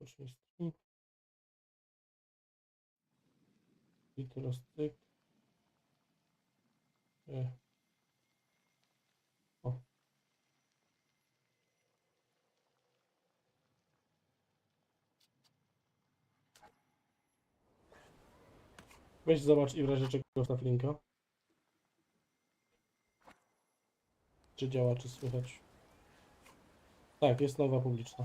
Rozpocznij stream. I teraz tyk. O. Weź zobacz i w razie czego wstaw linka. Czy działa, czy słychać. Tak, jest nowa publiczna.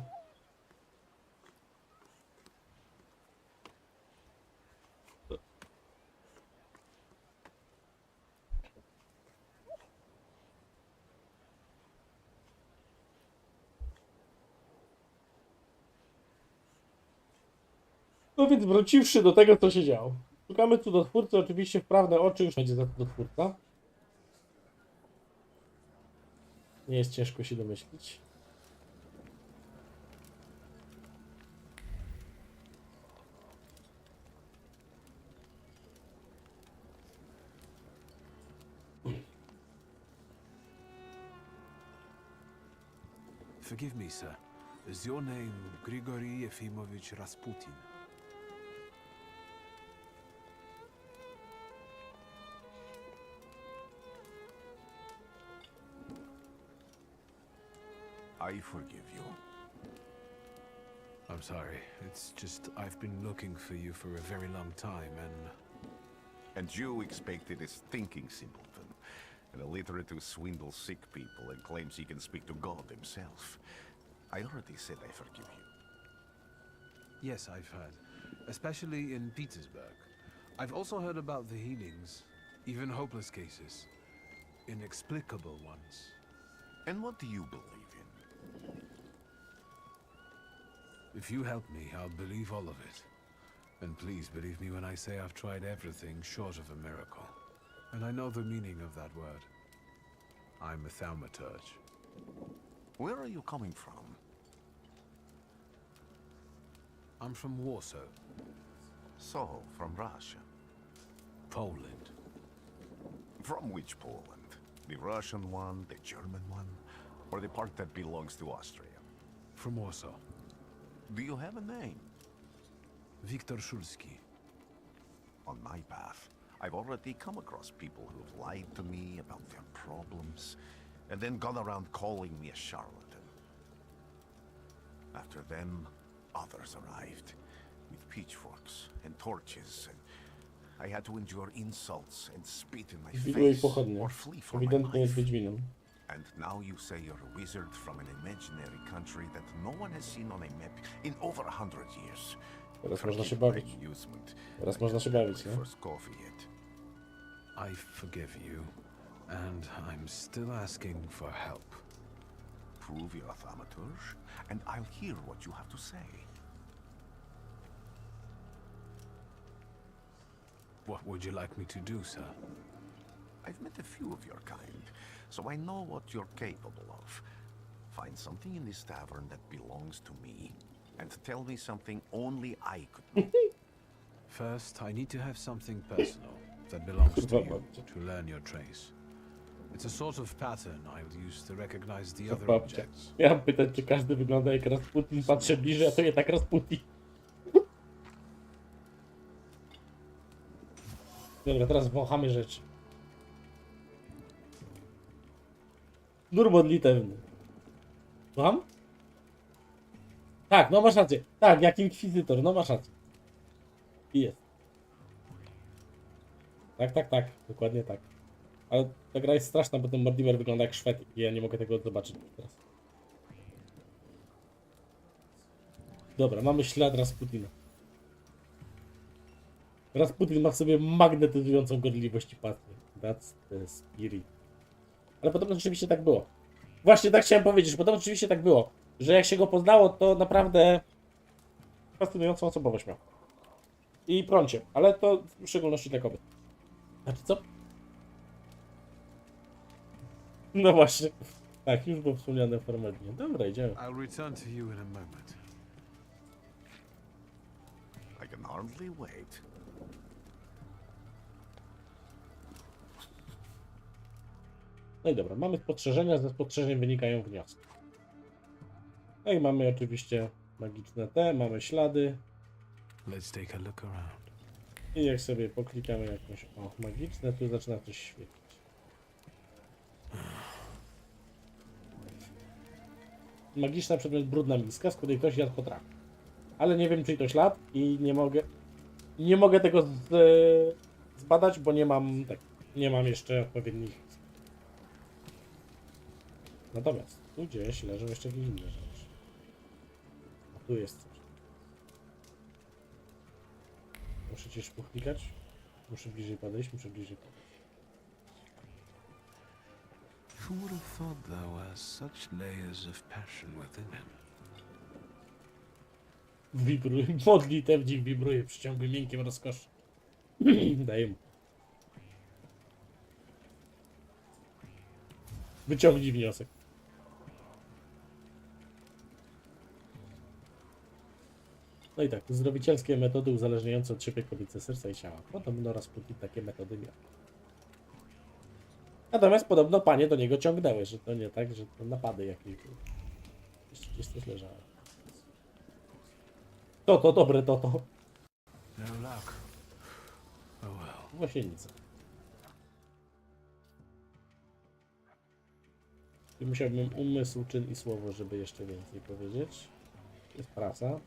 No więc wróciwszy do tego, co się działo. Szukamy cudotwórcy, oczywiście wprawne oczy, już będzie za cudotwórca. Nie jest ciężko się domyślić. Forgive me, sir. Is your name Grigory Yefimovich Rasputin? I forgive you. I'm sorry. It's just I've been looking for you for a very long time, And you expected a thinking simpleton, an illiterate who swindles sick people and claims he can speak to God himself. I already said I forgive you. Yes, I've heard. Especially in Petersburg. I've also heard about the healings, even hopeless cases. Inexplicable ones. And what do you believe in? If you help me, I'll believe all of it. And please believe me when I say I've tried everything short of a miracle. And I know the meaning of that word. I'm a Thaumaturge. Where are you coming from? I'm from Warsaw, So, from Russia. Poland. From which Poland? The Russian one, the German one, or the part that belongs to Austria? From Warsaw. Do you have a name? Wiktor Szulski. On my path, I've already come across people who've lied to me about their problems, and then gone around calling me a charlatan. After them, others arrived, with pitchforks and torches, and I had to endure insults and spit in my Zbiły ich face, pochodnie. or flee for my Ewidentnie jest life. Wiedźminem. And now you say you're a wizard from an imaginary country that no one has seen on a map in over 100 years. Teraz można się Forgive my bawić. amusement. Teraz I można się haven't had bawić, my nie? first coffee yet. I forgive you, and I'm still asking for help. Prove you're a Thaumaturge, and I'll hear what you have to say. What would you like me to do, sir? I've met a few of your kind, so I know what you're capable of. Find something in this tavern that belongs to me, and tell me something only I could know. First, I need to have something personal that belongs to you to learn your trace. It's a sort of pattern I would use to recognize the other Babcia. objects. Miałem pytać, czy każdy wygląda jak Rasputin. Patrzę bliżej, a to nie tak Rasputin. Dobra, teraz wąchamy rzeczy. Nur modlitewny. Słucham? Tak, no masz rację. Tak, jak inkwizytor, no masz rację. I jest. Tak, tak, tak. Dokładnie tak. Ale ta gra jest straszna, bo ten Mortimer wygląda jak Szwed i ja nie mogę tego zobaczyć teraz. Dobra, mamy ślad Rasputina. Rasputin ma w sobie magnetyzującą gorliwość i pasję. That's the spirit. Ale podobno rzeczywiście tak było. Właśnie tak chciałem powiedzieć, że podobno rzeczywiście tak było. Że jak się go poznało, to naprawdę fascynującą osobowość miał. I prącie, ale to w szczególności dla kobiet. Znaczy co? No właśnie. Tak, już było wspomniane formalnie. Dobra, idziemy. I'll return to you in a moment. I can hardly wait. No i dobra, mamy spostrzeżenia, ze spostrzeżeń wynikają wnioski. No i mamy oczywiście magiczne te, mamy ślady. Let's take a look around. I jak sobie poklikamy jakąś, o, magiczne, tu zaczyna coś świecić. Magiczna przedmiot brudna miska, z której ktoś jadł potrawy. Ale nie wiem, czy to ślad i nie mogę tego zbadać, bo nie mam jeszcze odpowiednich. Natomiast tu gdzieś leżą jeszcze jakieś inne rzeczy. A tu jest coś. Muszę gdzieś poklikać. Muszę bliżej podejść, Who would have thought there were such layers of passion within him? Wibruje, modlitewnik wibruje przy ciągłym miękkim rozkoszy. Daj mu. Wyciągnij wniosek. No i tak, zdrowicielskie metody uzależniające od siebie kobiece serca i ciała. Podobno Rasputin takie metody miał. Natomiast podobno panie do niego ciągnęły, że to nie tak, że to napady jakieś były. Jeszcze gdzieś coś leżało. To dobre, to. No luck. Oh well. Właśnie nic. Tu musiałbym umysł, czyn i słowo, żeby jeszcze więcej powiedzieć. Jest prasa.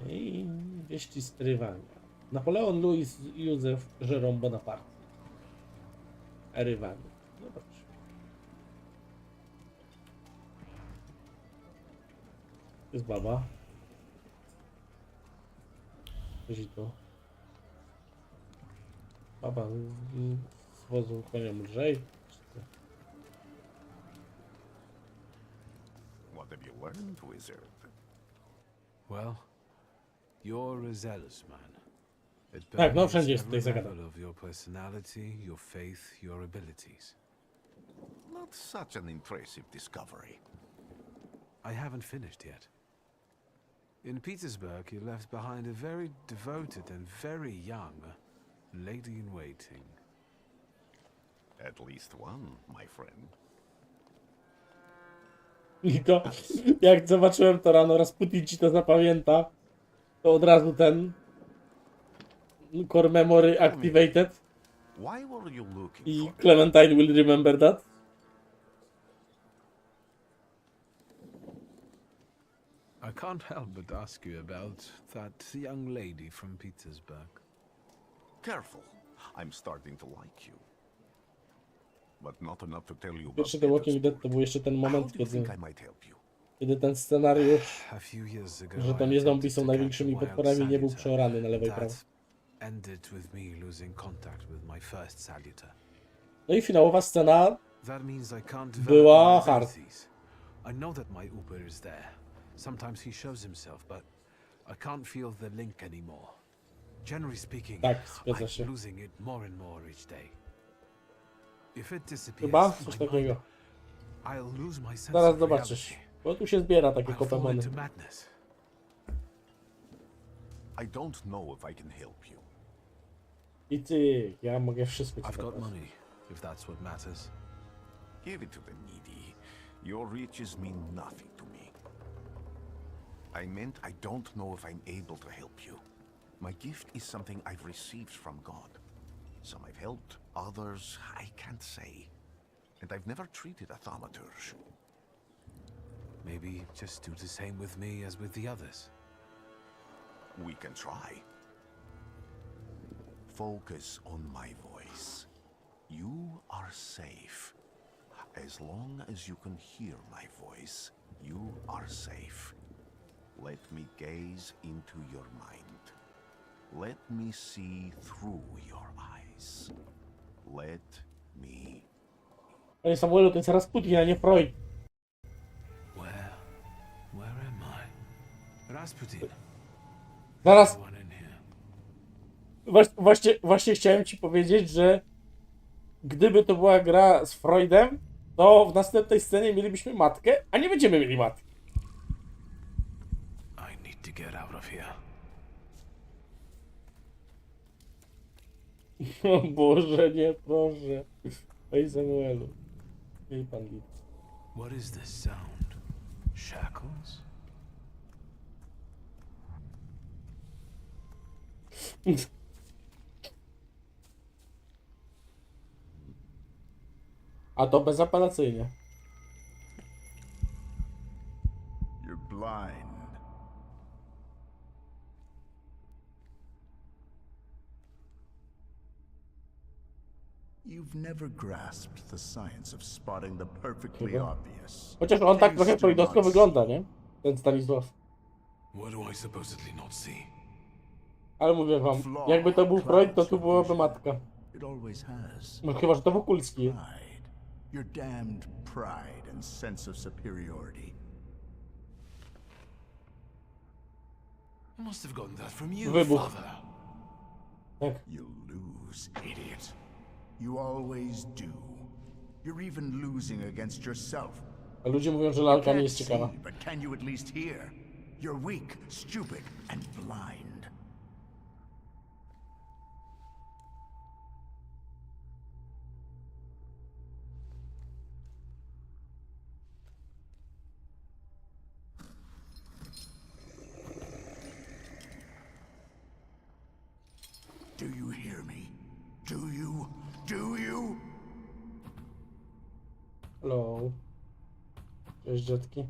I wieści z Trywania. Napoleon Louis Józef Jérôme Bonaparte. Erywanie. No dobrze. Jest baba. Chodzi tu. Baba z wozu koniem lżej. What have you learned, wizard? Well, you're a zealous man. It Tak, no permeates wszędzie jest every tutaj zagadane. level of your personality, your faith, your abilities. Not such an impressive discovery. I haven't finished yet. In Petersburg, you left behind a very devoted and very young lady-in-waiting. At least one, my friend. I to, jak zobaczyłem to rano, Rasputin ci to zapamięta, to od razu ten core memory activated Why were you looking i for Clementine will remember that. I can't help but ask you about that young lady from Petersburg. Careful. I'm starting to like you. But not enough to tell you about Pierwszy The Walking Dead to był jeszcze ten How moment, do you kiedy, think I might help you? kiedy ten scenariusz, A few years ago, że to I nie zombie attempted są to największymi catch a wild potworami, nie był saluter. przeorany na lewo i prawo. That ended with me losing contact with my first saluter. No i finałowa scena That means I can't była develop my hard. abilities. I know that my Uber is there. Sometimes he shows himself, but I can't feel the link anymore. Generally speaking, Tak, zgadza I'm się. losing it more and more each day. If it Chyba disappears, coś my takiego. mind, I'll lose my sense Zaraz of zobaczysz. reality. Bo tu się zbiera takie I'll fall kopemony. into madness. I don't know if I can help you. I ty, ja mogę wszystko ci I've got dać. money, if that's what matters. Give it to the needy. Your riches mean nothing to me. I meant I don't know if I'm able to help you. My gift is something I've received from God. Some I've helped, others I can't say. And I've never treated a Thaumaturge. Maybe just do the same with me as with the others. We can try. Focus on my voice. You are safe. As long as you can hear my voice, you are safe. Let me gaze into your mind. Let me see through your eyes. Let me... Panie Samuelu, to jest Rasputin, a nie Freud. Where am I? Rasputin. Zaraz, Anyone in here? właśnie chciałem ci powiedzieć, że gdyby to była gra z Freudem, to w następnej scenie mielibyśmy matkę, a nie będziemy mieli matki. I need to get out of here. O Boże, nie, proszę. Panie Samuelu. Miej pan lit. What is this sound? Shackles? A to bezapelacyjnie. You're blind. You've never grasped the science of spotting the perfectly Chyba. obvious. Chociaż on tak trochę Things do freudowsko not wygląda, nie? Ten Stanisław. What do I supposedly not see? Ale mówię wam, jakby to był Freud, to tu byłaby matka. It always has. No chyba, że to Wokulski. Pride. Your damned pride and sense of superiority. I must have gotten that from you, Wybuch. father. Tak. You'll lose, idiot. You always do. You're even losing against yourself. A ludzie mówią, że lalka nie Can't jest ciekawa. see, but can you at least hear? You're weak, stupid, and blind. Do you hear me? Do you? Do you? Hello. Cześć, dziadki.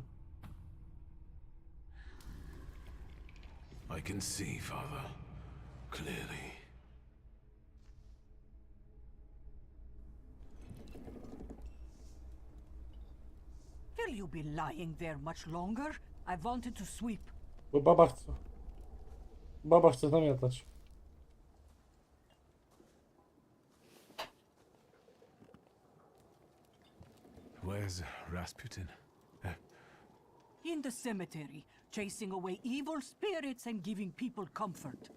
I can see, father. Clearly. Will you be lying there much longer? I wanted to sweep. Bo baba chce. Baba chce zamiatać. Where's Rasputin? In the cemetery, chasing away evil spirits and giving people comfort.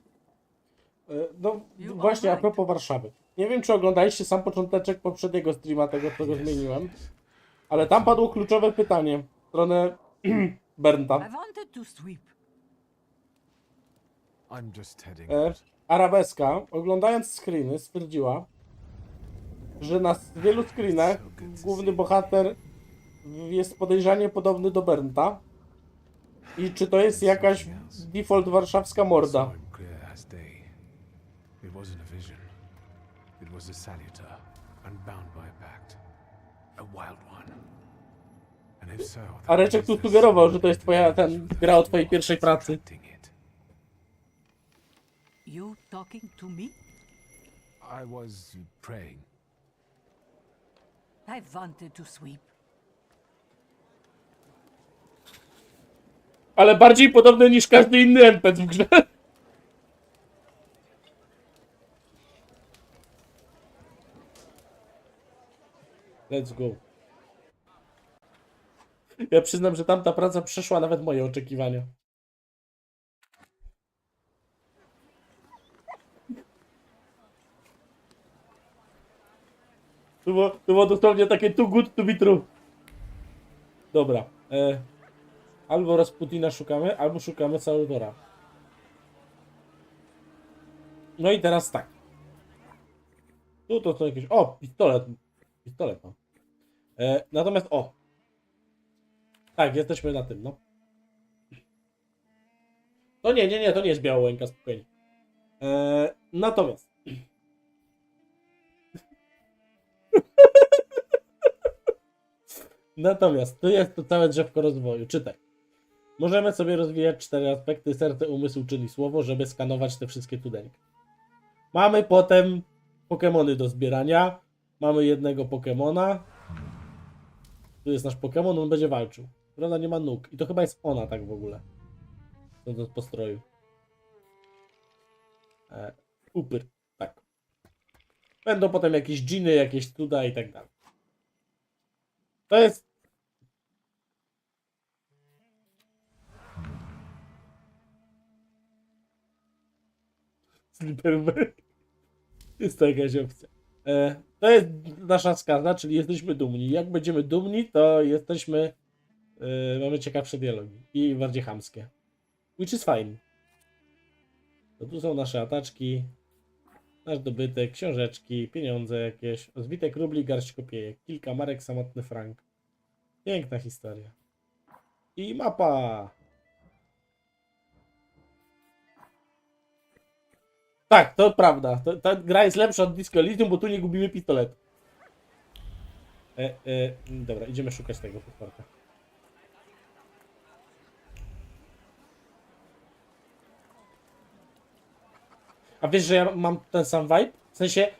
No właśnie, a propos Warszawy. Nie wiem, czy oglądaliście sam począteczek poprzedniego streama, tego, co go zmieniłem. Ale tam padło kluczowe pytanie w stronę Bernta. I wanted to sweep. I'm just heading out. Arabeska, oglądając screeny, stwierdziła, że na wielu screenach główny bohater jest podejrzanie podobny do Bernta. I czy to jest jakaś default warszawska morda? Saw him clear as day. It wasn't a vision. It was a salutor, unbound by a pact. A wild one. And if so, A Reczek tu sugerował, że to jest twoja, gra o twojej pierwszej pracy. it. You talking to me? I was praying. I wanted to sweep. Ale bardziej podobny niż każdy inny NPC w grze. Let's go. Ja przyznam, że tamta praca przeszła nawet moje oczekiwania. To było dosłownie takie too good to be true. Dobra. Albo Rasputina szukamy, albo szukamy Salvadora. No i teraz tak. Tu to są jakieś... O! Pistolet. Pistolet mam. Natomiast o! Tak, jesteśmy na tym, no. To nie, to nie jest Białołęka, spokojnie. Natomiast... Natomiast tu jest to całe drzewko rozwoju. Czytaj. Możemy sobie rozwijać 4 aspekty: serce, umysł, czyli słowo, żeby skanować te wszystkie cudeńki. Mamy potem Pokemony do zbierania. Mamy jednego Pokemona. Tu jest nasz Pokemon, on będzie walczył. Prawda, nie ma nóg. I to chyba jest ona tak w ogóle. To po stroju. Upyr, tak. Będą potem jakieś dżiny, jakieś cuda i tak dalej. To jest... Slipperback. Jest to jakaś opcja. To jest nasza skaza, czyli jesteśmy dumni. Jak będziemy dumni, to jesteśmy... mamy ciekawsze dialogi. I bardziej chamskie. Which is fine. To tu są nasze ataczki. Nasz dobytek, książeczki, pieniądze jakieś. Zbitek rubli, garść kopiejek. Kilka marek, samotny frank. Piękna historia. I mapa. Tak, to prawda. Ta gra jest lepsza od Disco Elysium, bo tu nie gubimy pistoletu. Dobra, idziemy szukać tego potworka. A wiesz, że ja mam ten sam vibe? W sensie,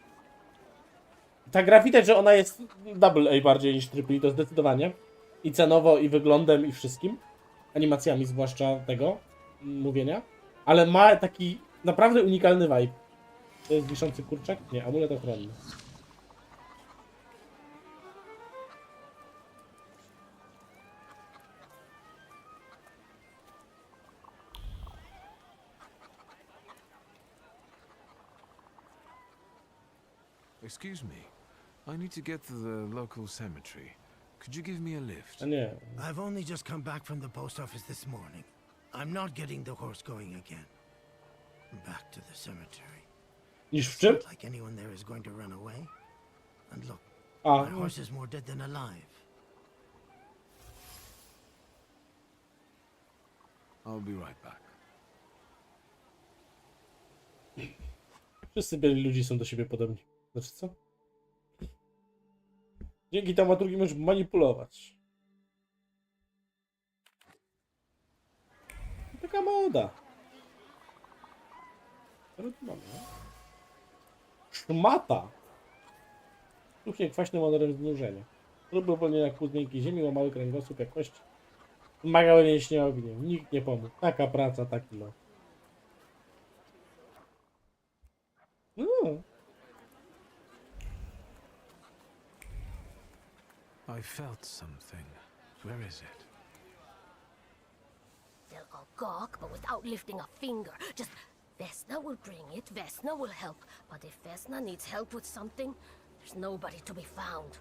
ta gra widać, że ona jest double A bardziej niż triple, to zdecydowanie. I cenowo, i wyglądem, i wszystkim. Animacjami zwłaszcza tego mówienia. Ale ma taki naprawdę unikalny vibe. To jest wiszący kurczak? Nie, amulet ochronny. Excuse me. I need to get to the local cemetery. Could you give me a lift? A nie. I've only just come back from the post office this morning. I'm not getting the horse going again. Back to the cemetery. Niż w czym? Not like anyone there is going to run away. And look, A, my horse is more dead than alive. I'll be right back. wszyscy biali ludzie są do siebie podobni. Znaczy co? Dzięki Thaumaturgii możesz manipulować. Taka moda. Co tu mamy? Szmata. Słuchnie kwaśnym odorem znużenia. Próby uwolnienia kłód z miękkiej ziemi, łamały kręgosłup jak kość. Wymagały mięśnie ogniem. Nikt nie pomógł. Taka praca, taki los. I felt something. Where is it? They'll all gawk, but without lifting a finger. Just, Vesna will bring it, Vesna will help. But if Vesna needs help with something, there's nobody to be found.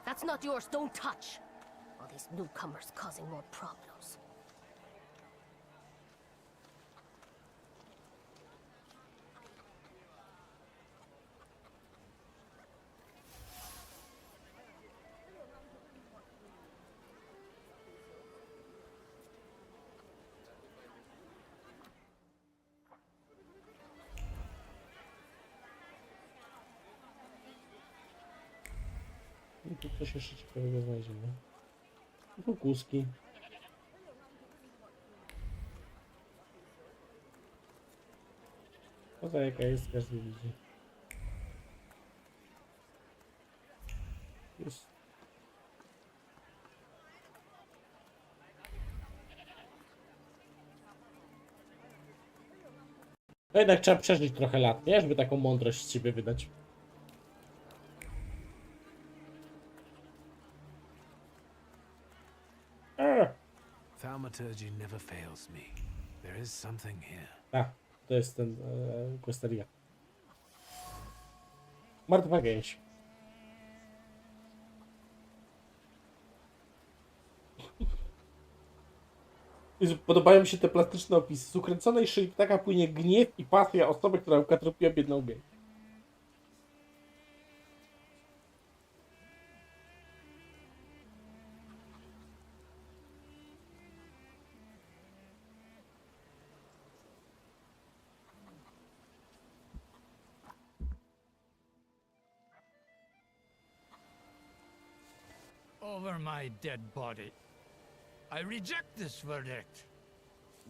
That's not yours, don't touch. All these newcomers causing more problems. I tu coś jeszcze ciekawego znajdziemy. Tu kuski. Poza jaka jest, każdy widzi. Jest. No jednak trzeba przeżyć trochę lat, nie? Żeby taką mądrość z siebie wydać. Thaumaturge never fails me. There is something here. A, to jest ten Questeria. Martwa gęś. Jezu, podobają mi się te plastyczne opisy. Z ukręconej szyi ptaka płynie gniew i pasja osoby, która ukatropiła biedną gęś. Over my dead body. I reject this verdict.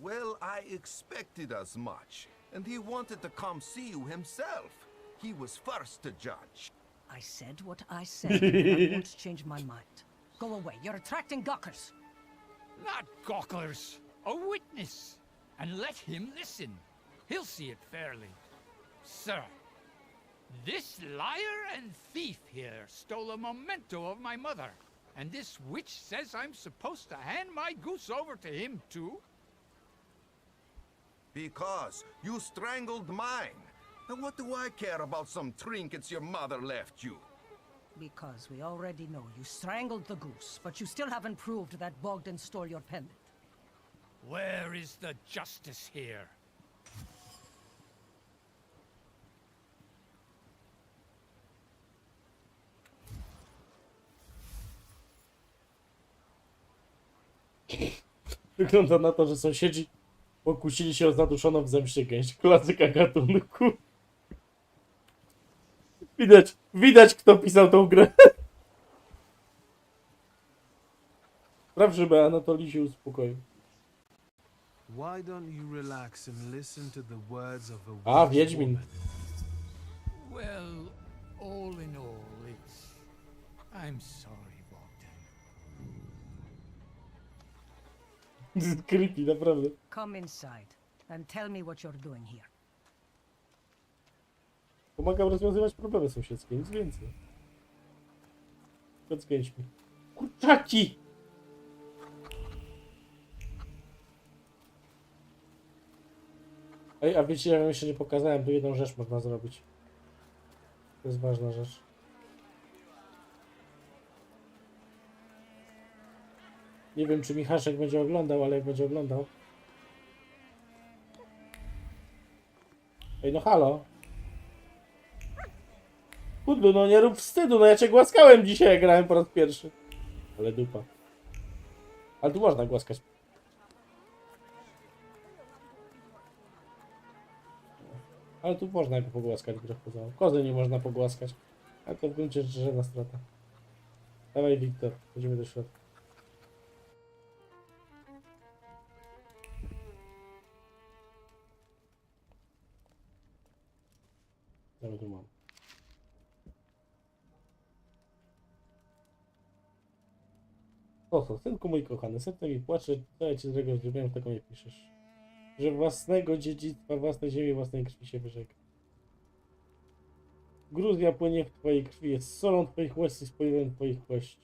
Well, I expected as much. And he wanted to come see you himself. He was first to judge. I said what I said. I won't change my mind. Go away. You're attracting gawkers. Not gawkers, a witness. And let him listen. He'll see it fairly. Sir, this liar and thief here stole a memento of my mother. And this witch says I'm supposed to hand my goose over to him too? Because you strangled mine. And what do I care about some trinkets your mother left you? Because we already know you strangled the goose, but you still haven't proved that Bogdan stole your pendant. Where is the justice here? Wygląda na to, że sąsiedzi pokusili się o zaduszoną w zemście gęś. Klasyka gatunku. Widać kto pisał tą grę. Spraw, żeby Anatolii się uspokoił. Why don't you relax and listen to the words of a A, wise Wiedźmin. woman? Well, all in all, I'm sorry, Bogdan. Creepy, naprawdę. Come inside and tell me what you're doing here. Pomagam rozwiązywać problemy sąsiedzkie, nic więcej. Chodź z gęśmi. Kurczaki! Ej, a wiecie, ja wam jeszcze nie pokazałem, tu jedną rzecz można zrobić. To jest ważna rzecz. Nie wiem, czy Michaszek będzie oglądał, ale jak będzie oglądał... Ej, no halo. Kudlu, no nie rób wstydu, no ja cię głaskałem dzisiaj, jak grałem po raz pierwszy. Ale dupa. Ale tu można głaskać. Ale tu można go pogłaskać, grę poza. Kozy nie można pogłaskać. Ale to w gruncie rzeczy żadna strata. Dawaj, Wiktor, chodzimy do środka. Co tu mam? Oto, synku mój kochany, serce mi płacze, co ja ci złego zrobiłem, że tego nie piszesz. Że własnego dziedzictwa, własnej ziemi, własnej krwi się wyrzeka. Gruzja płynie w twojej krwi, jest solą twoich łez i spoiwem twoich kości.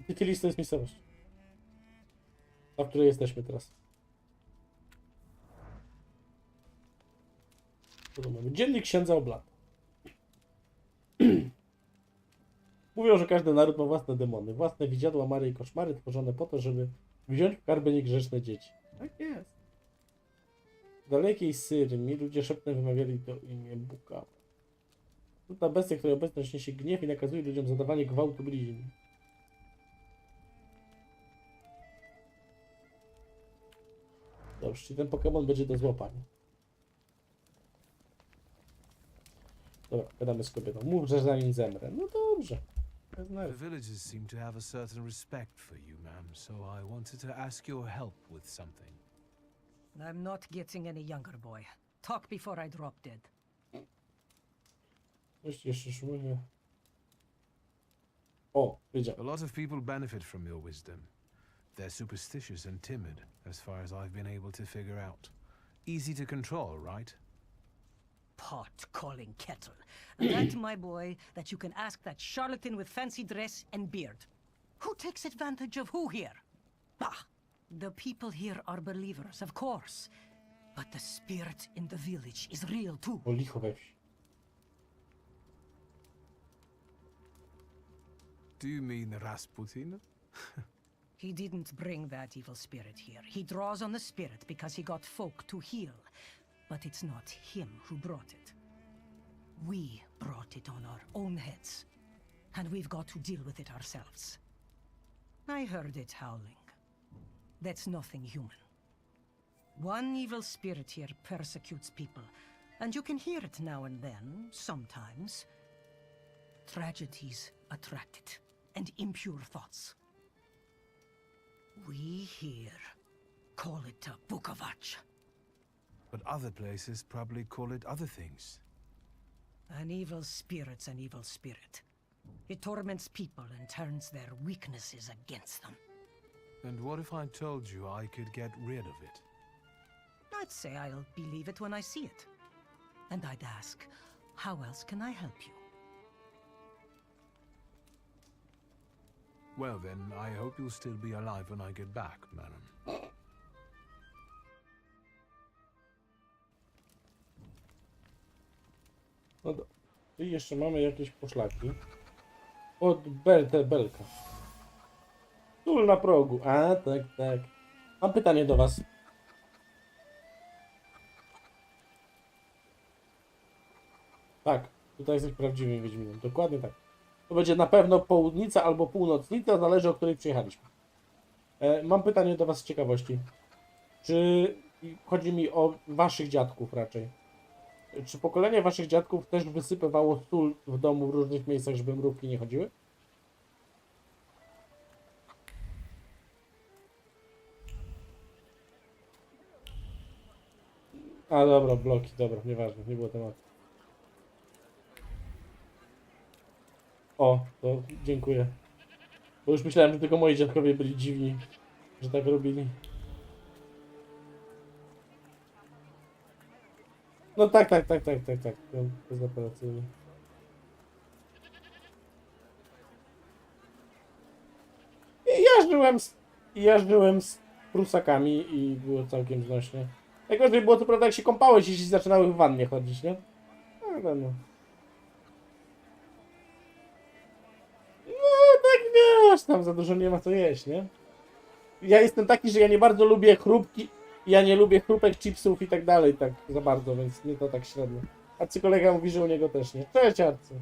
Tytulis to jest miejscowość, w której jesteśmy teraz. Dziennik księdza Oblata. Mówią, że każdy naród ma własne demony, własne widziadła, mary i koszmary tworzone po to, żeby wziąć w karby niegrzeczne dzieci. Tak jest. W dalekiej Syrmii ludzie szeptem wymawiali to imię Buka. To ta bestia, której obecność niesie gniew i nakazuje ludziom zadawanie gwałtu bliźnim. Dobrze, czyli ten Pokémon będzie do złapania. Dobra, gadamy z kobietą. Mów, że zanim zemrę. No dobrze. The villagers seem to have a certain respect for you, ma'am, so I wanted to ask your help with something. I'm not getting any younger, boy. Talk before I drop dead. Jeszcze szumuje. O, wiedział. A lot of people benefit from your wisdom. They're superstitious and timid, as far as I've been able to figure out. Easy to control, right? Pot calling kettle. That, my boy, that you can ask that charlatan with fancy dress and beard. Who takes advantage of who here? Bah! The people here are believers, of course. But the spirit in the village is real too. O licho we wsi. Do you mean Rasputin? He didn't bring that evil spirit here. He draws on the spirit because he got folk to heal. But it's not him who brought it. We brought it on our own heads. And we've got to deal with it ourselves. I heard it howling. That's nothing human. One evil spirit here persecutes people, and you can hear it now and then, sometimes. Tragedies attract it, and impure thoughts. We here call it a Bukovac. But other places probably call it other things. An evil spirit's an evil spirit. It torments people and turns their weaknesses against them. And what if I told you I could get rid of it? I'd say I'll believe it when I see it. And I'd ask, how else can I help you? Well then, I hope you'll still be alive when I get back, madam. No do... I jeszcze mamy jakieś poszlaki. Od Belka. Sól na progu. A, tak, tak. Mam pytanie do was. Tak, tutaj jesteś prawdziwym Wiedźminem. Dokładnie tak. To będzie na pewno południca albo północnica, zależy o której przyjechaliśmy. Mam pytanie do was z ciekawości. Czy chodzi mi o waszych dziadków raczej? Czy pokolenie waszych dziadków też wysypywało sól w domu w różnych miejscach, żeby mrówki nie chodziły? A dobra, bloki, dobra, nieważne, nie było tematu. O, to dziękuję. Bo już myślałem, że tylko moi dziadkowie byli dziwni, że tak robili. No tak. To bezapelacyjnie. Ja żyłem z Prusakami i było całkiem znośnie. Najgorzej było to prawda, jak się kąpałeś, jeśli zaczynały w wannie chodzić, nie? Ale no. No tak wiesz, tam za dużo nie ma co jeść, nie? Ja jestem taki, że ja nie bardzo lubię chrupki, ja nie lubię chrupek, chipsów i tak dalej, tak za bardzo, więc nie to tak średnio. Arcy kolega mówi, że u niego też nie. Cześć Arcy.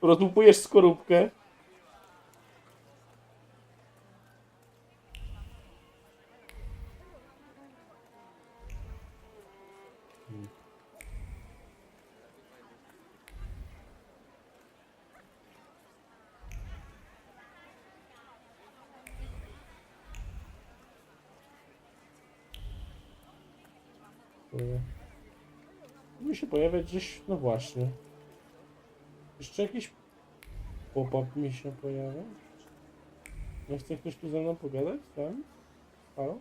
Rozłupujesz skorupkę. Mi się pojawia gdzieś, no właśnie. Jeszcze jakiś pop-up mi się pojawia. Nie chce ktoś tu ze mną pogadać, tak? Halo?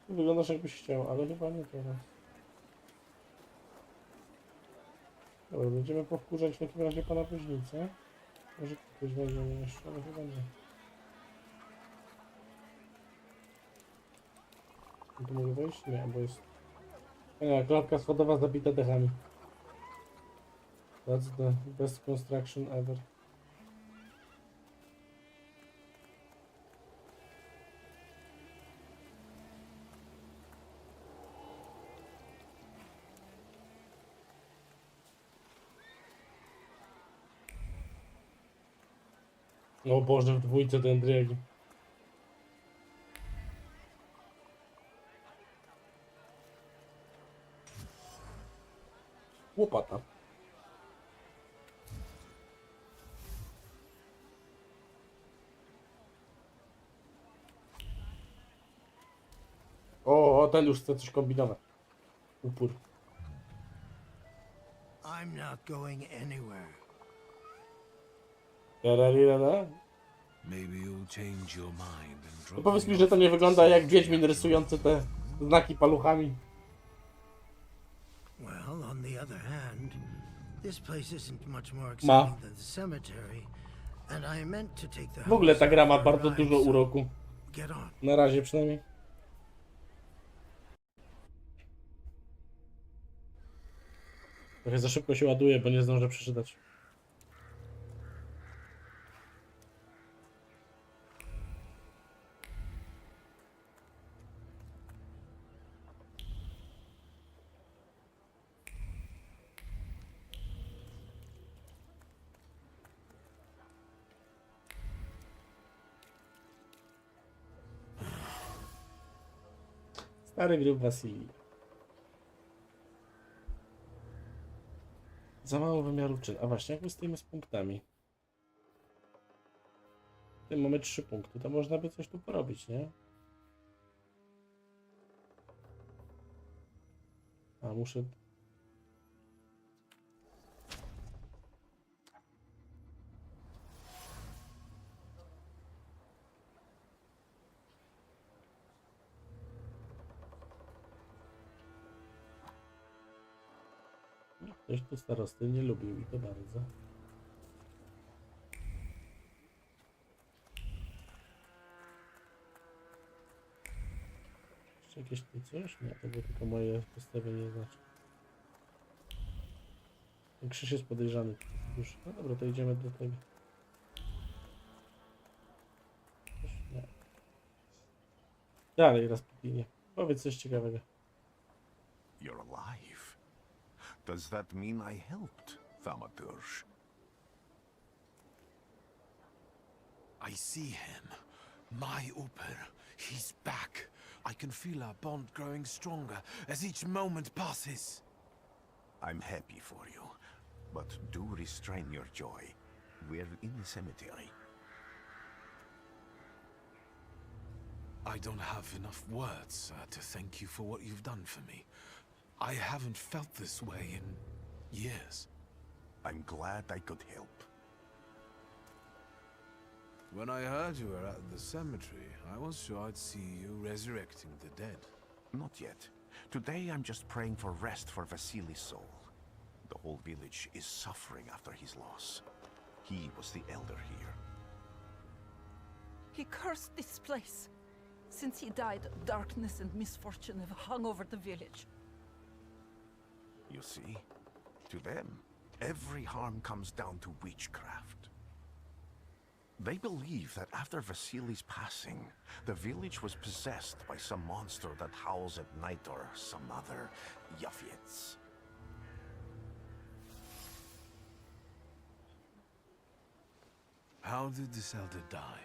Tu wyglądasz jakbyś chciał, ale chyba nie teraz. Dobra, będziemy powkurzać w takim razie pana woźnicę. Może ktoś znajdziemy jeszcze, ale chyba nie. Tu mogę wejść? Nie, bo jest... Nie, klatka schodowa zabita dechami. That's the best construction ever. O Boże, w dwójce ten dryg. Łopata. O, ten już chce coś kombinować. Upór. I'm not going anywhere. Tararira. Maybe you'll change your mind and No drop powiedz me mi, że to off nie at wygląda jak cemetery Wiedźmin after rysujący all. te znaki paluchami. Well, on the other hand, this place isn't much more Ma. exciting than the cemetery, and I meant to take the W ogóle ta house gra ma for a bardzo ride, dużo so uroku. get on. Na razie przynajmniej. Trochę za szybko się ładuje, bo nie zdążę przeczytać. Stary grób Wasilii. Za mało wymiaru czyn. A właśnie, jak my stoimy z punktami? W tym mamy 3 punkty, to można by coś tu porobić, nie? A muszę... Ktoś tu starosty nie lubił i to bardzo. Jeszcze jakieś tu coś? Nie, to było tylko moje postawienie znaczy. Ten krzyż jest podejrzany już. No dobra, to idziemy do tego. Nie. Dalej, Rasputinie. Powiedz coś ciekawego. You're alive. Does that mean I helped, Thaumaturge? I see him. My Uper. He's back. I can feel our bond growing stronger as each moment passes. I'm happy for you, but do restrain your joy. We're in the cemetery. I don't have enough words to thank you for what you've done for me. I haven't felt this way in years. I'm glad I could help. When I heard you were at the cemetery, I was sure I'd see you resurrecting the dead. Not yet. Today I'm just praying for rest for Vasily's soul. The whole village is suffering after his loss. He was the elder here. He cursed this place. Since he died, darkness and misfortune have hung over the village. You see? To them, every harm comes down to witchcraft. They believe that after Vasily's passing, the village was possessed by some monster that howls at night or some other Yafiets. How did this elder die?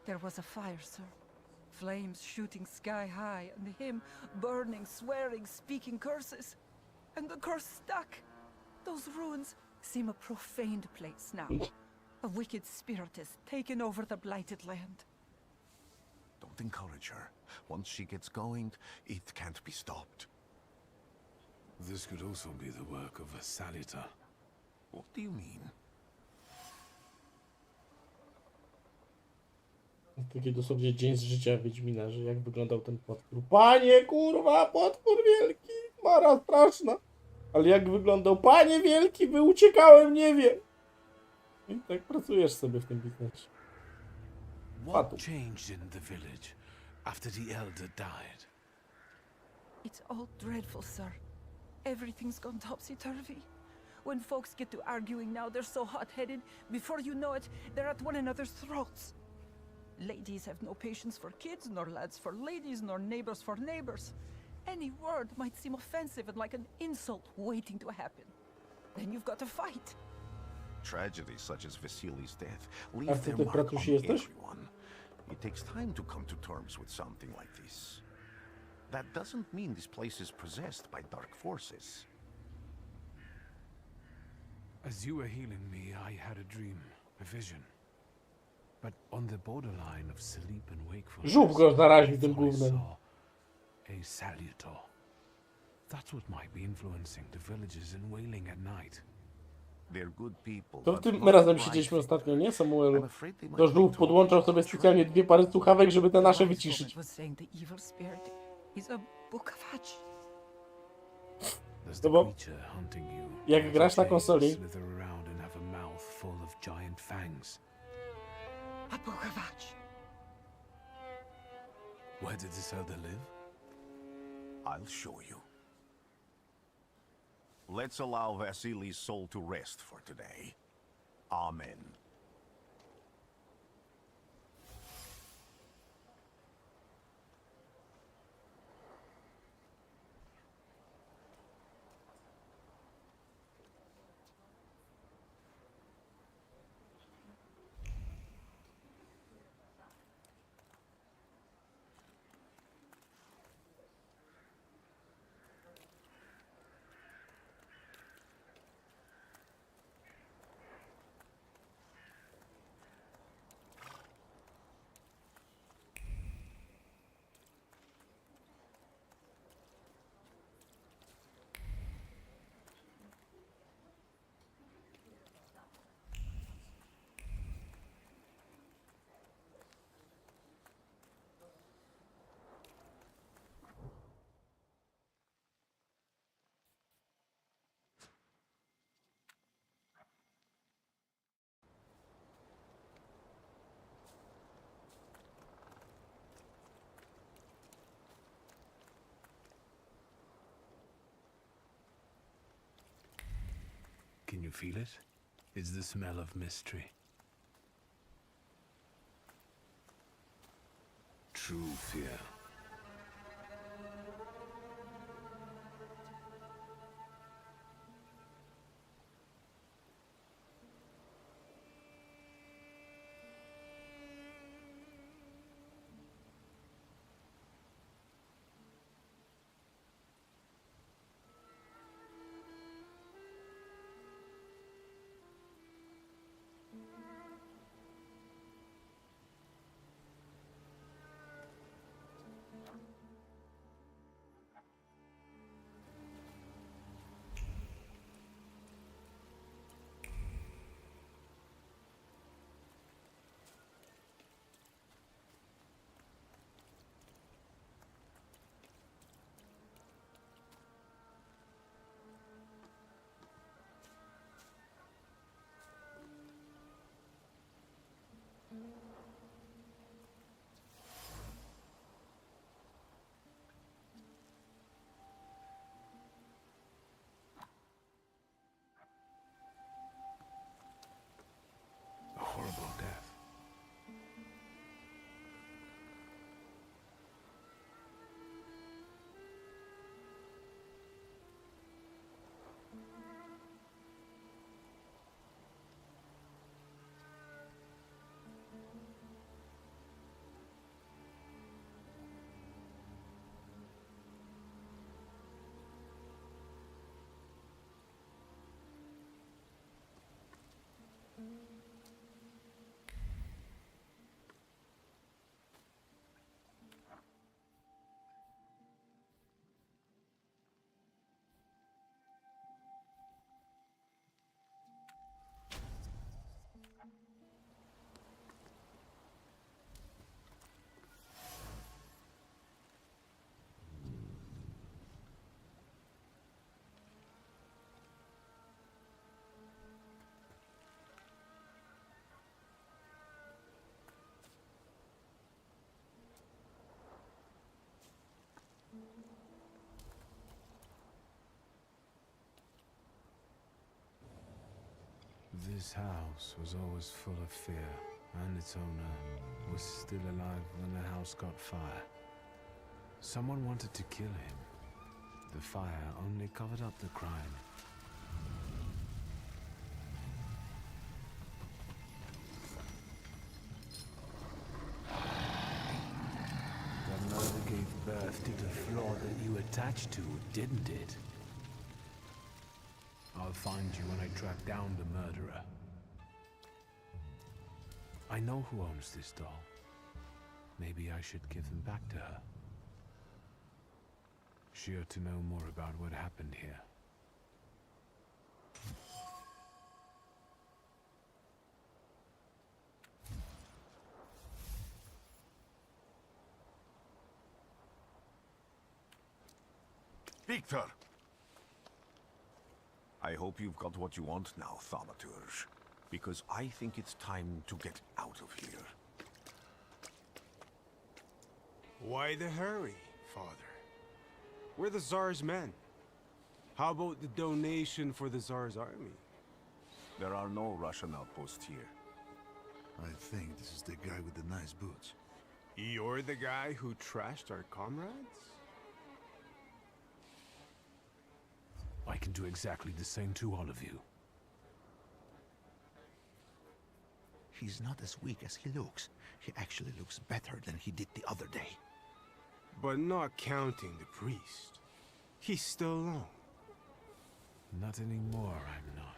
There was a fire, sir. Flames shooting sky high, and him burning, swearing, speaking curses. And the curse stuck. Those ruins seem a profaned place now. A wicked spirit has taken over the blighted land. Don't encourage her. Once she gets going, it can't be stopped. This could also be the work of a Salita. What do you mean? Taki dosłownie dzień z życia Wiedźmina, że jak wyglądał ten potwór. Panie kurwa, potwór wielki, mara straszna. Ale jak wyglądał, panie wielki, by uciekałem, nie wiem. I tak pracujesz sobie w tym biznesie. What changed in the village after the elder died? It's all dreadful, sir. Everything's gone topsy-turvy. When folks get to arguing now, they're so hot-headed, before you know it, they're at one another's throats. Ladies have no patience for kids, nor lads for ladies, nor neighbors for neighbors. Any word might seem offensive and like an insult waiting to happen. Then you've got to fight. Tragedies such as Vasily's death A leave ty their ty mark on Bratusi jesteś? everyone. It takes time to come to terms with something like this. That doesn't mean this place is possessed by dark forces. As you were healing me, I had a dream, a vision. But on the borderline of sleep and wakefulness, Żółw go zaraził tym I gównem. saw a Salutor. That's what might be influencing the villagers in Wailing at night. They're good people. To but tym not razem bright. siedzieliśmy ostatnio, nie Samuelu? I'm afraid they might To be żółw podłączał sobie specjalnie dwie pary słuchawek, żeby te nasze wyciszyć. Was saying the evil spirit is a book of hatch. There's No the bo creature hunting you. jak grasz na konsoli, Slither around and have a mouth full of giant fangs. A book of hatch. Where did this elder live? I'll show you. Let's allow Vasily's soul to rest for today. Amen. Can you feel it? It's the smell of mystery. True fear. This house was always full of fear, and its owner was still alive when the house caught fire. Someone wanted to kill him. The fire only covered up the crime. The murder gave birth to the flaw that you attached to, didn't it? I'll find you when I track down the murderer. I know who owns this doll. Maybe I should give them back to her. She ought to know more about what happened here. Victor! I hope you've got what you want now, Thaumaturge. Because I think it's time to get out of here. Why the hurry, Father? We're the Tsar's men. How about the donation for the Tsar's army? There are no Russian outposts here. I think this is the guy with the nice boots. You're the guy who trashed our comrades? I can do exactly the same to all of you. He's not as weak as he looks. He actually looks better than he did the other day. But not counting the priest. He's still alone. Not anymore, I'm not.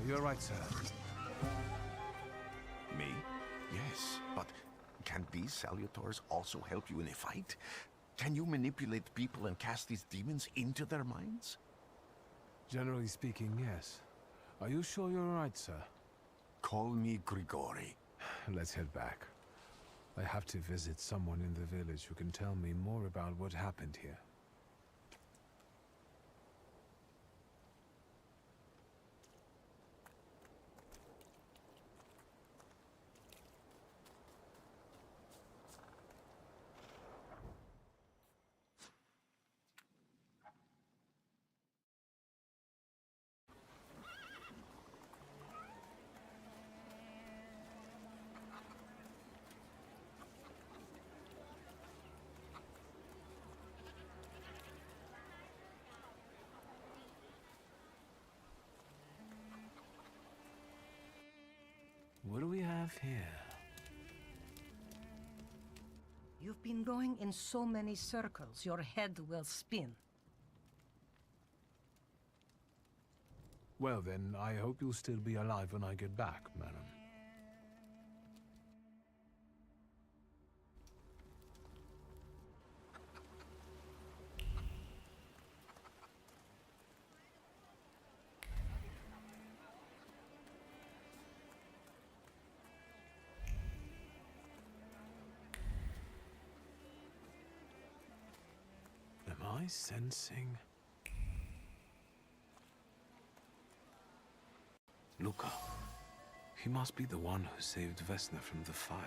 You're right, sir. Me? Yes, but can these salutors also help you in a fight? Can you manipulate people and cast these demons into their minds? Generally speaking, yes. Are you sure you're right, sir? Call me Grigori. Let's head back. I have to visit someone in the village who can tell me more about what happened here. What do we have here? You've been going in so many circles, your head will spin. Well then, I hope you'll still be alive when I get back, madam. Am I sensing... Luca. He must be the one who saved Vesna from the fire.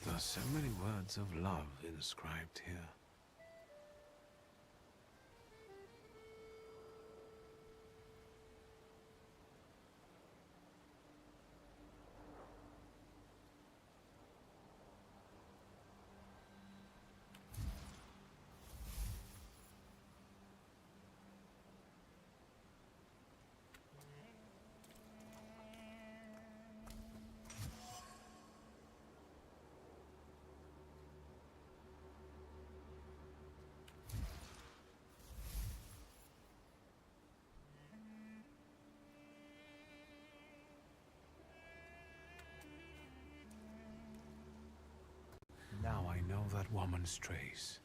There are so many words of love inscribed here. Now I know that woman's trace.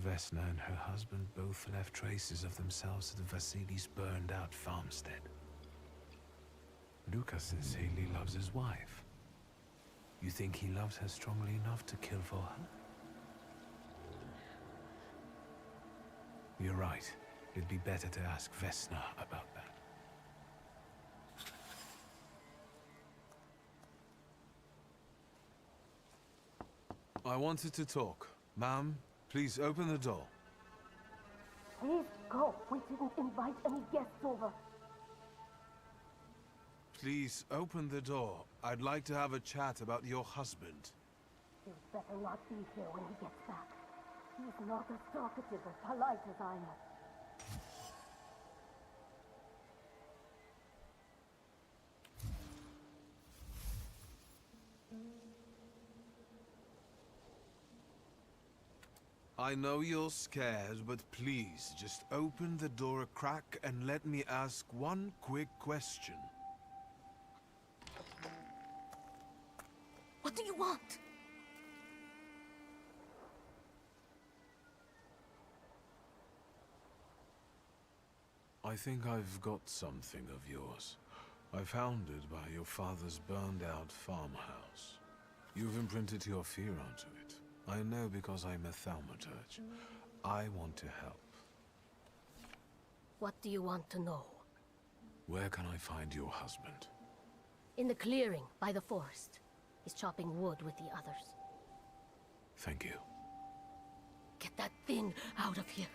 Vesna and her husband both left traces of themselves at Vasily's burned-out farmstead. Lucas says Haley loves his wife. You think he loves her strongly enough to kill for her? You're right. It'd be better to ask Vesna about that. I wanted to talk. Ma'am, please open the door. Please go. We didn't invite any guests over. Please open the door. I'd like to have a chat about your husband. He'd better not be here when he gets back. He's not as talkative or polite as I am. I know you're scared, but please just open the door a crack and let me ask one quick question. What do you want? I think I've got something of yours. I found it by your father's burned-out farmhouse. You've imprinted your fear onto it. I know because I'm a Thaumaturge. I want to help. What do you want to know? Where can I find your husband? In the clearing by the forest. He's chopping wood with the others. Thank you. Get that thing out of here.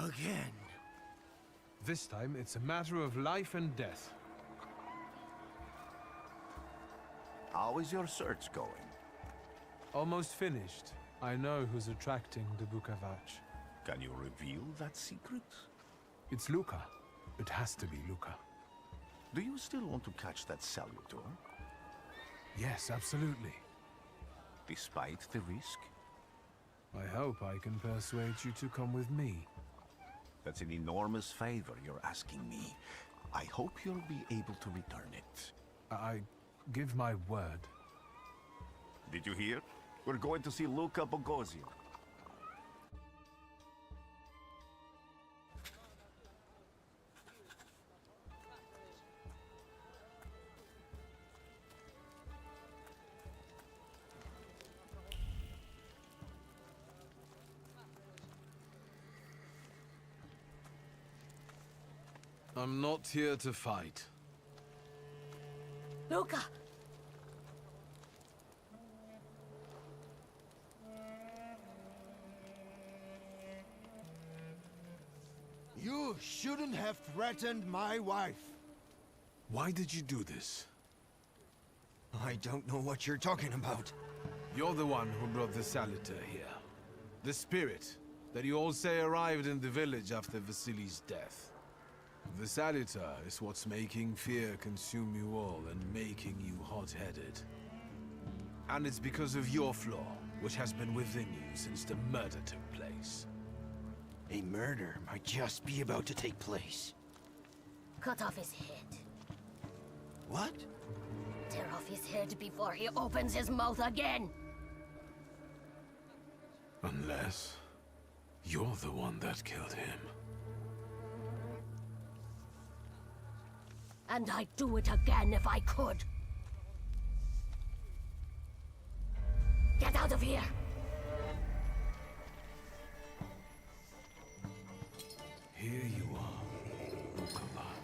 Again. This time, it's a matter of life and death. How is your search going? Almost finished. I know who's attracting the Bukavach. Can you reveal that secret? It's Luca. It has to be Luca. Do you still want to catch that Salutor? Yes, absolutely. Despite the risk? I hope I can persuade you to come with me. That's an enormous favor you're asking me. I hope you'll be able to return it. I give my word. Did you hear? We're going to see Luca Bogosian. I'm not here to fight. Luca! You shouldn't have threatened my wife. Why did you do this? I don't know what you're talking about. You're the one who brought the Salutor here. The spirit that you all say arrived in the village after Vasily's death. The Salutor is what's making fear consume you all and making you hot-headed. And it's because of your flaw, which has been within you since the murder took place. A murder might just be about to take place. Cut off his head. What? Tear off his head before he opens his mouth again! Unless you're the one that killed him. And I'd do it again if I could. Get out of here! Here you are, Bukavach.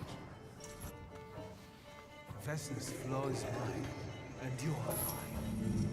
Vesna's flaw is mine, and you're mine.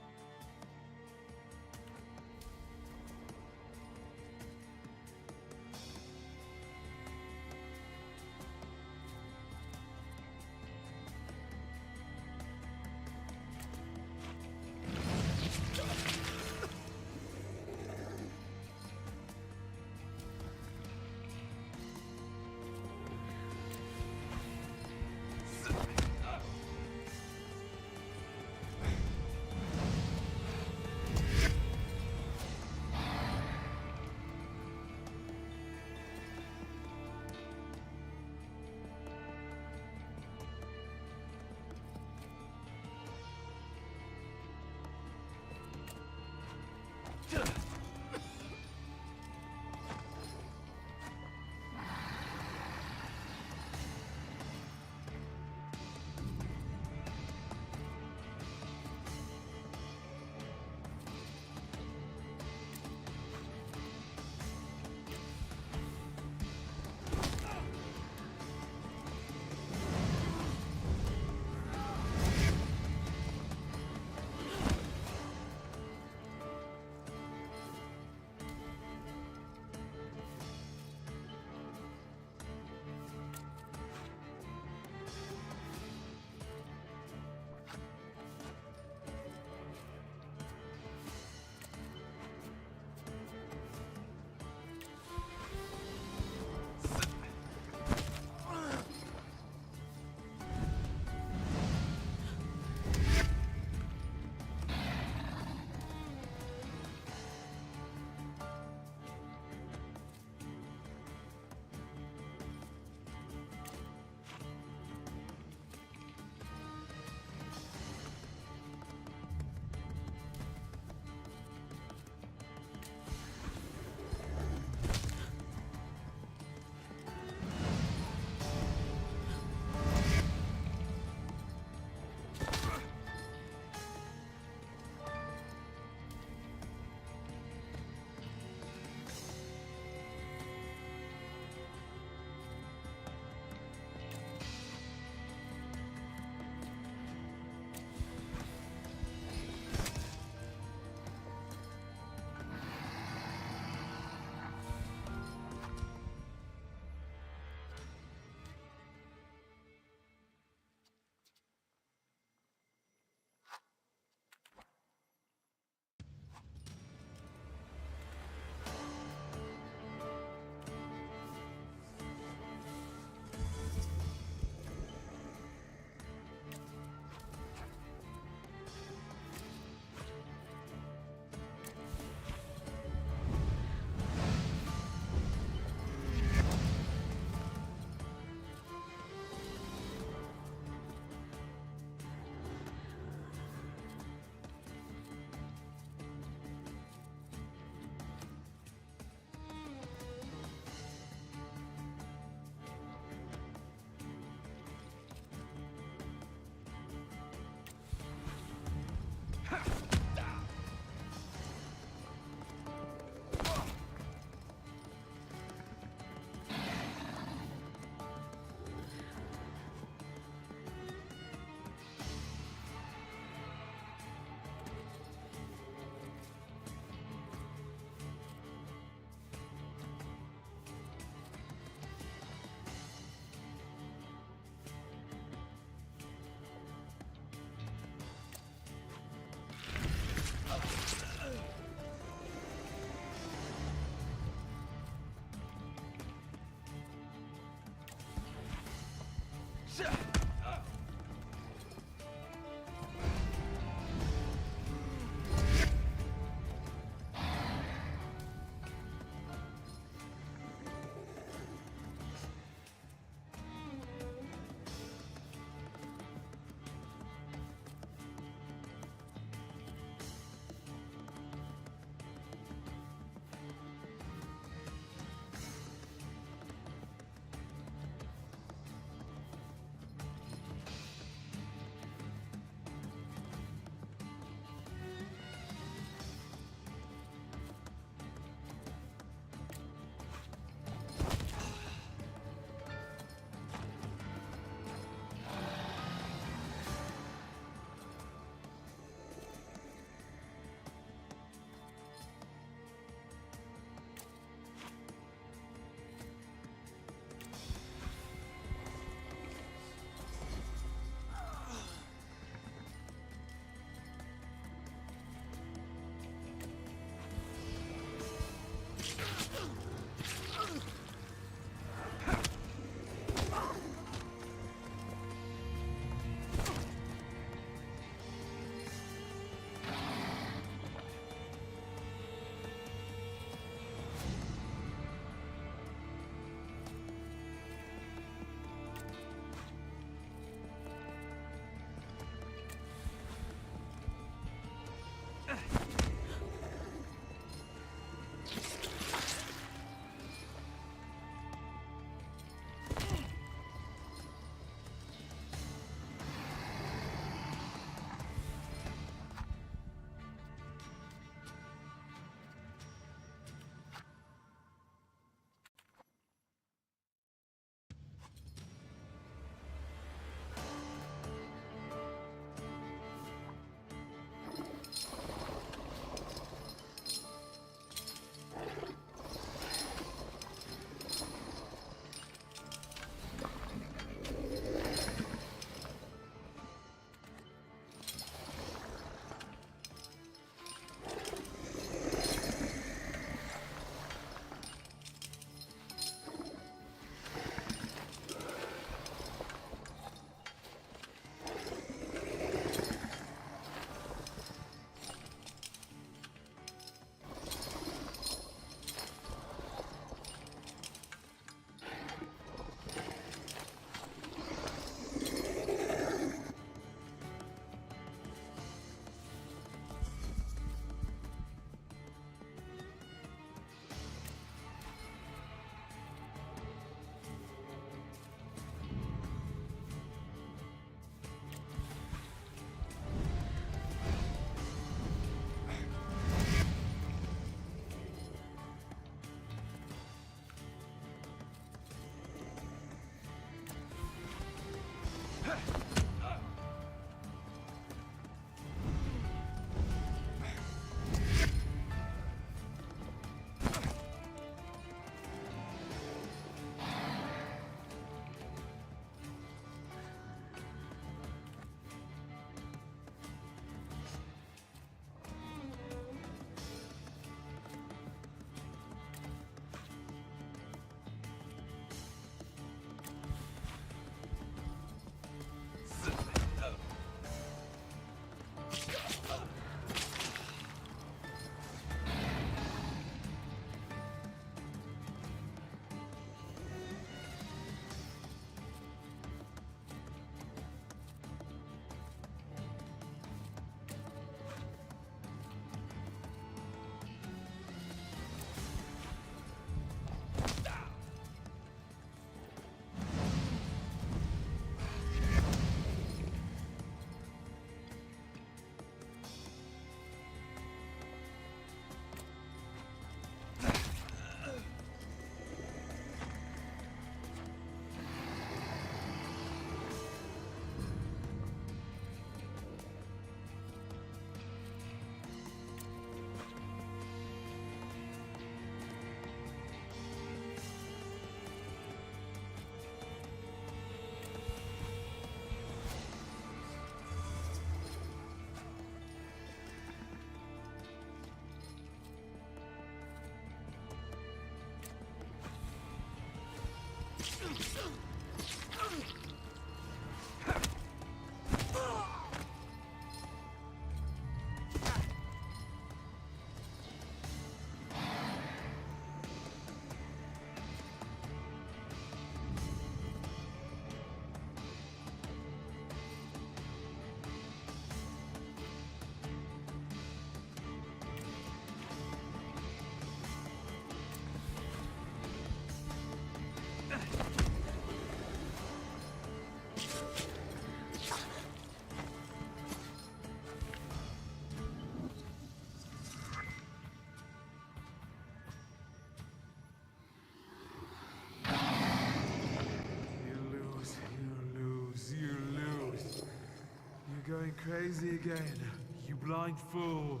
going crazy again, you blind fool.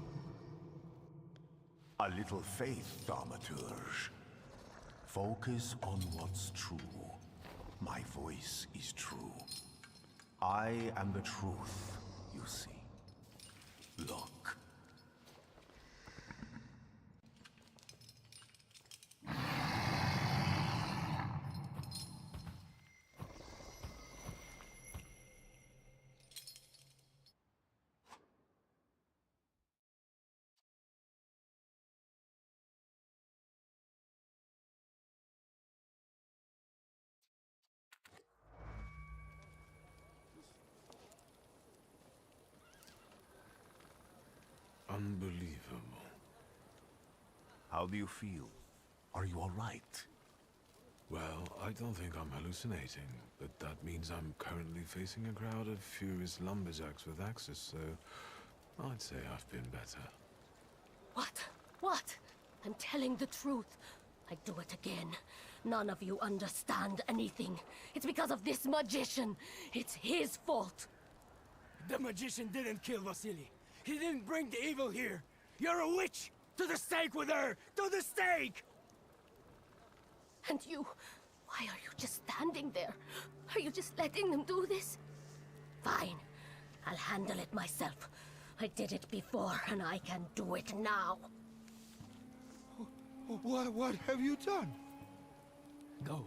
A little faith, Thaumaturge. Focus on what's true. My voice is true. I am the truth, you see. Look. Unbelievable. How do you feel? Are you all right? Well, I don't think I'm hallucinating, but that means I'm currently facing a crowd of furious lumberjacks with axes, so I'd say I've been better. What? What? I'm telling the truth. I do it again. None of you understand anything. It's because of this magician. It's his fault. The magician didn't kill Vasily. He didn't bring the evil here. You're a witch! To the stake with her! To the stake! And you... why are you just standing there? Are you just letting them do this? Fine. I'll handle it myself. I did it before, and I can do it now. What have you done? Go.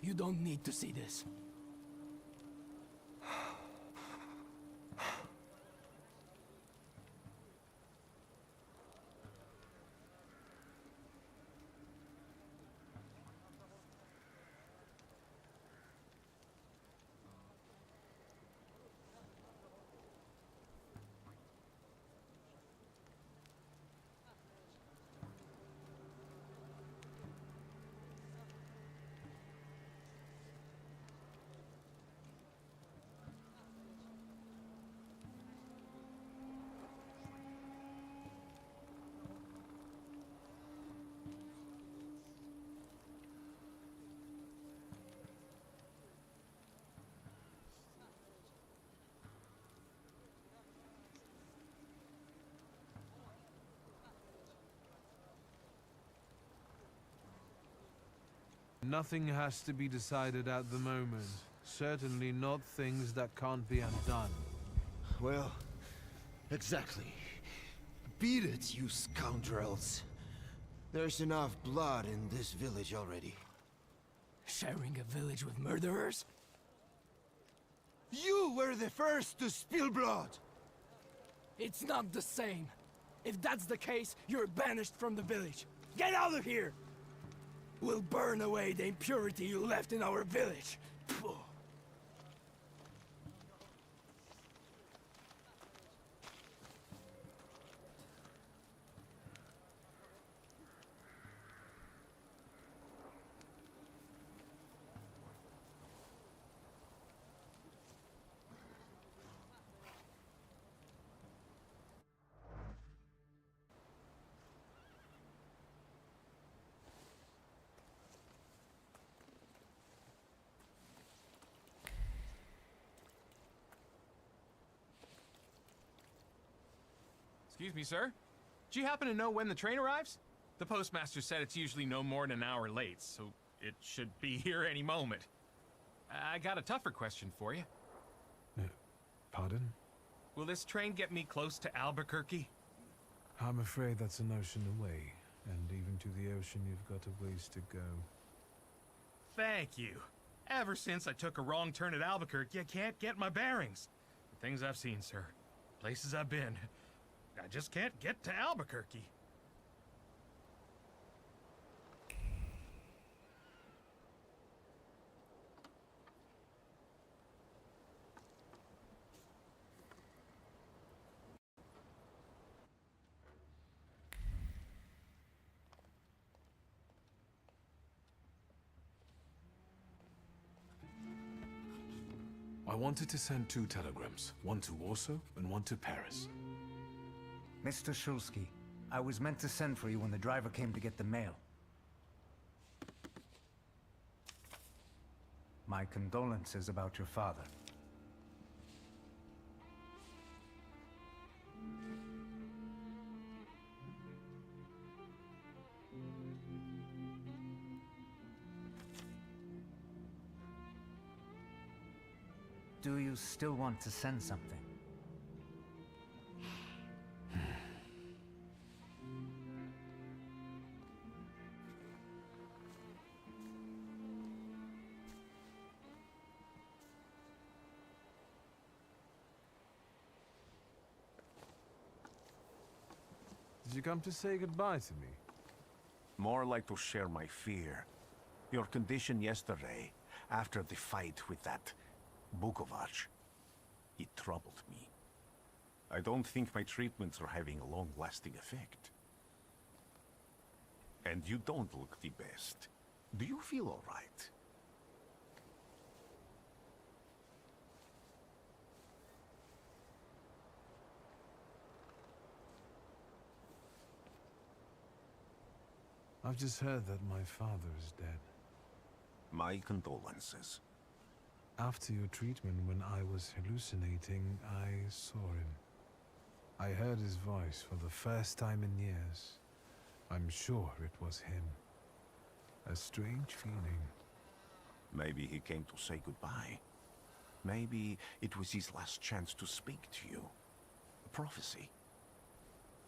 You don't need to see this. Nothing has to be decided at the moment. Certainly not things that can't be undone. Well, exactly. Beat it, you scoundrels. There's enough blood in this village already. Sharing a village with murderers? You were the first to spill blood! It's not the same. If that's the case, you're banished from the village. Get out of here! We'll burn away the impurity you left in our village. Phew. Excuse me, sir. Do you happen to know when the train arrives? The postmaster said it's usually no more than an hour late, so it should be here any moment. I got a tougher question for you. Pardon? Will this train get me close to Albuquerque? I'm afraid that's an ocean away, and even to the ocean you've got a ways to go. Thank you. Ever since I took a wrong turn at Albuquerque, I can't get my bearings. The things I've seen, sir. Places I've been. I just can't get to Albuquerque. I wanted to send 2 telegrams, one to Warsaw and one to Paris. Mr. Shulsky, I was meant to send for you when the driver came to get the mail. My condolences about your father. do you still want to send something? Did you come to say goodbye to me? More like to share my fear. Your condition yesterday, after the fight with that Guziec, it troubled me. I don't think my treatments are having a long-lasting effect. And you don't look the best. Do you feel all right? I've just heard that my father is dead. My condolences. After your treatment, when I was hallucinating, I saw him. I heard his voice for the first time in years. I'm sure it was him. A strange feeling. Maybe he came to say goodbye. Maybe it was his last chance to speak to you. A prophecy.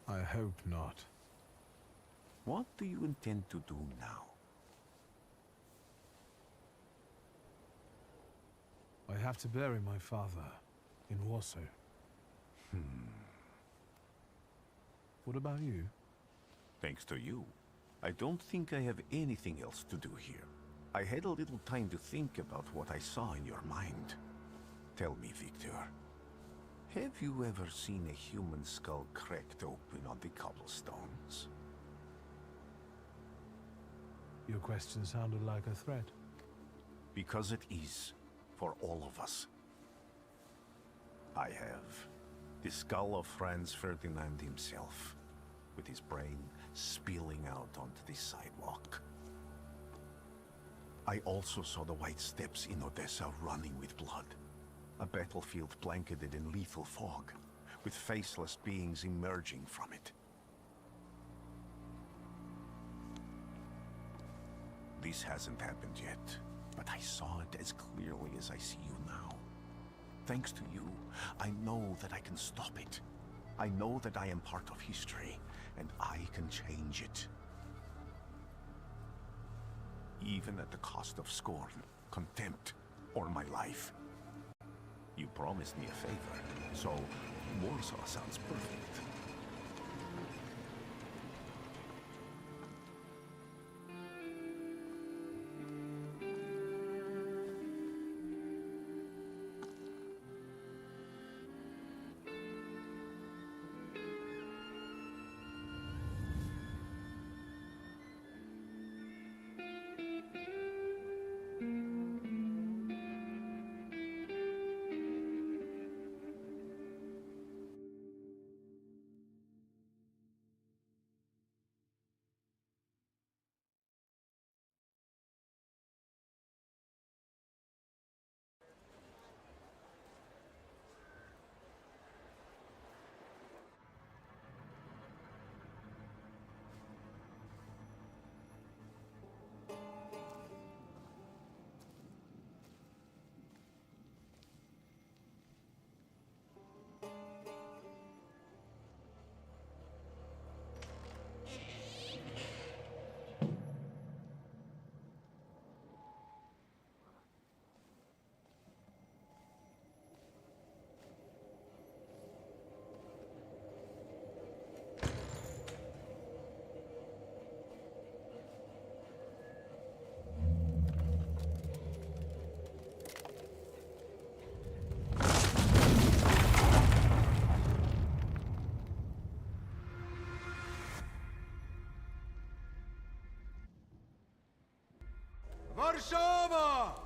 I hope not. What do you intend to do now? I have to bury my father in Warsaw. What about you? Thanks to you, I don't think I have anything else to do here. I had a little time to think about what I saw in your mind. Tell me, Victor, have you ever seen a human skull cracked open on the cobblestones? Your question sounded like a threat. Because it is, for all of us. I have the skull of Franz Ferdinand himself, with his brain spilling out onto the sidewalk. I also saw the white steps in Odessa running with blood. A battlefield blanketed in lethal fog, with faceless beings emerging from it. This hasn't happened yet, but I saw it as clearly as I see you now. Thanks to you, I know that I can stop it. I know that I am part of history, and I can change it. Even at the cost of scorn, contempt, or my life. You promised me a favor, so Warsaw sounds perfect. Warszawa!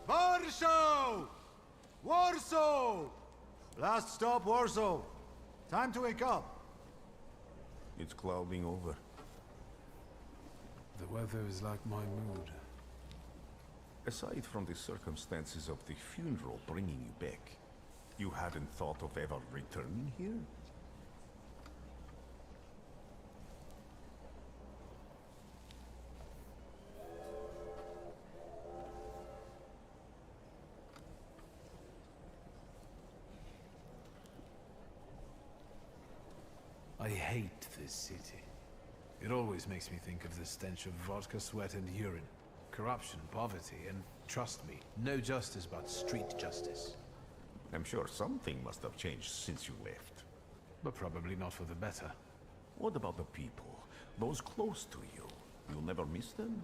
Warsaw! Warsaw! Last stop, Warsaw. Time to wake up. It's clouding over. The weather is like my mood. Aside from the circumstances of the funeral bringing you back, you hadn't thought of ever returning here? I hate this city. It always makes me think of the stench of vodka, sweat, and urine. Corruption, poverty, and trust me, no justice but street justice. I'm sure something must have changed since you left. But probably not for the better. What about the people? Those close to you? You'll never miss them?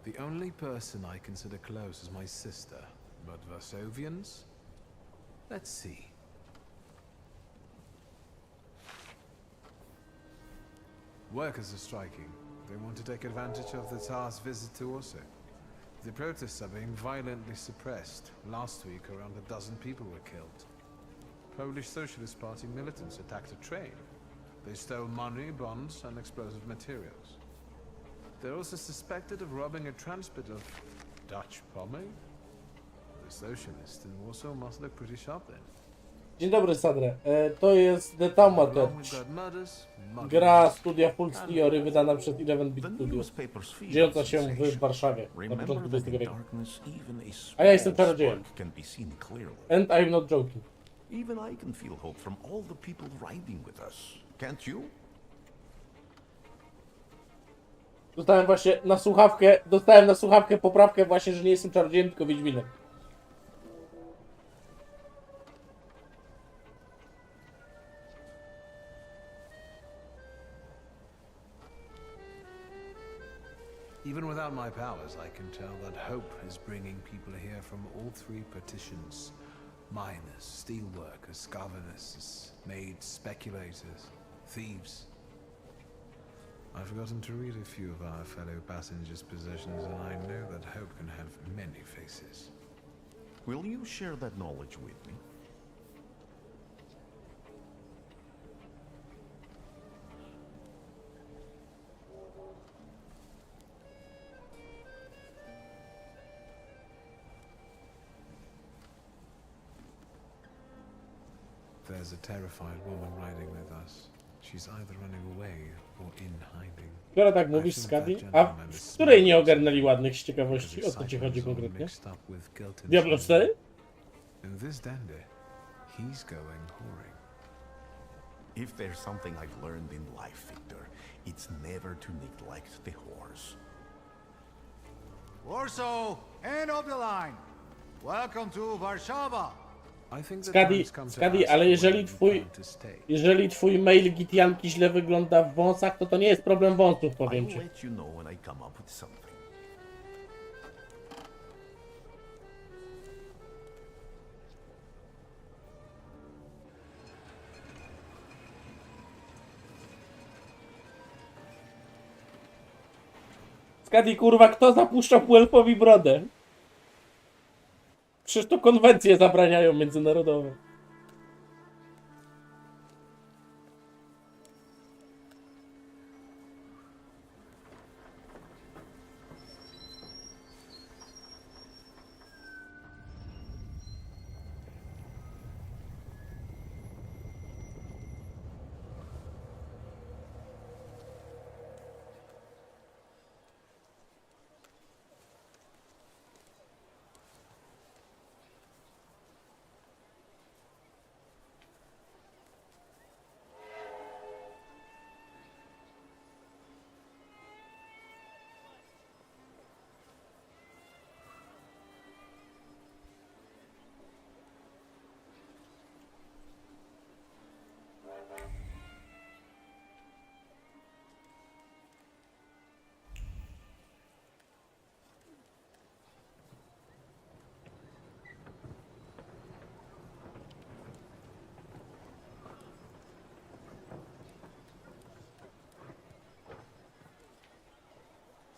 The only person I consider close is my sister. But Vasovians? Let's see. Workers are striking. They want to take advantage of the Tsar's visit to Warsaw. The protests are being violently suppressed. Last week, around a dozen people were killed. Polish Socialist Party militants attacked a train. They stole money, bonds, and explosive materials. They're also suspected of robbing a transport of Dutch pomade. The socialists in Warsaw must look pretty sharp then. Dzień dobry, Sadre. To jest The Thaumaturge. Gra studia Full Theory wydana przez 11-bit Studios, dziejąca się w Warszawie na początku XX wieku. A ja jestem czarodziejem. And I'm not joking. Even I can feel hope from all the people riding with us. Can't you? Dostałem na słuchawkę poprawkę właśnie, że nie jestem czarodziejem, tylko wiedźminem. Even without my powers, I can tell that hope is bringing people here from all three partitions. Miners, steelworkers, governesses, maids, speculators, thieves. I've gotten to read a few of our fellow passengers' possessions, and I know that hope can have many faces. Will you share that knowledge with me? There's a terrified woman riding with us. She's either running away or in hiding. Skoro tak mówisz, Skadi, a w której nie ogarnęli ładnych z ciekawości? O co ci chodzi konkretnie? Diablo 4? In this dander, he's going whoring. If there's something I've learned in life, Victor, it's never to neglect the horse. Warsaw, end of the line. Welcome to Warszawa. Skadi, ale jeżeli twój mail gitianki źle wygląda w wąsach, to nie jest problem wąsów, powiem ci. Skadi, kurwa, kto zapuszcza Puelfowi brodę? Przecież to konwencje zabraniają międzynarodowe.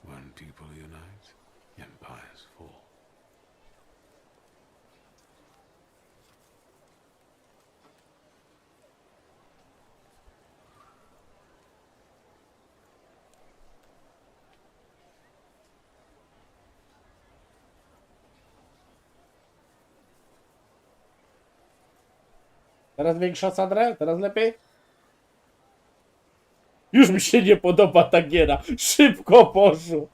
When people unite, empires fall. Teraz większa Sadra? Teraz lepiej? Już mi się nie podoba ta giera. Szybko poszło.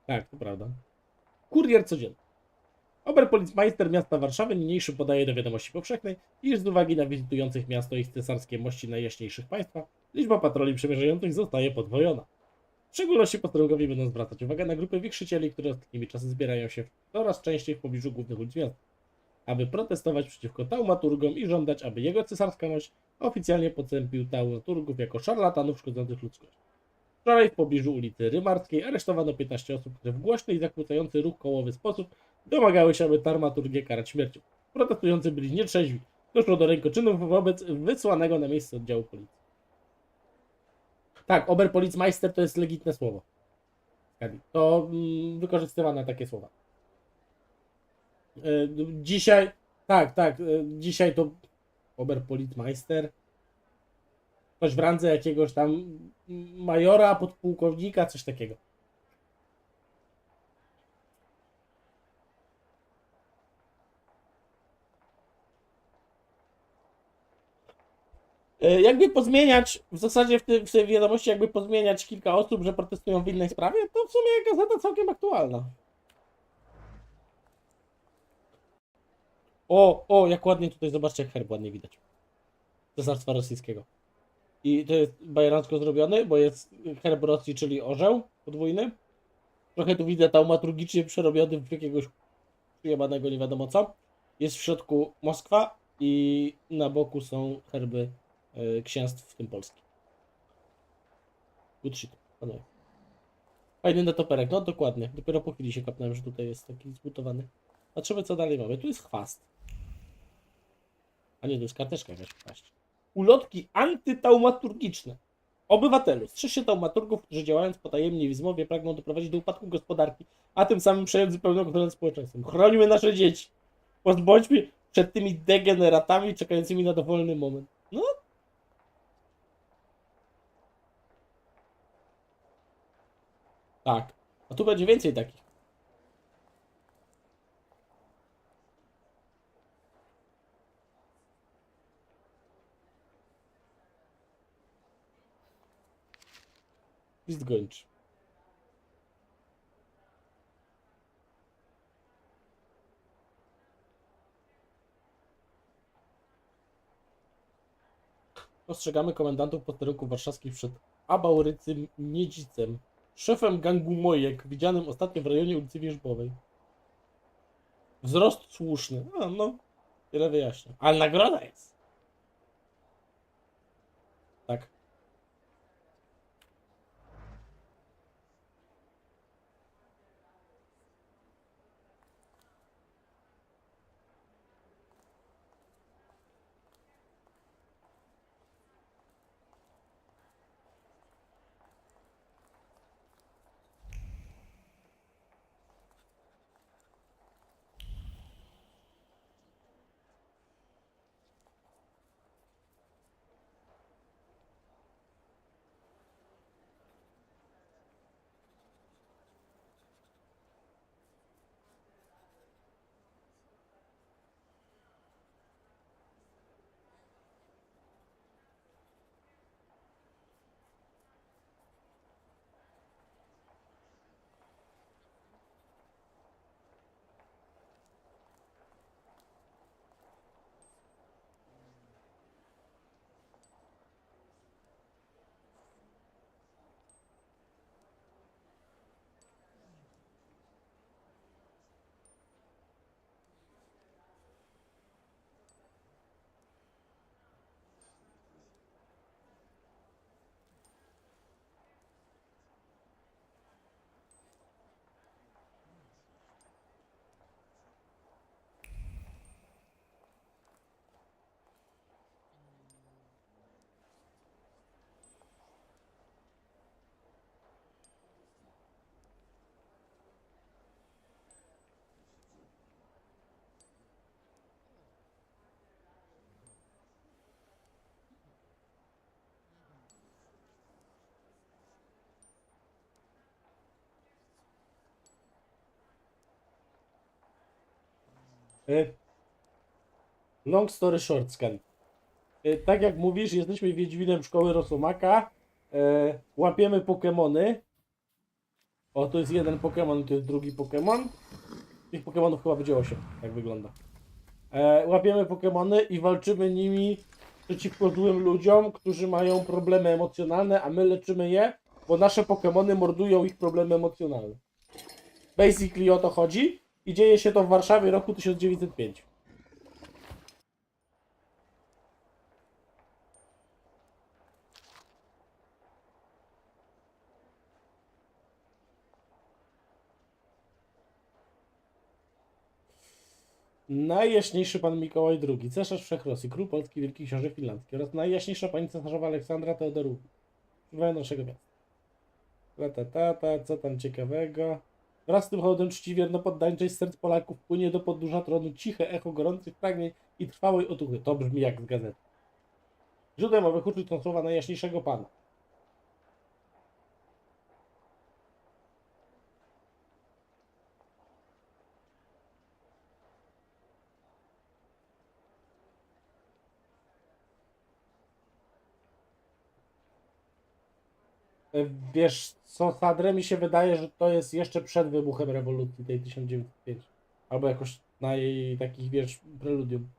Tak, to prawda. Kurier codzienny. Oberpolicmeister miasta Warszawy niniejszy podaje do wiadomości powszechnej, iż z uwagi na wizytujących miasto i cesarskie mości najjaśniejszych państwa, liczba patroli przemierzających zostaje podwojona. W szczególności posterunkowi będą zwracać uwagę na grupy wichrzycieli, które ostatnimi czasy zbierają się coraz częściej w pobliżu głównych ulic miasta, aby protestować przeciwko Thaumaturgom i żądać, aby jego cesarska mość oficjalnie potępił Thaumaturgów jako szarlatanów szkodzących ludzkości. Wczoraj w pobliżu ulicy Rymarskiej aresztowano 15 osób, które w głośny i zakłócający ruch kołowy sposób domagały się, aby Thaumaturgię karać śmiercią. Protestujący byli nietrzeźwi. Doszło do rękoczynów wobec wysłanego na miejsce oddziału policji. Tak, Oberpolicmeister to jest legitne słowo. To wykorzystywane takie słowa. Dzisiaj, dzisiaj to Oberpolicmeister. Ktoś w randze jakiegoś tam majora, podpułkownika, coś takiego. Jakby pozmieniać, w zasadzie w tej wiadomości jakby pozmieniać kilka osób, że protestują w innej sprawie, to w sumie gazeta całkiem aktualna. Jak ładnie tutaj, zobaczcie jak herb ładnie widać. Cesarstwa Rosyjskiego. I to jest bajerancko zrobiony, bo jest herb Rosji, czyli orzeł podwójny. Trochę tu widzę taumaturgicznie przerobiony w jakiegoś przyjebanego nie wiadomo co. Jest w środku Moskwa i na boku są herby księstw, w tym Polski. Good shit, panowie. Fajny netoperek, no dokładnie. Dopiero po chwili się kapnąłem, że tutaj jest taki zbutowany. Patrzymy co dalej mamy. Tu jest chwast. A nie, to jest karteczka jakaś wpaść. Ulotki antytaumaturgiczne. Obywatelu, strzeż się taumaturgów, którzy działając potajemnie i w zmowie pragną doprowadzić do upadku gospodarki, a tym samym przejąć zupełną kontrolę nad społeczeństwem. Chronimy nasze dzieci. Pozbądźmy przed tymi degeneratami czekającymi na dowolny moment. No. Tak. A tu będzie więcej takich. List gończy. Ostrzegamy komendantów posterunków warszawskich przed Abaurycym Niedzicem, szefem gangu Mojek, widzianym ostatnio w rejonie ulicy Wierzbowej. Wzrost słuszny. A, no, tyle wyjaśnia. Ale nagroda jest. Tak. Long story short, Scan. Tak jak mówisz, jesteśmy Wiedźminem szkoły Rosomaka. Łapiemy Pokemony. O, tu jest jeden Pokémon, tu jest drugi Pokémon. Tych Pokémonów chyba będzie 8, tak wygląda. Łapiemy Pokémony i walczymy nimi przeciwko złym ludziom, którzy mają problemy emocjonalne, a my leczymy je, bo nasze Pokémony mordują ich problemy emocjonalne. Basically o to chodzi i dzieje się to w Warszawie roku 1905. Najjaśniejszy pan Mikołaj II, cesarz Wszechrosji, król Polski, wielki książę finlandzki oraz najjaśniejsza pani cesarzowa Aleksandra Teodorówna. Przybywają do naszego miasta. Co tam ciekawego? Wraz z tym hołdem czci wiernopoddańczej z serc Polaków płynie do podnóża tronu ciche echo gorących pragnień i trwałej otuchy. To brzmi jak z gazety. Źródłem owych uczuć są słowa najjaśniejszego pana. Wiesz co, Sadre, mi się wydaje, że to jest jeszcze przed wybuchem rewolucji tej 1905. Albo jakoś na jej takich, wiesz, preludium.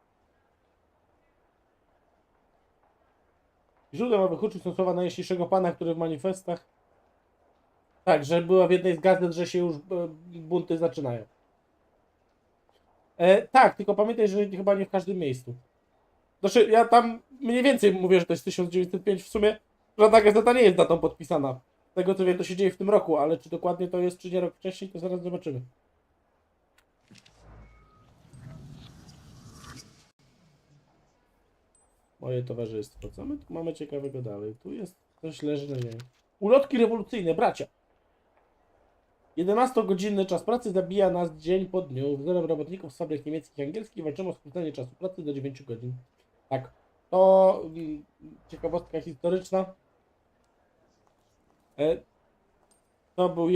Źródłem owych uczuć są słowa najjaśniejszego pana, który w manifestach... Tak, że była w jednej z gazet, że się już bunty zaczynają. Tak, tylko pamiętaj, że chyba nie w każdym miejscu. Znaczy, ja tam mniej więcej mówię, że to jest 1905 w sumie. Żadna gazeta nie jest datą podpisana. Z tego co wiem, to się dzieje w tym roku, ale czy dokładnie to jest, czy nie rok wcześniej, to zaraz zobaczymy. Moje towarzystwo. Co my tu mamy ciekawego dalej? Tu jest coś leży na ziemi. Ulotki rewolucyjne, bracia! 11-godzinny czas pracy zabija nas dzień po dniu. Wzorem robotników z fabryk niemieckich i angielskich walczymy o skrócenie czasu pracy do 9 godzin. Tak. To ciekawostka historyczna. To był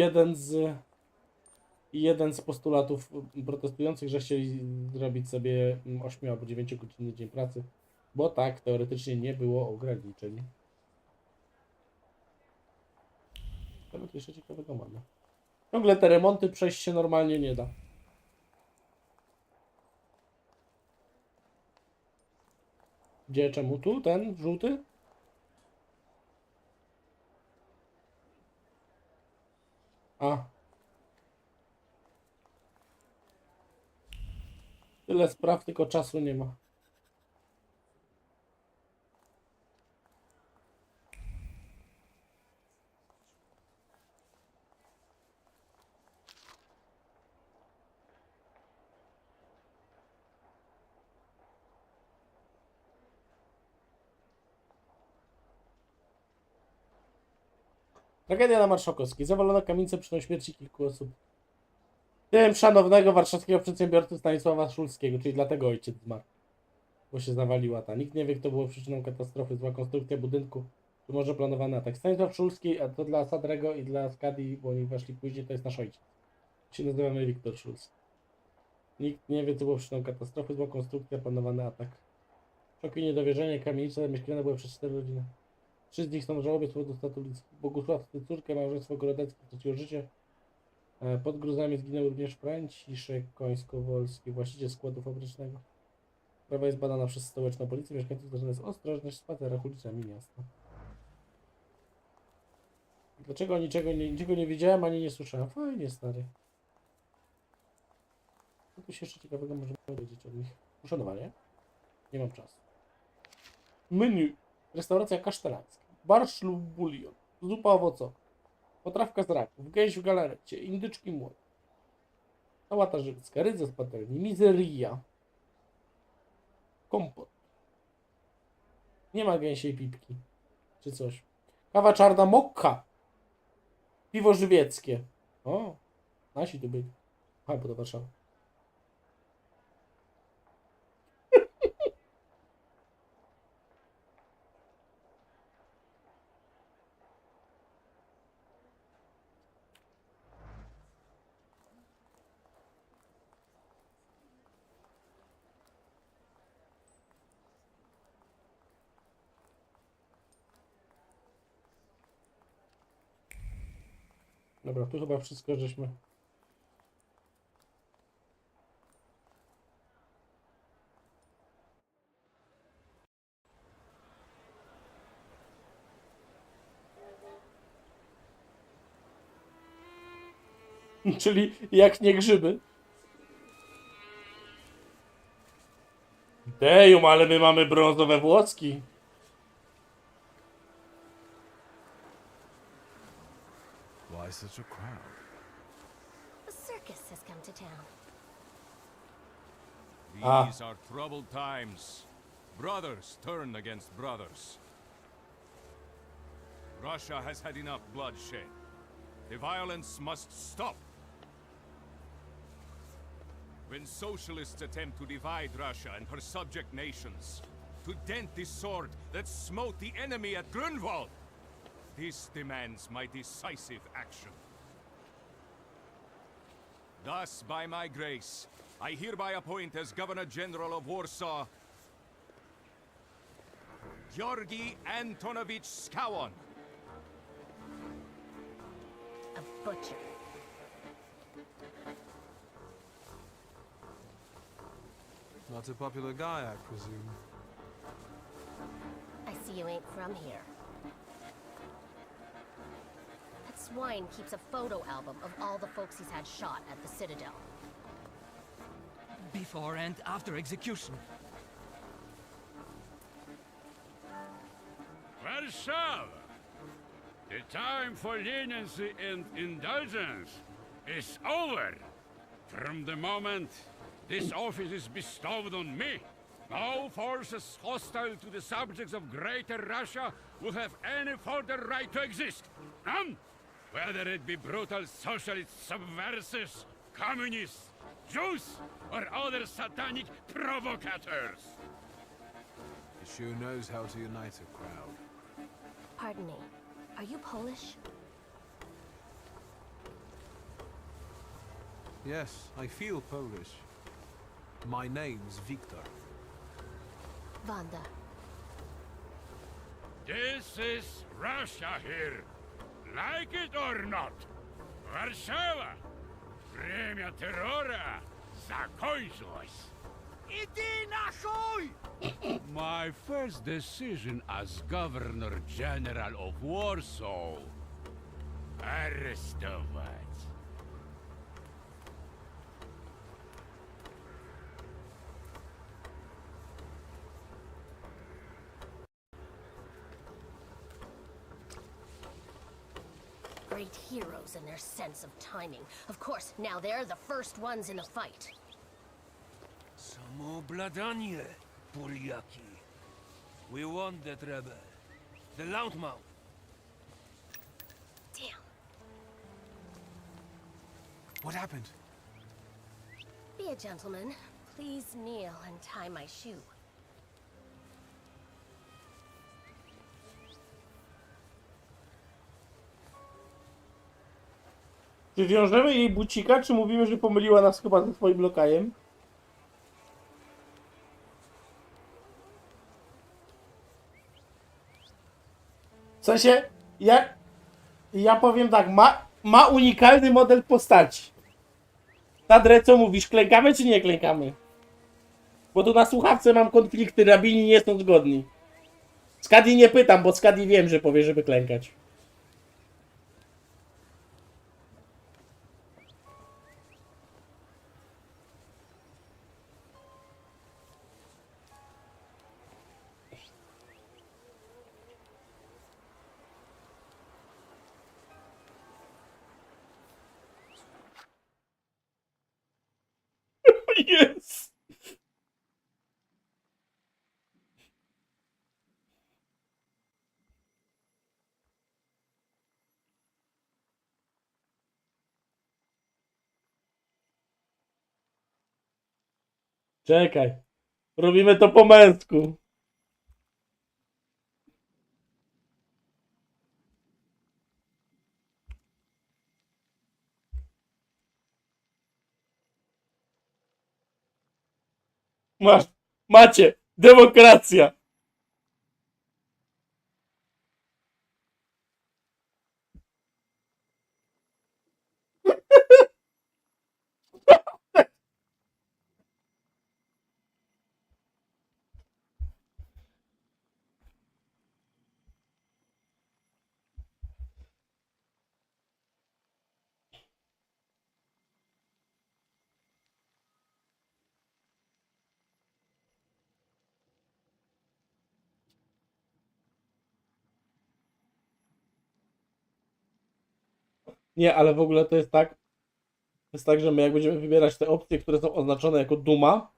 jeden z postulatów protestujących, że chcieli zrobić sobie 8 albo 9 godzinny dzień pracy, bo tak teoretycznie nie było ograniczeń. Czego tu jeszcze ciekawego mamy? Ciągle te remonty przejść się normalnie nie da. Gdzie, czemu tu? Ten żółty? A. Tyle spraw, tylko czasu nie ma. Tragedia na Marszałkowskiej. Zawalono kamienicę przyczyną śmierci kilku osób. Tym szanownego warszawskiego przedsiębiorcy Stanisława Szulskiego, czyli dlatego ojciec zmarł. Bo się zawaliła ta. Nikt nie wie, kto było przyczyną katastrofy. Zła konstrukcja budynku. Tu może planowany atak. Stanisław Szulski, a to dla Sadrego i dla Skadi, bo oni weszli później, to jest nasz ojciec. Się nazywamy Wiktor Szulski. Nikt nie wie, co było przyczyną katastrofy. Zła konstrukcja, planowany atak. Szok i niedowierzenie. Kamienica zamieszkiwane były przez 4 godziny. 3 z nich są w żałobie z powodu statu Bogusław, córkę, małżeństwo Grodeckie straciło życie. Pod gruzami zginął również Franciszek Końsko-Wolski, właściciel składu fabrycznego. Sprawa jest badana przez stołeczną policję. Mieszkańców zdarzona jest ostrożność w spacerach ulicami miasta. Dlaczego niczego nie widziałem, ani nie słyszałem? Fajnie, stary. Co tu się jeszcze ciekawego możemy powiedzieć od nich? Uszanowanie. Nie mam czasu. Menu. Restauracja kasztelańska. Barszcz lub bulion. Zupa owocowa. Potrawka z raków. Gęś w galarecie. Indyczki młode. Sałata żywicka. Rydza z patelni. Mizeria. Kompot. Nie ma gęsiej pipki. Czy coś. Kawa czarna mokka. Piwo żywieckie. O. Nasi tu byli. A, bo do Warszawy. Dobra, tu chyba wszystko żeśmy... Czyli jak nie grzyby. Dejum, ale my mamy brązowe włoski. Why such a crowd? A circus has come to town. These are troubled times. Brothers turn against brothers. Russia has had enough bloodshed. The violence must stop. When socialists attempt to divide Russia and her subject nations, to dent the sword that smote the enemy at Grunwald, this demands my decisive action. Thus, by my grace, I hereby appoint as Governor General of Warsaw, Georgi Antonovich Skowon. A butcher. Not a popular guy, I presume. I see you ain't from here. That swine keeps a photo album of all the folks he's had shot at the Citadel. Before and after execution. Warsaw! The time for leniency and indulgence is over. From the moment this office is bestowed on me, no forces hostile to the subjects of Greater Russia will have any further right to exist. None! Whether it be brutal socialist subversives, communists, Jews, or other satanic provocators. He sure knows how to unite a crowd. Pardon me. Are you Polish? Yes, I feel Polish. My name's Victor. Wanda. This is Russia here. Like it or not. Warszawa. Время террора закончилось. Иди нахуй! My first decision as Governor General of Warsaw. Arrestować. Great heroes in their sense of timing. Of course, now they're the first ones in the fight. Samoobladanie, Poliaki. We want that rebel. The Loudmouth. Damn. What happened? Be a gentleman. Please kneel and tie my shoe. Czy wiążemy jej bucika, czy mówimy, że pomyliła nas chyba ze swoim lokajem? W sensie, ja powiem tak, ma unikalny model postaci. Tadre, co mówisz, klękamy czy nie klękamy? Bo tu na słuchawce mam konflikty, rabini nie są zgodni. Skadi nie pytam, bo Skadi wiem, że powie, żeby klękać. Jest. Czekaj. Robimy to po męsku. Macie. Demokracja. Nie, ale w ogóle to jest tak, że my jak będziemy wybierać te opcje, które są oznaczone jako duma,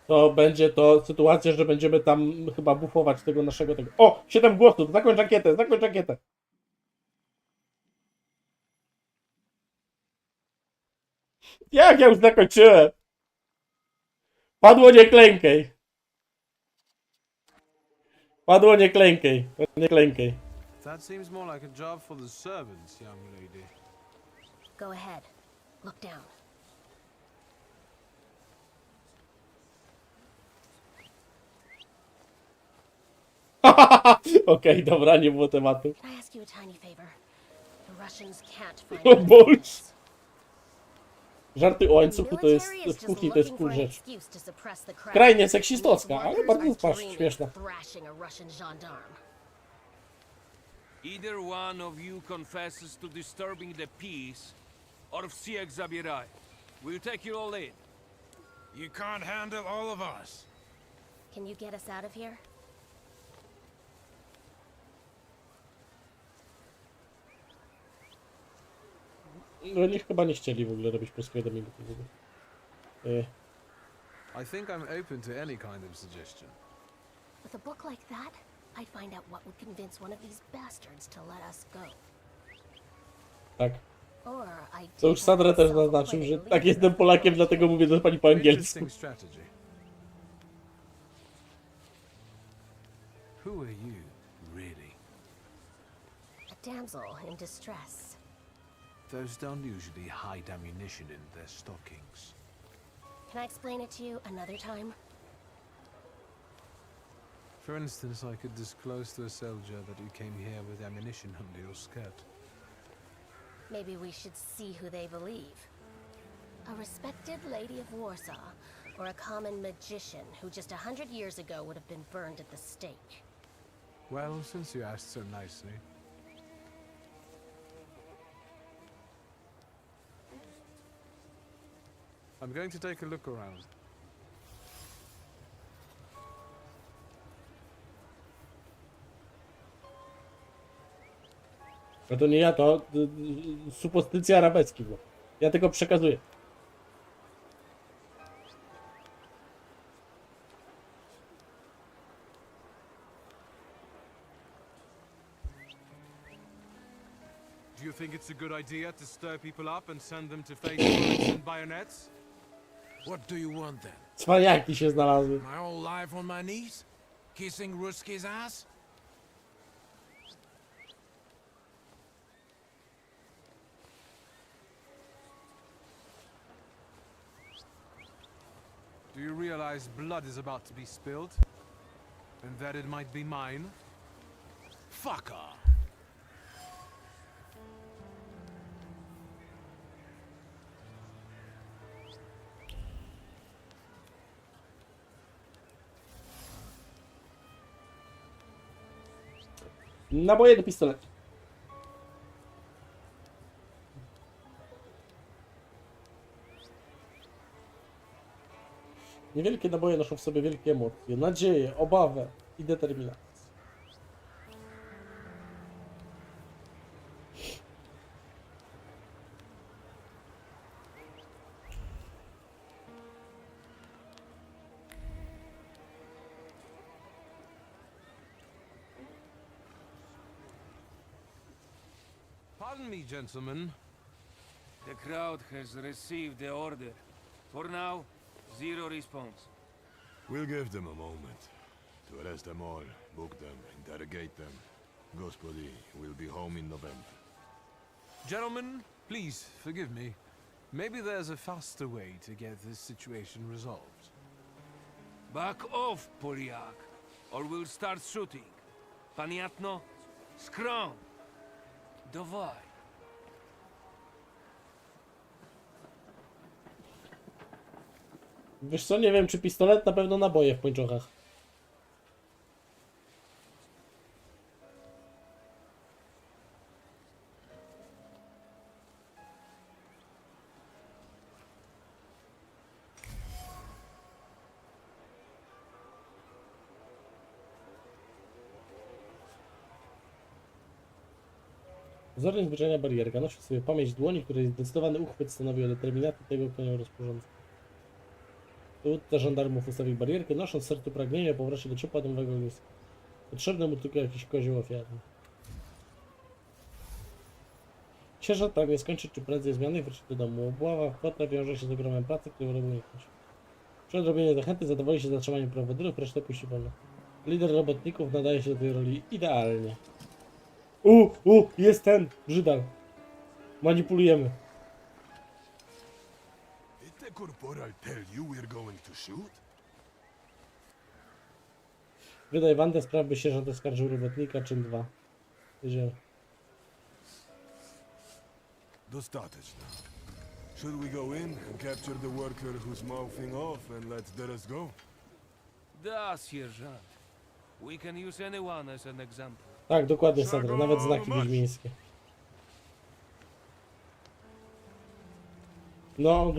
to będzie to sytuacja, że będziemy tam chyba bufować tego naszego tego. O! 7 głosów! Zakończ ankietę! Zakończ ankietę! Jak ja już zakończyłem? Padło nie klękaj! Padło nie klękaj! Nie klękaj. That seems more like a job for the servants, young lady. Go ahead. Look down. Okej, dobra, nie było tematu. Can I ask you a tiny favor? The Russians can't find O my Boże! weapons. Żarty o łańcuchu to jest w kuchni, to jest cool rzecz. Skrajnie seksistowska, ale bardzo śmieszna. Thrashing a Russian gendarme. Either one of you confesses to disturbing the peace, or wsiek zabieraj. We'll take you all in. You can't handle all of us. Can you get us out of here? No oni chyba nie chcieli w ogóle robić polskiego dubbingu. I think I'm open to any kind of suggestion. With a book like that, I'd find out what would convince one of these bastards to let us go. Tak. Or I'd To już Sandra też zaznaczył, że tak, jestem Polakiem, dlatego mówię do pani po angielsku. Interesting strategy. Who are you, really? A damsel in distress. Those don't usually hide ammunition in their stockings. Can I explain it to you another time? For instance, I could disclose to a soldier that you came here with ammunition under your skirt. Maybe we should see who they believe. A respected lady of Warsaw, or a common magician who just 100 years ago would have been burned at the stake. Well, since you asked so nicely. I'm going to take a look around. A to nie ja, to supozycja arabecki była. Ja tylko przekazuję. Do you think it's a good idea to stir people up and send them to face bullets and bayonets? What do you want then? Cwaniaki się znalazły. My whole life on my knees? Kissing Ruski's ass? Do you realize blood is about to be spilled? And that it might be mine? Fuck off! Naboje do pistoletu. Niewielkie naboje noszą w sobie wielkie emocje, nadzieję, obawę i determinację. Pardon me, gentlemen. The crowd has received the order. For now, zero response. We'll give them a moment to arrest them all, book them, interrogate them. Gospodi will be home in November. Gentlemen, please forgive me. Maybe there's a faster way to get this situation resolved. Back off, Poliak, or we'll start shooting. Paniatno, scrum. Dawaj. Wiesz co, nie wiem czy pistolet, na pewno naboje w pończochach. Wzorem zwyczajna barierka. Nosi sobie pamięć dłoni, której zdecydowany uchwyt stanowi o determinacji tego, kto nią rozporządza. Dowódca żandarmów ustawił barierkę, nosząc w sercu pragnienia powrocie do ciepła domowego ogniska. Potrzebny mu tylko jakiś kozioł ofiarny. Sierżant pragnie skończyć czy prędzej zmiany i wrócić do domu. Obława kwota wiąże się z ogromem pracy, którą robi uniknąć. Przed robieniem zachęty zadowoli się zatrzymaniem prowodyrów, resztę puści wolno. Lider robotników nadaje się do tej roli idealnie. Jest ten Żydal. Manipulujemy. Did the corporal tell you we're going to shoot? Wydaj Wandę, spraw by sierżant oskarżył robotnika, czyn 2. Idziemy. Dostatečno. Should we go in and capture the worker who's mouthing off and let the rest go? Da, sierżant. We can use anyone as an example. Tak, dokładnie, Sandra. Nawet znaki wiedźmińskie. No,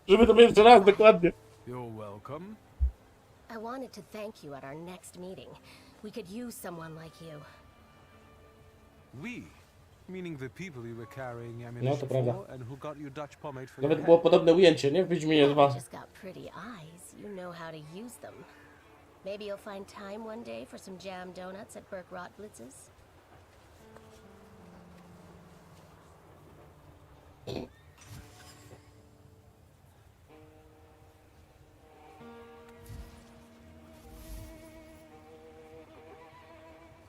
żeby to jeszcze raz, dokładnie. You're welcome. I wanted to thank you at our next meeting. We could use someone like you. We? Meaning the people you were carrying No, ammunition to prawda. for and who got you Dutch pomade for Nawet your było head? podobne ujęcie, nie? W Wiedźminie 2. You just got pretty eyes. You know how to use them. Maybe you'll find time one day for some jam donuts at Burke Rotblitz's.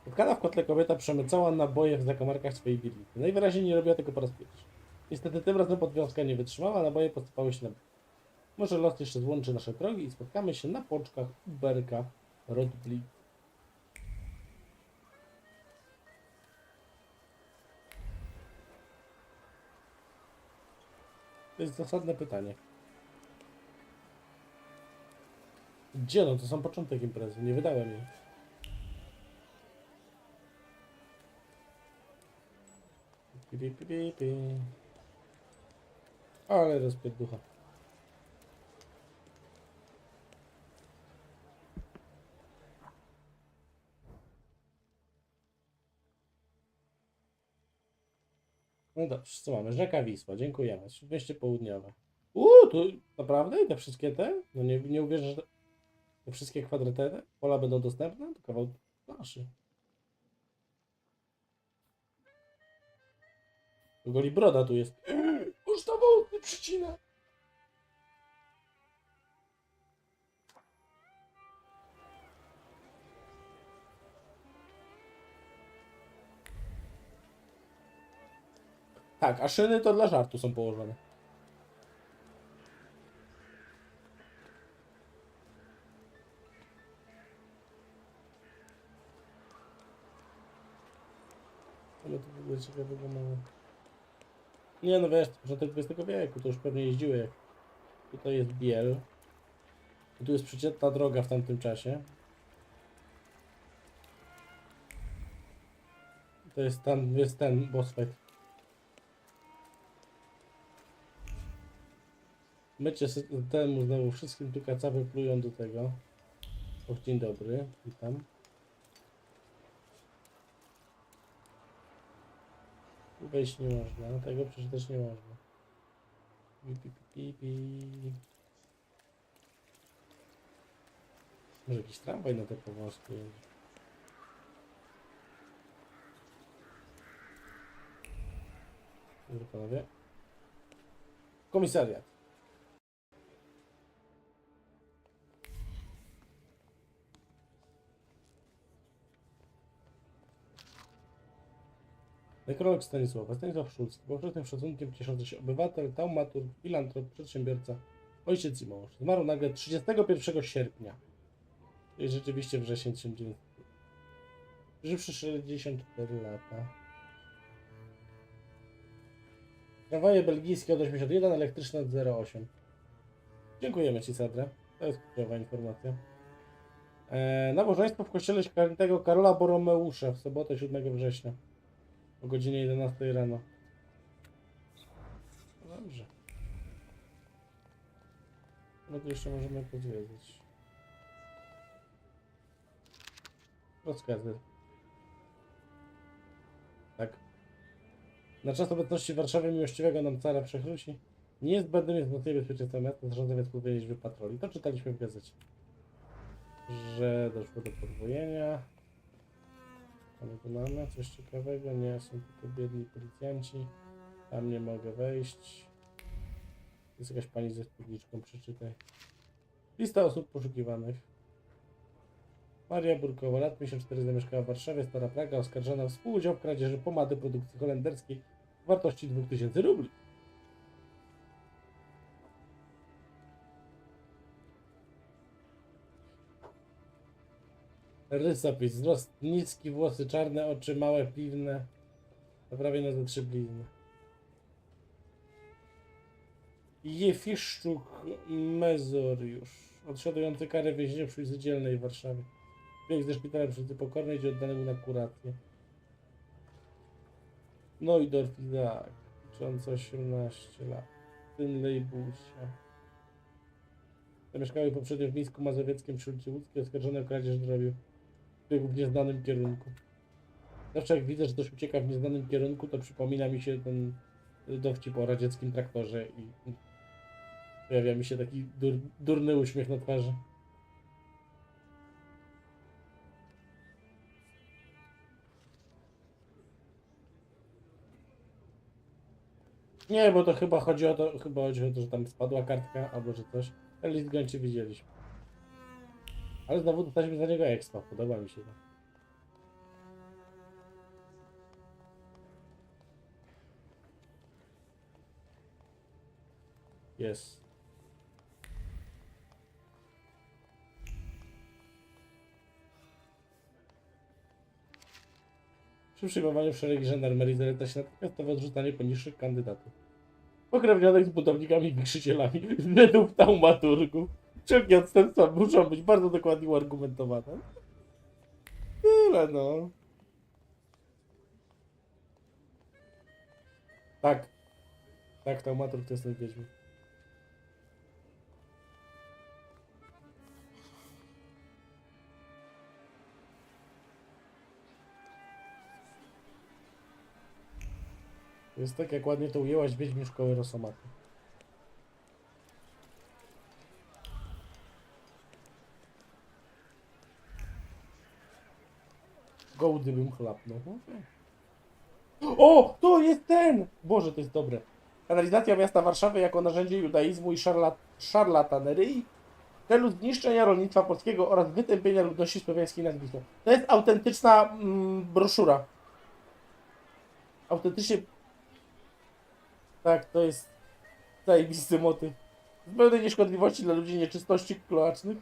Spotkana w kotle kobieta przemycała naboje w zakamarkach swojej willi. Najwyraźniej nie robiła tego po raz pierwszy. Niestety tym razem podwiązka nie wytrzymała, naboje posypały się na bok. Może los jeszcze złączy nasze drogi i spotkamy się na poczkach u Berka Rotblitz. To jest zasadne pytanie. Gdzie no? To sam początek imprezy. Nie wydałem jej. Ale rozpierducha. No dobrze, co mamy? Rzeka Wisła, dziękujemy. Śródmieście Południowe. Tu naprawdę? Te wszystkie te? No nie uwierzę, że te wszystkie kwadratery pola będą dostępne? To kawał naszy. Goli broda tu jest. Można wątny przycina. Tak, a szyny to dla żartu są położone. Ale to w ogóle ciekawego mało. Nie no wiesz, początek XX wieku, to już pewnie jeździły jak... Tutaj jest Biel. I tu jest przeciętna droga w tamtym czasie. To jest tam, jest ten boss fight. Mycie temu znowu wszystkim tu kacawy plują do tego. O, dzień dobry, witam. Tu wejść nie można, tego przeczytać nie można. Może jakiś tramwaj na te powązki jedzie. Dobry panowie. Komisariat. Nekrolog Stanisława. Stanisław Szulski. Powszechnym szacunkiem cieszący się obywatel, Thaumaturge, filantrop, przedsiębiorca, ojciec i mąż. Zmarł nagle 31 sierpnia. To jest rzeczywiście wrzesień 1900. Żywszy 64 lata. Tramwaje belgijskie od 81, elektryczne od 08. Dziękujemy Ci, Sadra. To jest kluczowa informacja. Nabożeństwo w kościele świętego Karola Boromeusza w sobotę 7 września. O godzinie 11 rano. No dobrze. No to jeszcze możemy pozwiedzieć. Rozkazy. Tak. Na czas obecności w Warszawie miłościwego nam cara przechrusi. Niezbędnym jest wzmocnienie bezpieczeństwa miasta, zarządzając współdzielnie liczby patroli. To czytaliśmy w gazecie. Że doszło do podwojenia. Ale tu mamy coś ciekawego. Nie, są tylko biedni policjanci. Tam nie mogę wejść. Jest jakaś pani ze spódniczką, przeczytaj. Lista osób poszukiwanych. Maria Burkowa, lat 54, zamieszkała w Warszawie, Stara Praga, oskarżona o współudział w kradzieży pomady produkcji holenderskiej w wartości 2000 rubli. Rysopis, wzrost niski, włosy czarne, oczy małe, piwne, a prawie na ze 3 blizny. Jefiszczuk Mezoriusz, odsiadujący karę więzienia przy ulicy Dzielnej w Warszawie. Bieg ze szpitala przy ulicy Pokornej, gdzie oddany mu na kurację. Neudorf Izaak, liczący 18 lat. Syn Lejbusia. Zamieszkały poprzednio w Mińsku Mazowieckim przy ulicy Łódzkiej, oskarżony o kradzież drobiu. Biegł w nieznanym kierunku. Zawsze jak widzę, że ktoś ucieka w nieznanym kierunku, to przypomina mi się ten dowcip o radzieckim traktorze i pojawia mi się taki durny uśmiech na twarzy. Nie, bo to chyba chodzi o to, że tam spadła kartka albo że coś. Ten list gończy widzieliśmy. Ale znowu dostaliśmy za niego expa, podoba mi się to. Jest. Przy przyjmowaniu w szeregi żandarmerii zaleca się natychmiastowe odrzucanie poniższych kandydatów. Pokrewnionych z budownikami i wichrzycielami według Thaumaturgu. Wszelkie odstępstwa muszą być bardzo dokładnie uargumentowane. Tyle no. Tak. Tak, Thaumaturg to jest ten wiedźmin. To jest tak, jak ładnie to ujęłaś wiedźmin szkoły Rosomaty. Gołdy bym chlapnął. O! To jest ten! Boże, to jest dobre. Kanalizacja miasta Warszawy jako narzędzie judaizmu i szarlatanerii w celu zniszczenia rolnictwa polskiego oraz wytępienia ludności słowiańskiej nad Wisłą. To jest autentyczna broszura. Autentycznie... Tak, to jest zajebisty motyw. Z pełnej nieszkodliwości dla ludzi nieczystości kloacznych.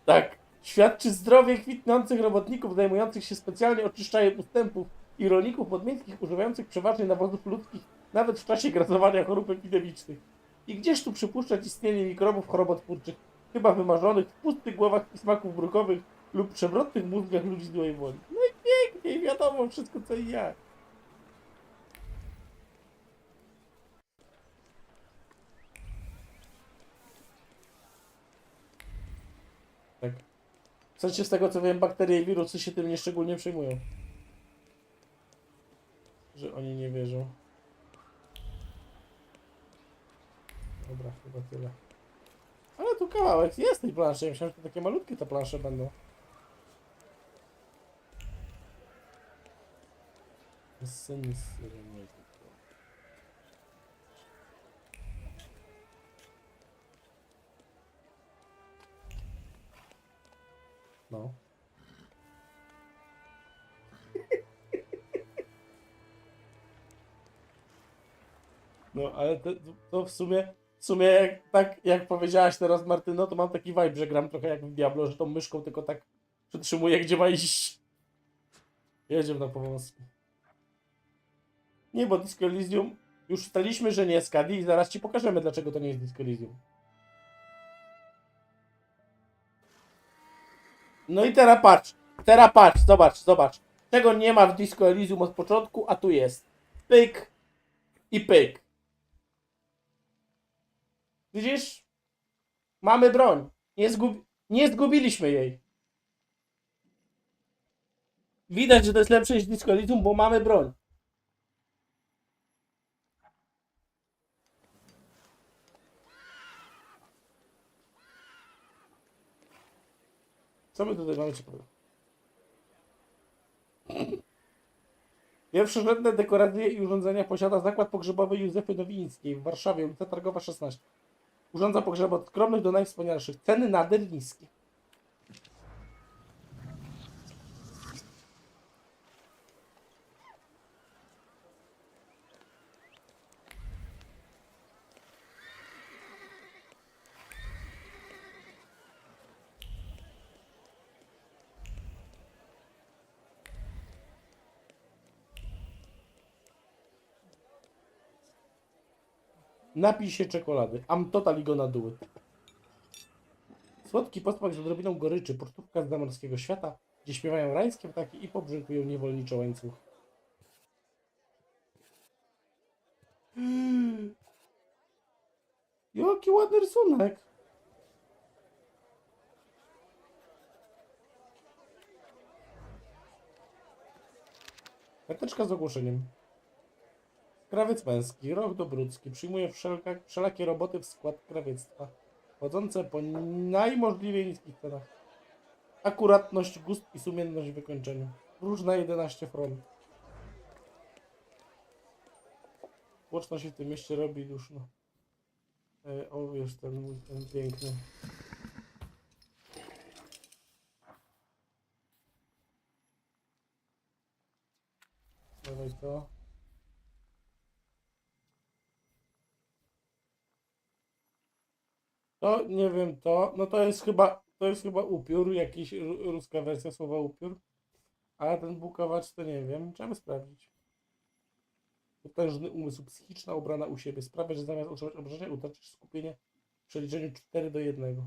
Tak. Świadczy zdrowie kwitnących robotników zajmujących się specjalnie oczyszczajem ustępów i rolników podmiejskich używających przeważnie nawozów ludzkich nawet w czasie grasowania chorób epidemicznych. I gdzież tu przypuszczać istnienie mikrobów chorobotwórczych, chyba wymarzonych w pustych głowach i smaków brukowych lub przewrotnych mózgach ludzi złej woli. No i pięknie, i wiadomo wszystko co i jak. Tak. W sensie z tego co wiem, bakterie i wirusy się tym nieszczególnie przejmują. Że oni nie wierzą. Dobra, chyba tyle. Ale tu kawałek jest tej planszy. Ja myślałem, że to takie malutkie te plansze będą. Sens. No. No, ale to w sumie jak powiedziałaś teraz, Martyno, to mam taki vibe, że gram trochę jak w Diablo, że tą myszką tylko tak przytrzymuję, gdzie ma iść. Jedziemy na powązki. Nie, bo Disco Elysium już ustaliliśmy, że nie Skadi i zaraz ci pokażemy, dlaczego to nie jest Disco Elysium. No i teraz patrz, zobacz. Tego nie ma w Disco Elysium od początku, a tu jest. Pyk i pyk. Widzisz? Mamy broń. Nie zgubiliśmy jej. Widać, że to jest lepsze niż Disco Elysium, bo mamy broń. Co my tutaj mamy ciekawego? Pierwszorzędne dekoracje i urządzenia posiada zakład pogrzebowy Józefy Nowińskiej w Warszawie, ulica Targowa 16. Urządza pogrzeby od skromnych do najwspanialszych. Ceny nader niskie. Napij się czekolady. Am total go na dół. Słodki posmak z odrobiną goryczy. Pocztówka z zamorskiego świata, gdzie śpiewają rajskie ptaki i pobrzękują niewolniczo łańcuch. Jaki ładny rysunek. Karteczka z ogłoszeniem. Krawiec męski, Roch Dobrucki, przyjmuje wszelakie roboty w skład krawiectwa, chodzące po najmożliwie niskich cenach. Akuratność, gust i sumienność w wykończeniu. Różna 11 front. Tłoczno się w tym mieście robi duszno. O, wiesz, ten mój, ten piękny. Dawaj to. To nie wiem, no to jest chyba upiór, jakiś ruska wersja słowa upiór. A ten bukawacz to nie wiem, trzeba sprawdzić. Potężny umysł, psychiczna obrana u siebie sprawia, że zamiast utrzymać obrażenia, utracisz skupienie w przeliczeniu 4:1.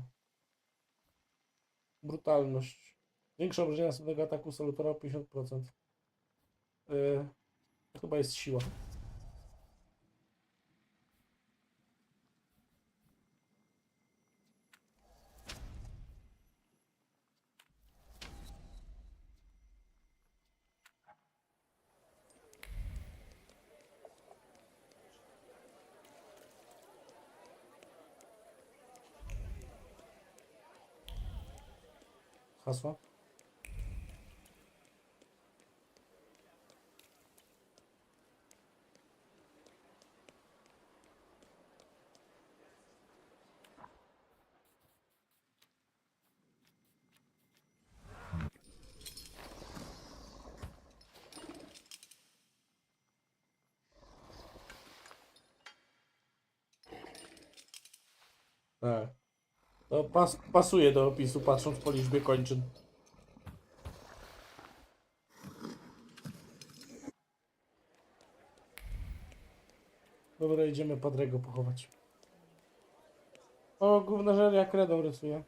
Brutalność. Większe obrażenia następnego ataku salutora o 50%. To chyba jest siła. Hasła. Tak. To pasuje do opisu, patrząc po liczbie kończyn. Dobra, idziemy Padrego pochować. O, gównożeria kredą rysuje.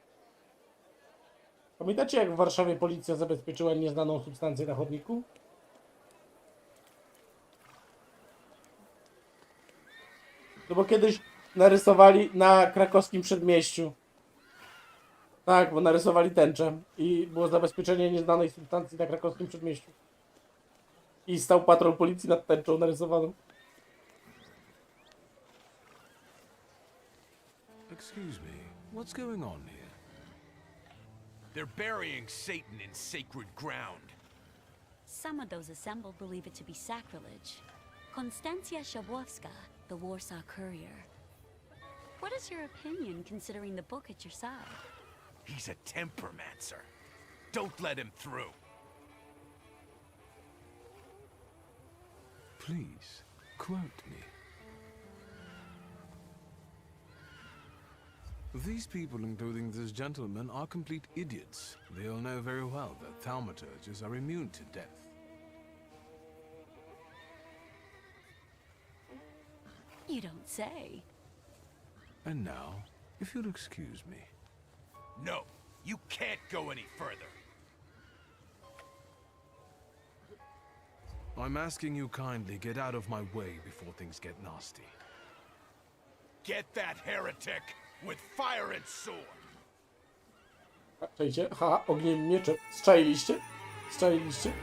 Pamiętacie, jak w Warszawie policja zabezpieczyła nieznaną substancję na chodniku? No bo kiedyś narysowali na krakowskim przedmieściu. Tak, bo narysowali tęczę i było zabezpieczenie nieznanej substancji na krakowskim przedmieściu. I stał patrol policji nad tęczą narysowaną. Excuse me, what's going on here? They're burying Satan in sacred ground. Some of those assembled believe it to be sacrilege. Konstancja Szabłowska, the Warsaw Courier. What is your opinion, considering the book at your side? He's a tempermancer. Don't let him through. Please, quote me. These people, including this gentleman, are complete idiots. They all know very well that Thaumaturges are immune to death. You don't say. And now, if you'll excuse me. No, you can't go any further. I'm asking you kindly get out of my way before things get nasty. Get that heretic with fire and sword. Czajcie? Ha, ogniem mieczem. Zczailiście? Zczailiście?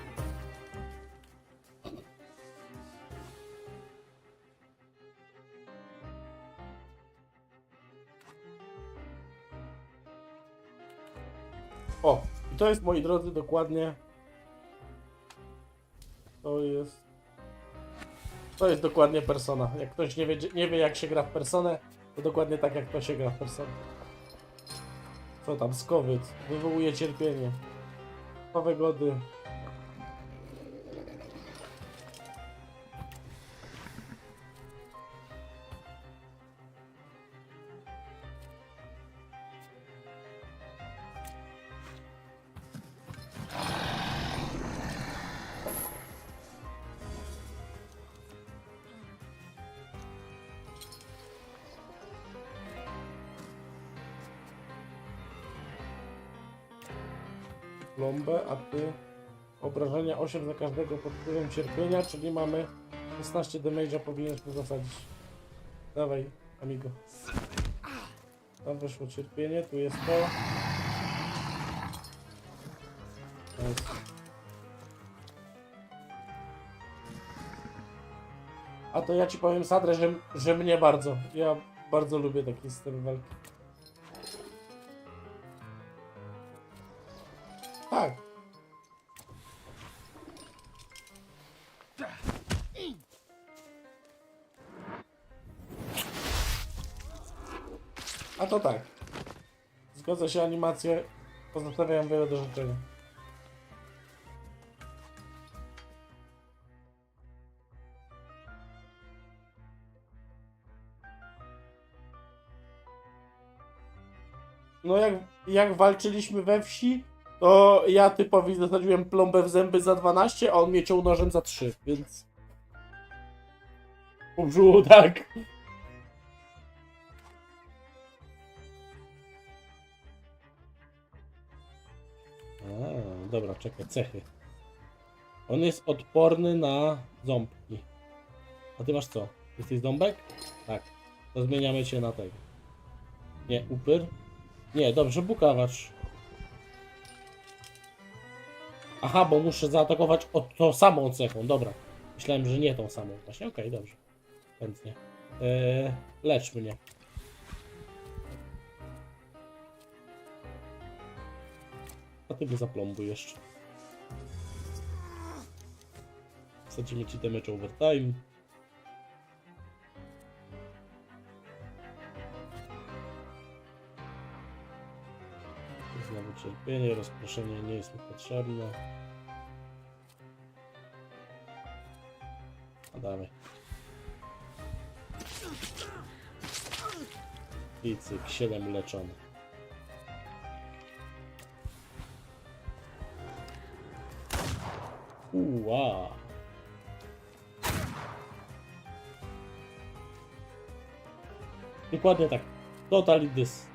O, i to jest, moi drodzy, dokładnie... To jest dokładnie Persona. Jak ktoś nie wie jak się gra w Personę, to dokładnie tak jak to się gra w Personę. Co tam? Skowyt. Wywołuje cierpienie. Nowe gody. Plombę, a ty obrażenia 8 za każdego pod wpływem cierpienia, czyli mamy 16 damage'a powinieneś mu zasadzić. Dawaj, amigo. Tam weszło cierpienie, tu jest to. Nice. A to ja ci powiem, Sadre, że mnie bardzo. Ja bardzo lubię taki system walki. Tak. A to tak. Zgadza się, animacje pozostawiają wiele do życzenia. No jak walczyliśmy we wsi, to ja typowi zasadziłem plombę w zęby za 12, a on mnie ciął nożem za 3, więc... Po brzuchu, tak. Dobra, czekaj, cechy. On jest odporny na ząbki. A ty masz co? Jesteś ząbek? Tak. To zmieniamy cię na tego. Nie, upyr? Nie, dobrze, bukawacz. Aha, bo muszę zaatakować tą samą cechą, dobra. Myślałem, że nie tą samą. Właśnie, okej, dobrze. Chętnie. Lecz mnie. A ty go zaplombuj jeszcze. Wsadzimy ci damage overtime. Znowu cierpienie, rozproszenie nie jest mi potrzebne. A damy. I cyk, 7 leczony. Wow. Dokładnie tak. Totally this.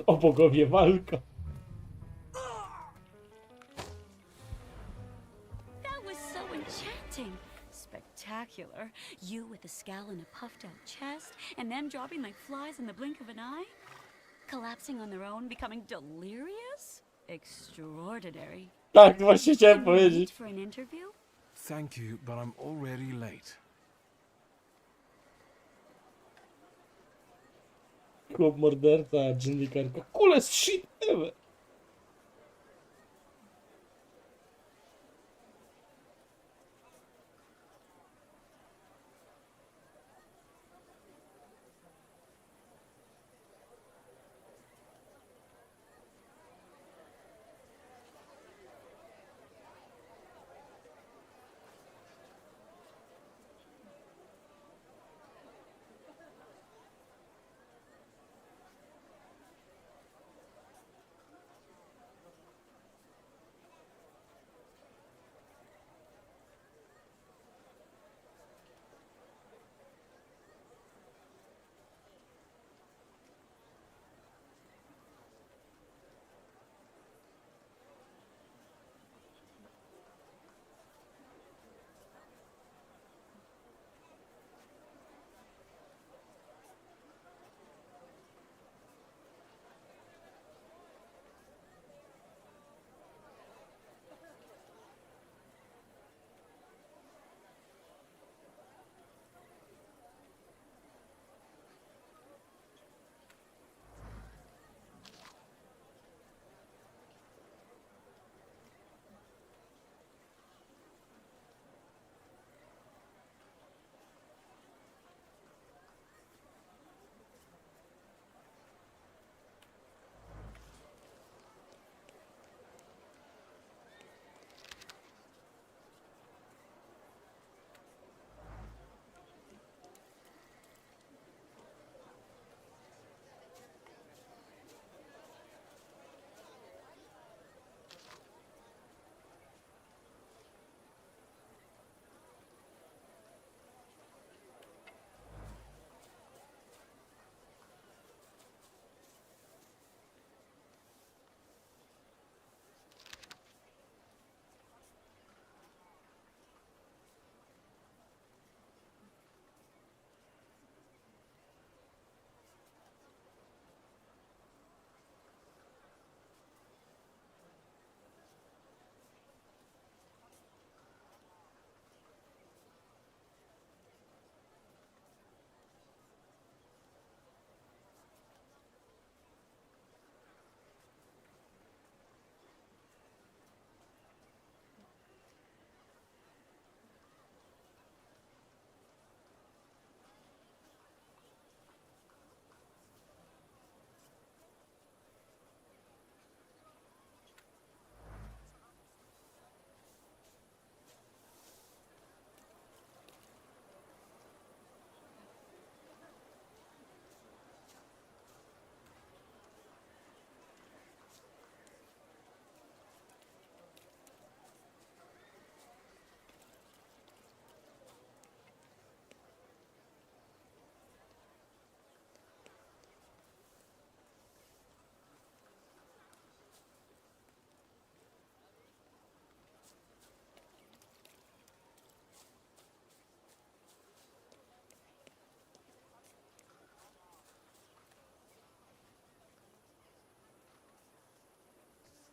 O bogowie, walka. That was so enchanting. Spectacular. You with a scowl and a puffed out chest, and them dropping like flies in the blink of an eye? Collapsing on their own, becoming delirious? Extraordinary. Tak, właśnie chciałem powiedzieć. For an interview? Thank you, but I'm already late. Chłop morderca, dziennikarka. Coolest shit ever.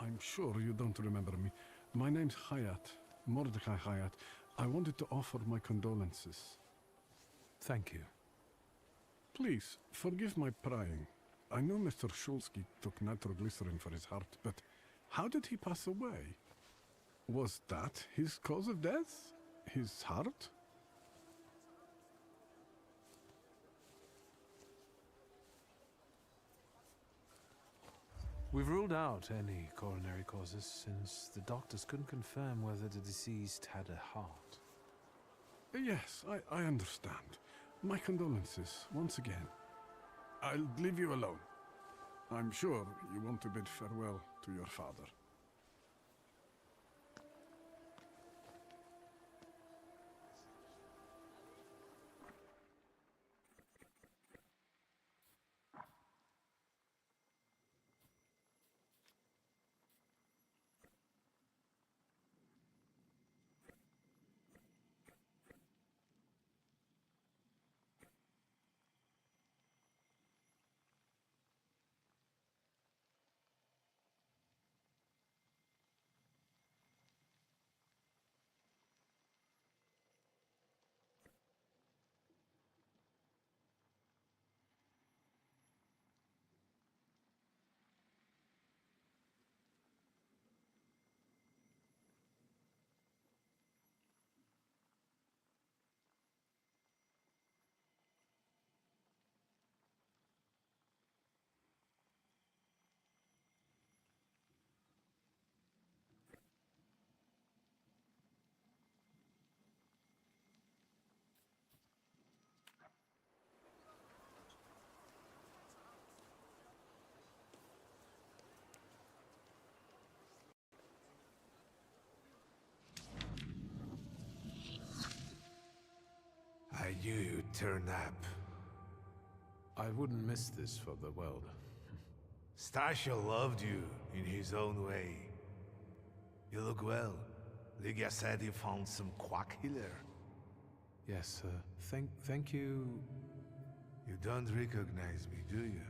I'm sure you don't remember me. My name's Hayat, Mordecai Hayat. I wanted to offer my condolences. Thank you. Please, forgive my prying. I know Mr. Shulsky took nitroglycerin for his heart, but how did he pass away? Was that his cause of death? His heart? We've ruled out any coronary causes since the doctors couldn't confirm whether the deceased had a heart. Yes, I understand. My condolences, once again. I'll leave you alone. I'm sure you want to bid farewell to your father. I knew you'd turn up. I wouldn't miss this for the world. Stasha loved you in his own way. You look well. Lygia said he found some quack healer. Yes, thank you. You don't recognize me, do you?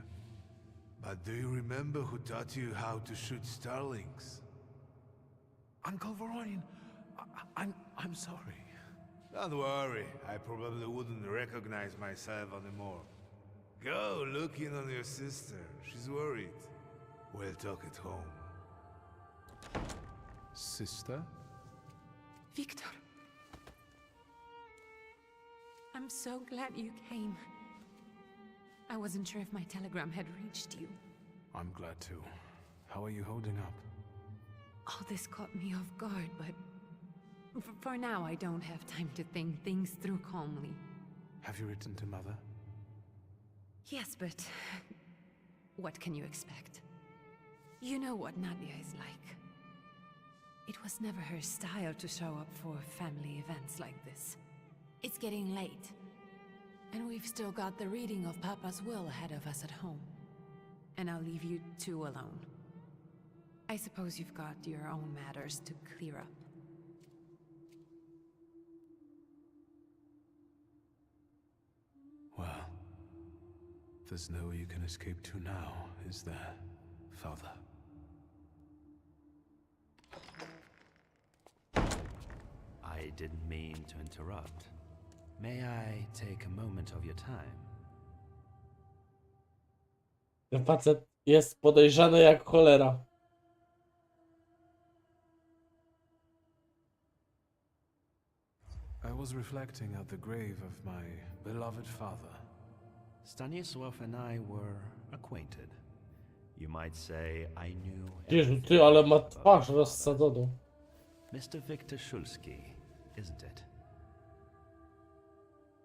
But do you remember who taught you how to shoot starlings? Uncle Veronin, I'm sorry. Don't worry, I probably wouldn't recognize myself anymore. Go look in on your sister, she's worried. We'll talk at home. Sister? Victor. I'm so glad you came. I wasn't sure if my telegram had reached you. I'm glad too. How are you holding up? All this caught me off guard, but for now I don't have time to think things through calmly. Have you written to Mother? Yes, but what can you expect? You know what Nadia is like. It was never her style to show up for family events like this. It's getting late, and we've still got the reading of Papa's will ahead of us at home. And I'll leave you two alone. I suppose you've got your own matters to clear up. Well, there's nowhere you can escape to now, is there, Father? I didn't mean to interrupt. May I take a moment of your time? Ten facet jest podejrzany jak cholera. I was reflecting at the grave of my beloved father. Stanisław and I were acquainted. You might say I knew Jezu, ty, ale ma twarz rozsadzoną. Mr. Victor Szulski, isn't it?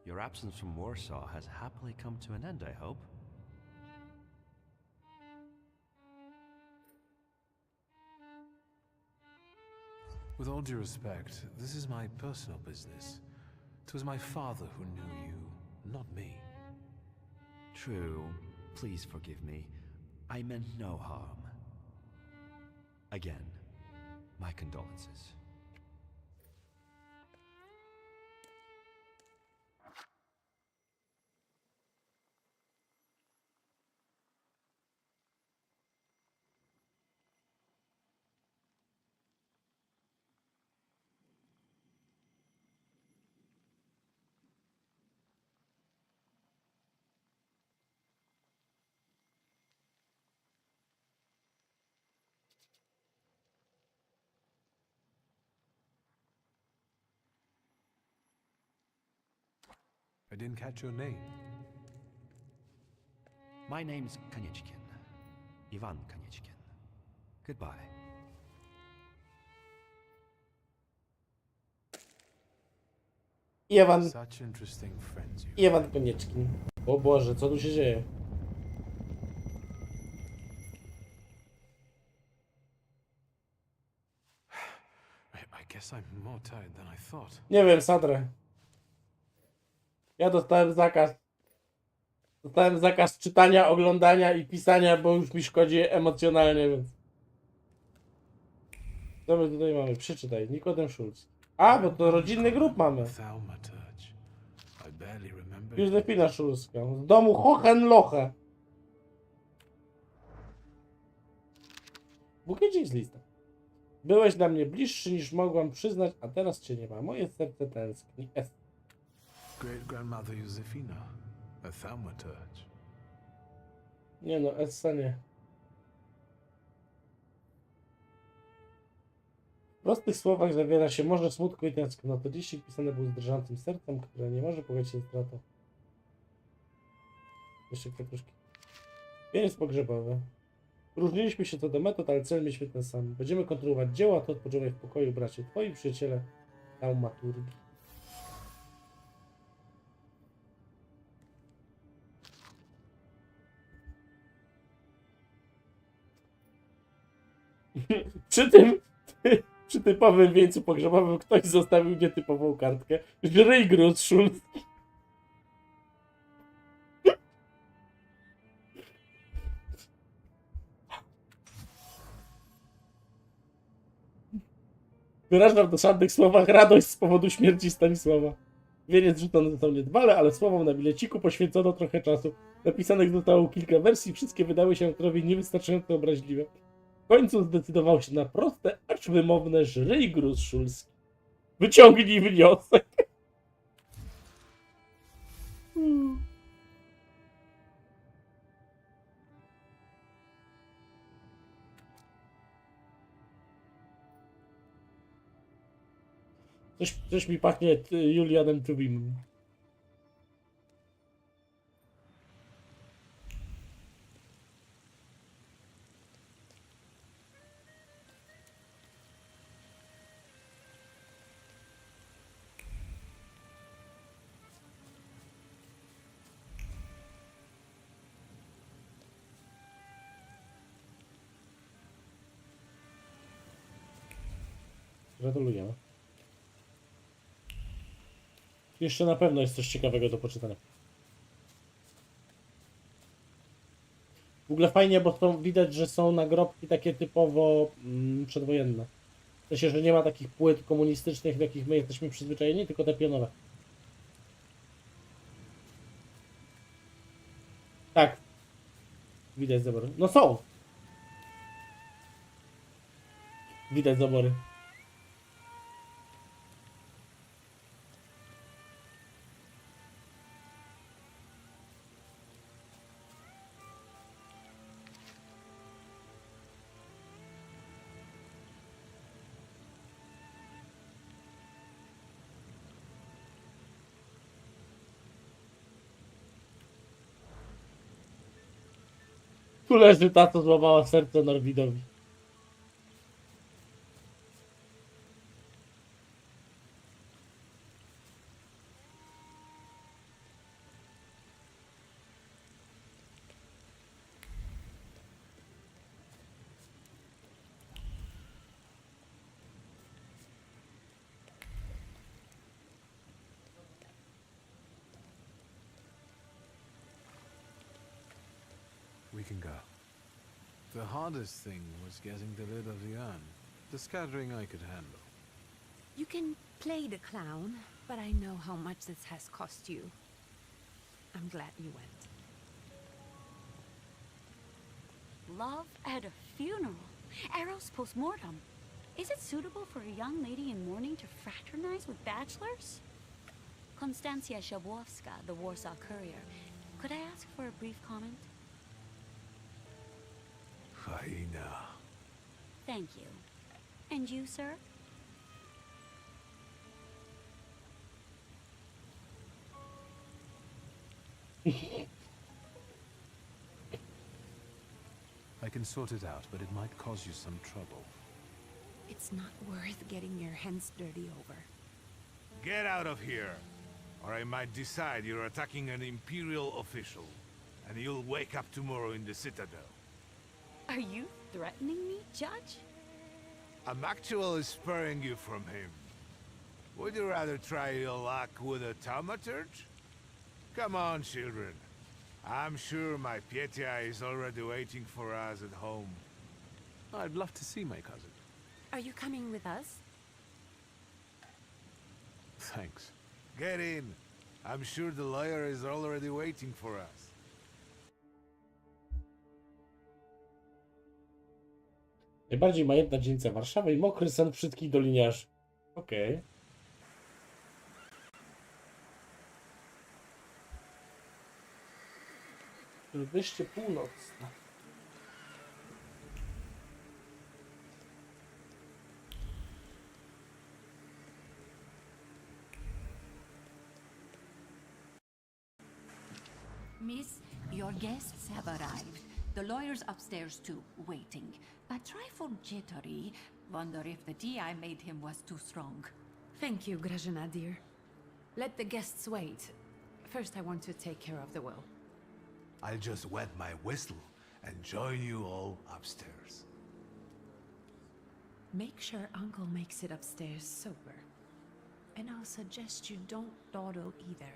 Your absence from Warsaw has happily come to an end, I hope. With all due respect, this is my personal business. It was my father who knew you, not me. True. Please forgive me. I meant no harm. Again, my condolences. didn't catch your name. My name's Konieczkin. Ivan Konieczkin. Goodbye. Iwan. Such interesting friends you Iwan Konieczkin. O Boże, co tu się dzieje? I guess I'm more tired than I thought. Nie wiem, Sadre. Ja dostałem zakaz. Dostałem zakaz czytania, oglądania i pisania, bo już mi szkodzi emocjonalnie, więc... Co my tutaj mamy? Przeczytaj. Nikodem Schulz. A, bo to rodzinny grup mamy. Thaumaturge. I barely remember. Józefina Szulska. Z domu Hohenlohe. Bukiecik z lista. Byłeś dla mnie bliższy niż mogłam przyznać, a teraz cię nie ma. Moje serce tęskni. Great grandmother Josefina. A thaumaturge. Nie no, Essa nie. W prostych słowach zawiera się morze smutku i tęsknoty. Liścik pisany był z drżącym sercem, które nie może pogodzić się z stratą. Jeszcze kwiatuszki. Wieniec pogrzebowy. Różniliśmy się co do metod, ale cel mieliśmy ten sam. Będziemy kontynuować dzieło, a to odpoczywaj w pokoju, bracie. Twoi przyjaciele Thaumaturgi. Przy typowym wieńcu pogrzebowym ktoś zostawił nietypową kartkę. Żryjgruz Szulski. Wyrażam w dosadnych słowach radość z powodu śmierci Stanisława. Wieniec rzucony został niedbale, ale słowom na bileciku poświęcono trochę czasu. Napisanych zostało kilka wersji, wszystkie wydały się autorowi niewystarczająco obraźliwe. W końcu zdecydował się na proste, acz wymowne Żryjgruz Szulski. Wyciągnij wniosek. Coś mi pachnie Julianem Tubim. Gratuluję. Jeszcze na pewno jest coś ciekawego do poczytania. W ogóle fajnie, bo to widać, że są nagrobki takie typowo przedwojenne. W sensie, że nie ma takich płyt komunistycznych, do jakich my jesteśmy przyzwyczajeni, tylko te pionowe. Tak. Widać zabory. No są! Widać zabory. Tu leży ta, co złamała serce Norwidowi. We can go. The hardest thing was getting the lid of the urn. The scattering I could handle. You can play the clown, but I know how much this has cost you. I'm glad you went. Love at a funeral. Eros postmortem. Is it suitable for a young lady in mourning to fraternize with bachelors? Konstancja Szabłowska, the Warsaw Courier. Could I ask for a brief comment? Hyena. Thank you. And you, sir? I can sort it out, but it might cause you some trouble. It's not worth getting your hands dirty over. Get out of here, or I might decide you're attacking an Imperial official, and you'll wake up tomorrow in the Citadel. Are you threatening me, Judge? I'm actually sparing you from him. Would you rather try your luck with a Thaumaturge? Come on, children. I'm sure my Pietia is already waiting for us at home. I'd love to see my cousin. Are you coming with us? Thanks. Get in. I'm sure the lawyer is already waiting for us. Najbardziej majętna dzielnica Warszawy i mokry sen wszystkich doliniarzy. Okej. Wyjście północne. Miss, your guests have arrived. The lawyer's upstairs too, waiting. A trifle jittery. Wonder if the tea I made him was too strong. Thank you, Grażyna, dear. Let the guests wait. First, I want to take care of the will. I'll just wet my whistle and join you all upstairs. Make sure Uncle makes it upstairs sober. And I'll suggest you don't dawdle either.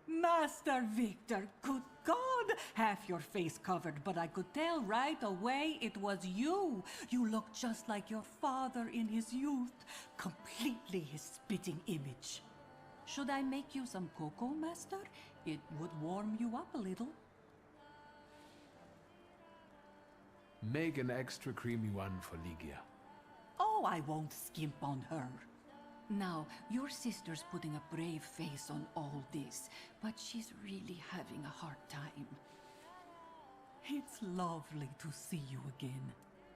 Master Victor, good God! Half your face covered, but I could tell right away it was you. You look just like your father in his youth. Completely his spitting image. Should I make you some cocoa, Master? It would warm you up a little. Make an extra creamy one for Ligia. Oh, I won't skimp on her. Now, your sister's putting a brave face on all this, but she's really having a hard time. It's lovely to see you again.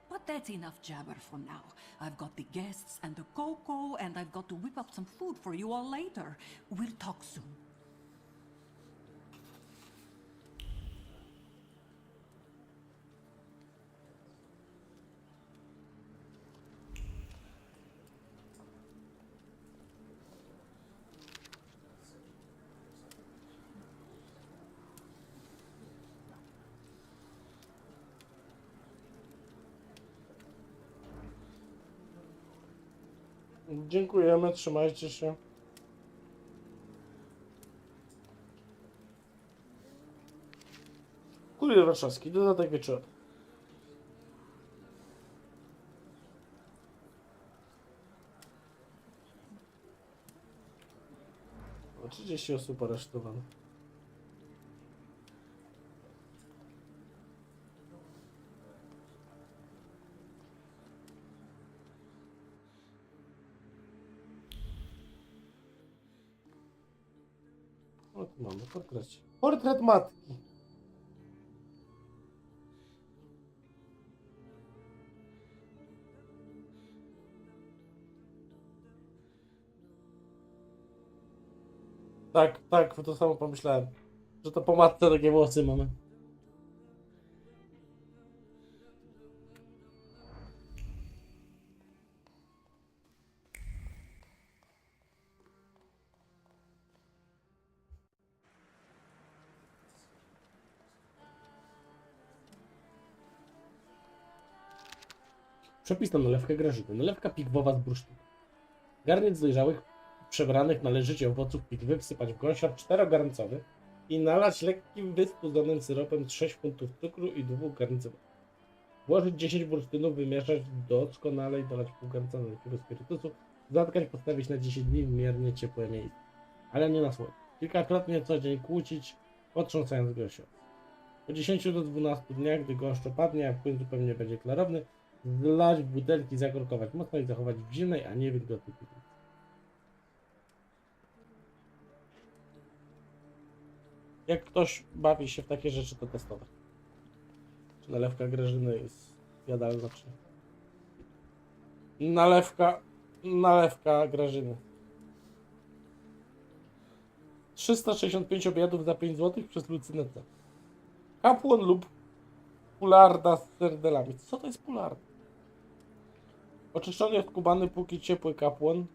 But that's enough jabber for now. I've got the guests and the cocoa, and I've got to whip up some food for you all later. We'll talk soon. Dziękujemy, trzymajcie się. Kurier warszawski, dodatek wieczór. O 30 osób aresztowanych. O, tu mamy portret. Portret matki. Tak, tak, to samo pomyślałem. Że to po matce takie włosy mamy. Przepis na nalewkę Grażyny. Nalewka pigwowa z bursztynu. Garniec dojrzałych, przebranych należycie owoców pigwy wsypać w gąsior 4-garncowy i nalać lekkim wystudzonym syropem 6 funtów cukru i 2 garncy wody. Włożyć 10 bursztynów, wymieszać doskonale i dolać pół garnca nalewkiego spirytusu. Zatkać, postawić na 10 dni w miernie ciepłe miejsce, ale nie na słońcu. Kilkakrotnie co dzień kłócić, potrząsając gąsior. Po 10 do 12 dniach, gdy gąszcz opadnie, a płyn zupełnie będzie klarowny, zlać w butelki, zakorkować mocno i zachować w zimnej, a nie wilgotnej piwnicy. Jak ktoś bawi się w takie rzeczy, to testować. Czy nalewka Grażyny jest jadalna, czy... Nalewka Grażyny. 365 obiadów za 5 zł przez lucynetę. Kapłan lub pularda z serdelami. Co to jest pularda? Oczyszczony odkubany póki ciepły kapłan.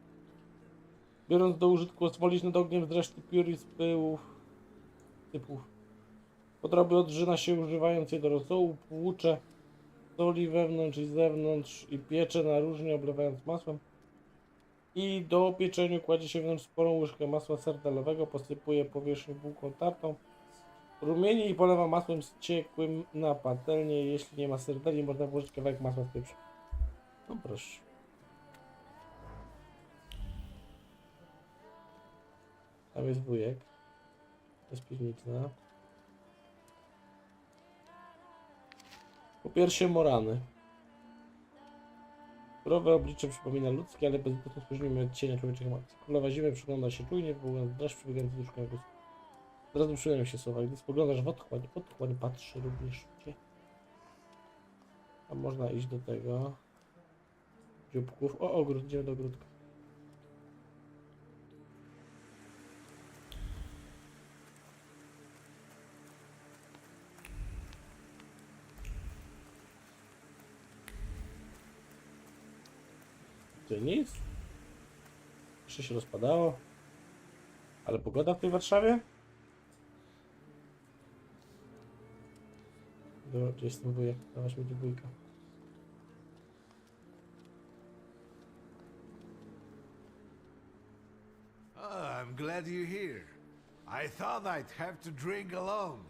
Biorąc do użytku osmolić nad ogniem z reszty piór i z pyłów typów. Podroby odżyna się używając je do rosołu, płucze soli wewnątrz i zewnątrz i piecze na różnie oblewając masłem. I do pieczeniu kładzie się wewnątrz sporą łyżkę masła serdelowego, posypuje powierzchnię bułką tartą. Rumieni i polewa masłem ciekłym na patelnię. Jeśli nie ma serdeli, można włożyć kawałek masła z pieprzem. No proszę. Tam jest wujek. To jest piwnica. Po piersie morany. Surowe oblicze przypomina ludzkie, ale bez dotyku spóźnimy od cienia człowieczych matki. Królowa zimy przygląda się czujnie, wywołując dreszcz przebiegający do szkoły gustu. Zarazem przypominają się słowa, gdy spoglądasz w otchłań patrzy również cię. A można iść do tego. Dzióbków. O, ogród, idziemy do ogródka. Tutaj nic. Jeszcze się rozpadało. Ale pogoda w tej Warszawie? Dobra, gdzie jest ten wujek? Dawać mi do wujka. Oh, I'm glad you're here. I thought I'd have to drink alone.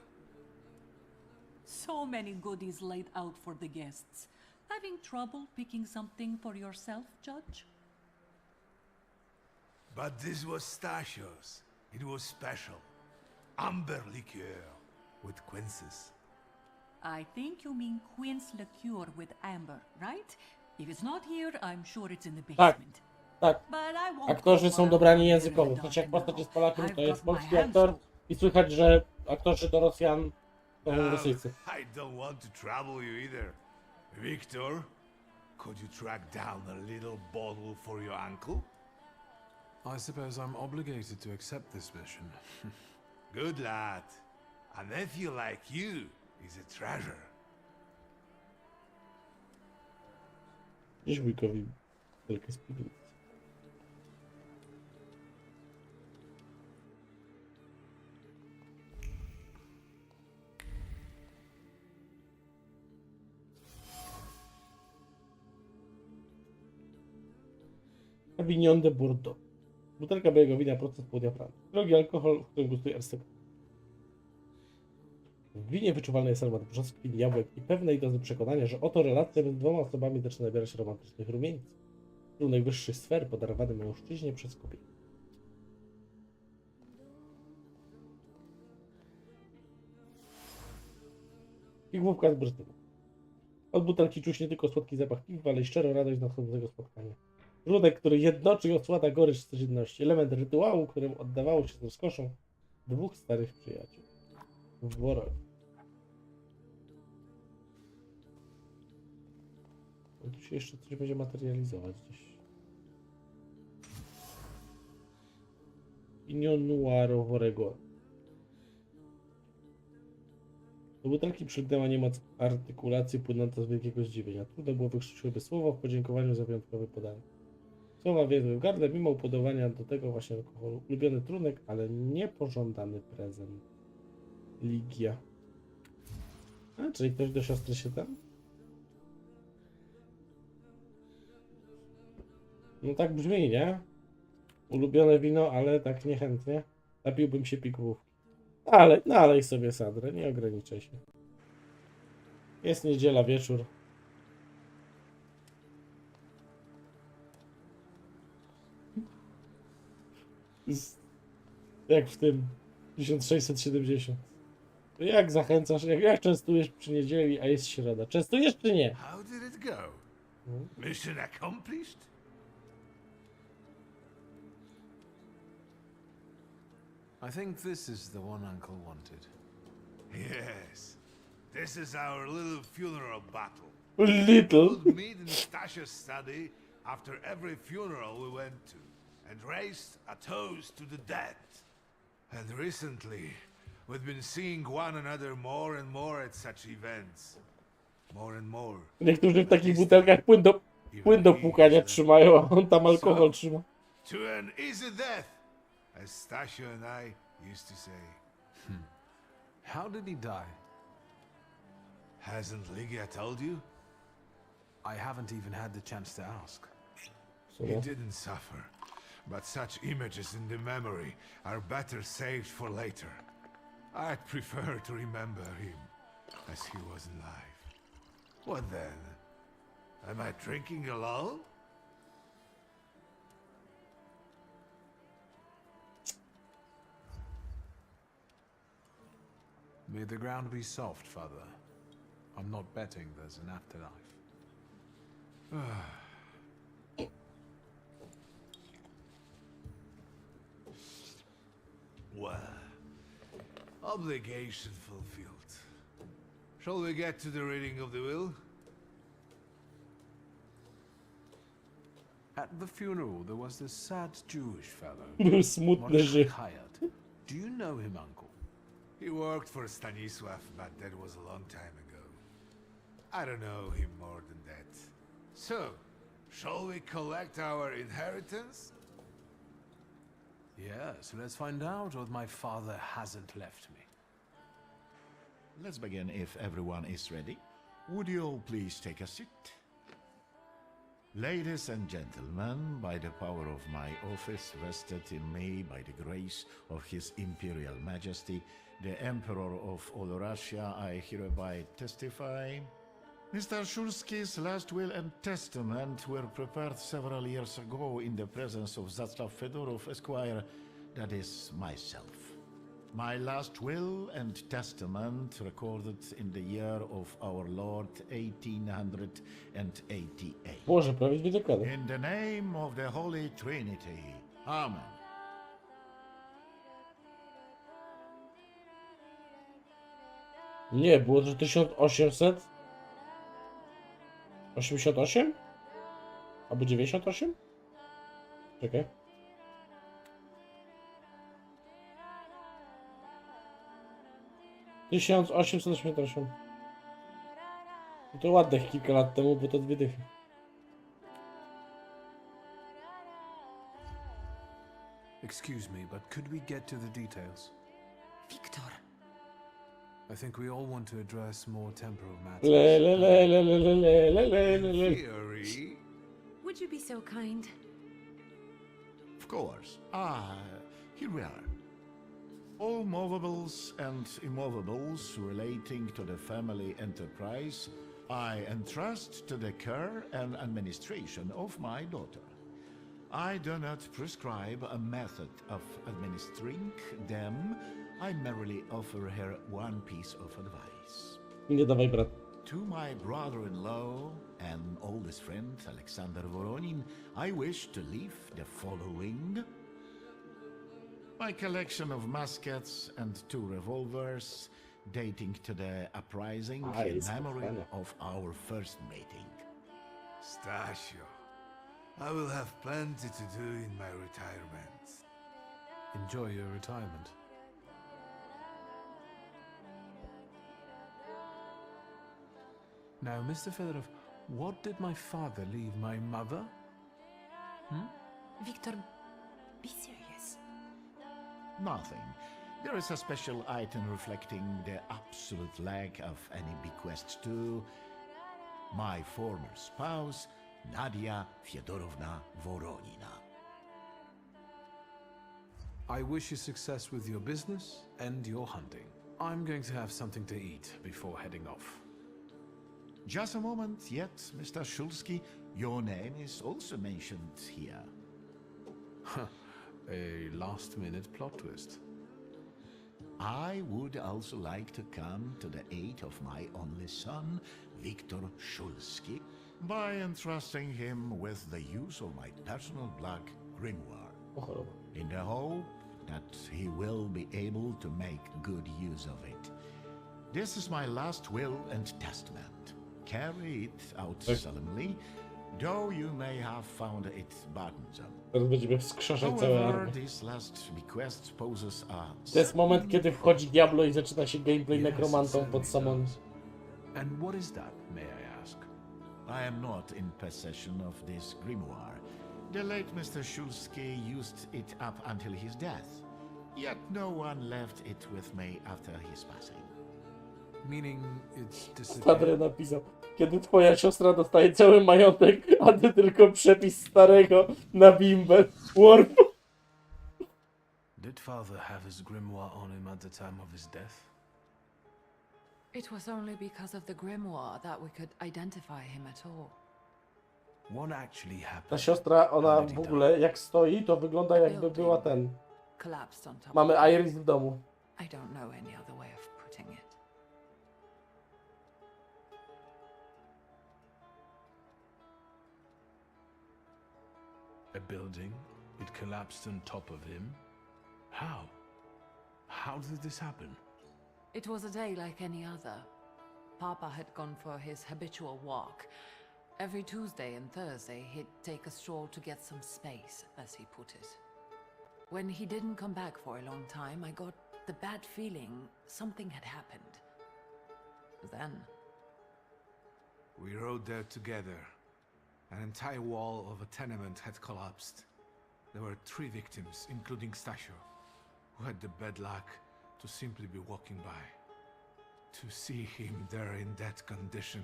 So many goodies laid out for the guests. Having trouble picking something for yourself, Judge? But this was Stasios. It was special. Amber liqueur with quinces. I think you mean quince liqueur with amber, right? If it's not here, I'm sure it's in the Tak, basement. tak. But I won't Aktorzy go są on dobrani a językowo. Znaczy jak postać jest Polakiem, to jest polski aktor i słychać, że aktorzy do Rosjan to Rosyjcy. I don't want to trouble you either. Victor, could you track down a little bottle for your uncle? I suppose I'm obligated to accept this mission. Good lad. A nephew like you is a treasure. Gdzieś wujkowi wielkie z piwnicy. Avignon de Bordeaux. Butelka białego wina prosto z południa Francji. Drogi alkohol, w którym gustuje arcyk. W winie wyczuwalny jest aromat brzoskwin, jabłek i pewnej dozy przekonania, że oto relacja między dwoma osobami zaczyna nabierać romantycznych rumieńców. Kierunek wyższych sfer podarowany mężczyźnie przez kobietę. Pigłówka z Brytyjką. Od butelki czuć nie tylko słodki zapach piwa, ale i szczerą radość z nadchodzącego spotkania. Żółtek, który jednoczy i osłada gorycz codzienności. Element rytuału, którym oddawało się z rozkoszą dwóch starych przyjaciół. W Borowie. Tu się jeszcze coś będzie materializować gdzieś. Pinot Noir Voregor. Do butelki przylgnęła niemoc artykulacji płynąca z wielkiego zdziwienia. Trudno było wykrzyczeć choćby słowo w podziękowaniu za wyjątkowe podanie. Słowa wiedzy w gardle, mimo upodobania do tego właśnie alkoholu. Ulubiony trunek, ale niepożądany prezent. Ligia. A, czyli ktoś do siostry się tam? No tak brzmi, nie? Ulubione wino, ale tak niechętnie. Napiłbym się pigłówki. Ale nalej sobie sadrę, nie ograniczaj się. Jest niedziela, wieczór. Jak w tym 1670. Jak zachęcasz, jak częstujesz przy niedzieli, a jest środa? Częstujesz czy nie? How did it go? Mission accomplished? I think this is the one Uncle wanted. Yes. This is our little funeral battle. Little? We would meet in Stasia's study after every funeral we went to and raised a toast to the dead. And recently, we've been seeing one another more and more at such events. More and more. Niektórzy w takich butelkach płyn do płukania trzymają, a on tam alkohol trzyma. To an easy death, as Stasio and I used to say. How did he die? Hasn't Ligia told you? I haven't even had the chance to ask. He didn't suffer, but such images in the memory are better saved for later. I'd prefer to remember him as he was alive. What then? Am I drinking alone? May the ground be soft, Father. I'm not betting there's an afterlife. Well, obligation fulfilled. Shall we get to the reading of the will? At the funeral, there was this sad Jewish fellow. Był smutny, że... Do you know him, uncle? He worked for Stanisław, but that was a long time ago. I don't know him more than that. So, shall we collect our inheritance? Yes, let's find out what my father hasn't left me. Let's begin if everyone is ready. Would you all please take a seat? Ladies and gentlemen, by the power of my office vested in me by the grace of His Imperial Majesty, the Emperor of all Russia, I hereby testify. Mr. Szulski's last will and testament were prepared several years ago in the presence of Zaslav Fedorov, Esquire, that is, myself. My last will and testament recorded in the year of our Lord 1888. Boże, prawie dwie dekady. In the name of the Holy Trinity. Amen. Nie, było to 1888? Albo 98? Czekaj. - 1888. To ładnych kilka lat temu, bo to dwie dychy. Excuse me, but could we get to the details? Victor. I think we all want to address more temporal matters. Theory? Would you be so kind? Of course. Here we are. All movables and immovables relating to the family enterprise I entrust to the care and administration of my daughter. I do not prescribe a method of administering them. I merely offer her one piece of advice. Nie dawaj, brat. To my brother-in-law and oldest friend, Alexander Voronin, I wish to leave the following. My collection of muskets and 2 revolvers dating to the uprising in memory of our first meeting. Stasio, I will have plenty to do in my retirement. Enjoy your retirement. Now, Mr. Fedorov, what did my father leave my mother? Victor, be serious. Nothing. There is a special item reflecting the absolute lack of any bequest to my former spouse, Nadia Fyodorovna Voronina. I wish you success with your business and your hunting. I'm going to have something to eat before heading off. Just a moment yet, Mr. Szulski. Your name is also mentioned here. A last-minute plot twist. I would also like to come to the aid of my only son, Viktor Szulski, by entrusting him with the use of my personal black grimoire, in the hope that he will be able to make good use of it. This is my last will and testament. Carry it out solemnly, though you may have found it burdensome. Teraz będziemy wskrzeszać całe However, armię. this last bequest poses a To jest moment, kiedy wchodzi Diablo i zaczyna się gameplay Yes, nekromantą it pod certainly samon. does. And what is that, may I ask? I am not in possession of this grimoire. The late Mr. Shulsky used it up until his death, yet no one left it with me after his passing. Meaning it's Padre disappeared? napisał, kiedy twoja siostra dostaje cały majątek, a ty tylko przepis starego na bimbę. Warp. Did father have his grimoire on him at the time of his death? It was only because of the grimoire that we could identify him at all. What actually happened? Ta siostra, ona w ogóle jak stoi, to wygląda jakby była ten. Collapsed on top. Mamy Iris w domu. I don't know any other way of putting it. A building? It collapsed on top of him? How? How did this happen? It was a day like any other. Papa had gone for his habitual walk. Every Tuesday and Thursday, he'd take a stroll to get some space, as he put it. When he didn't come back for a long time, I got the bad feeling something had happened. Then, We rode there together. An entire wall of a tenement had collapsed. There were 3 victims, including Stasio, who had the bad luck to simply be walking by. To see him there in that condition,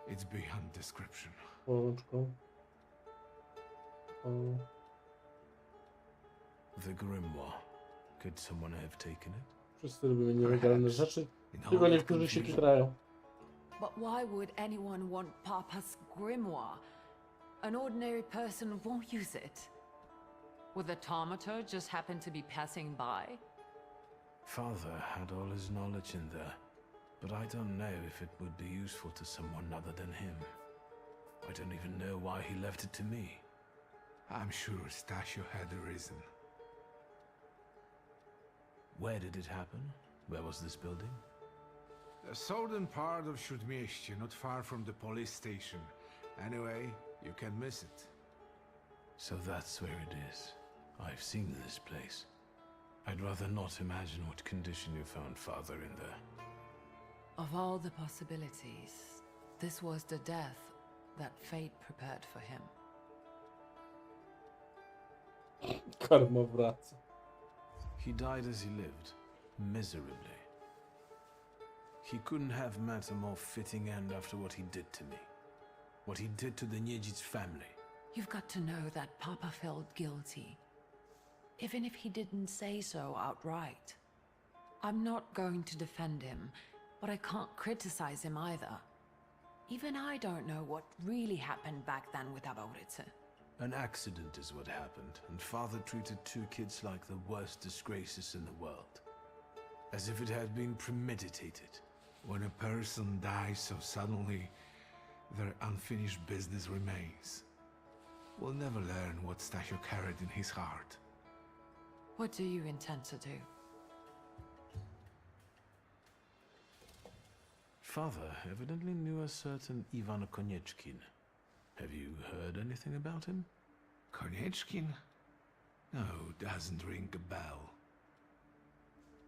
it's beyond description. The grimoire. Could someone have taken it? Wszyscy robimy nielegalne rzeczy, tylko niektórzy się kitrają. but why would anyone want Papa's grimoire? An ordinary person won't use it. Would the Thaumaturge just happen to be passing by? Father had all his knowledge in there, but I don't know if it would be useful to someone other than him. I don't even know why he left it to me. I'm sure Stasio had a reason. Where did it happen? Where was this building? The southern part of Śródmieście, not far from the police station. Anyway, you can miss it. So that's where it is. I've seen this place. I'd rather not imagine what condition you found father in there. Of all the possibilities, this was the death that fate prepared for him. Karma wraca. He died as he lived, miserably. He couldn't have met a more fitting end after what he did to me. What he did to the Niedzic's family. You've got to know that Papa felt guilty, even if he didn't say so outright. I'm not going to defend him, but I can't criticize him either. Even I don't know what really happened back then with Aborice. An accident is what happened, and father treated 2 kids like the worst disgraces in the world. As if it had been premeditated. When a person dies so suddenly, their unfinished business remains. We'll never learn what Stasio carried in his heart. What do you intend to do? Father evidently knew a certain Ivan Konieczkin. Have you heard anything about him? Konieczkin? No, doesn't ring a bell.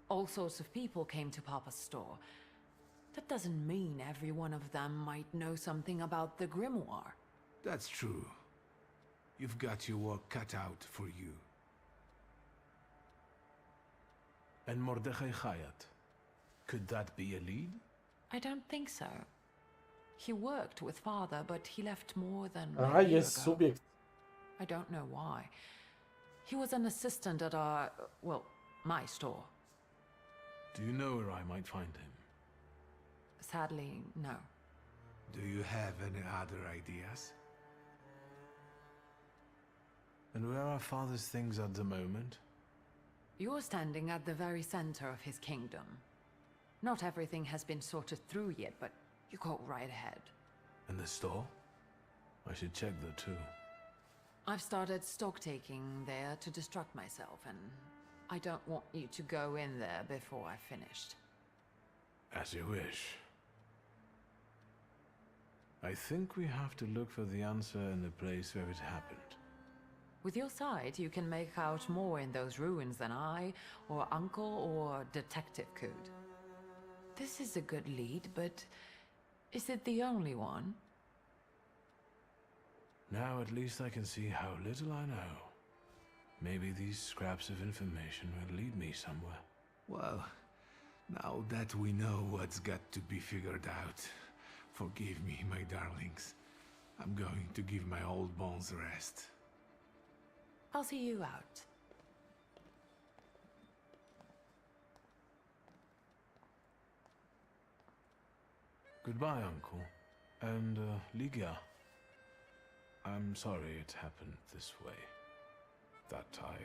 All sorts of people came to Papa's store. That doesn't mean every one of them might know something about the grimoire. That's true. You've got your work cut out for you. And Mordechai Chayat. Could that be a lead? I don't think so. He worked with Father, but he left more than Aha, a year jest ago. subiekt. I don't know why. He was an assistant at our, well, my store. Do you know where I might find him? Sadly, no. Do you have any other ideas? And where are father's things at the moment? You're standing at the very center of his kingdom. Not everything has been sorted through yet, but you go right ahead. And the store? I should check there too. I've started stock taking there to distract myself, and I don't want you to go in there before I've finished. As you wish. I think we have to look for the answer in the place where it happened. With your sight, you can make out more in those ruins than I, or Uncle, or Detective could. This is a good lead, but is it the only one? Now at least I can see how little I know. Maybe these scraps of information will lead me somewhere. Well, now that we know what's got to be figured out, forgive me, my darlings. I'm going to give my old bones a rest. I'll see you out. Goodbye, Uncle. And, Ligia. I'm sorry it happened this way. That I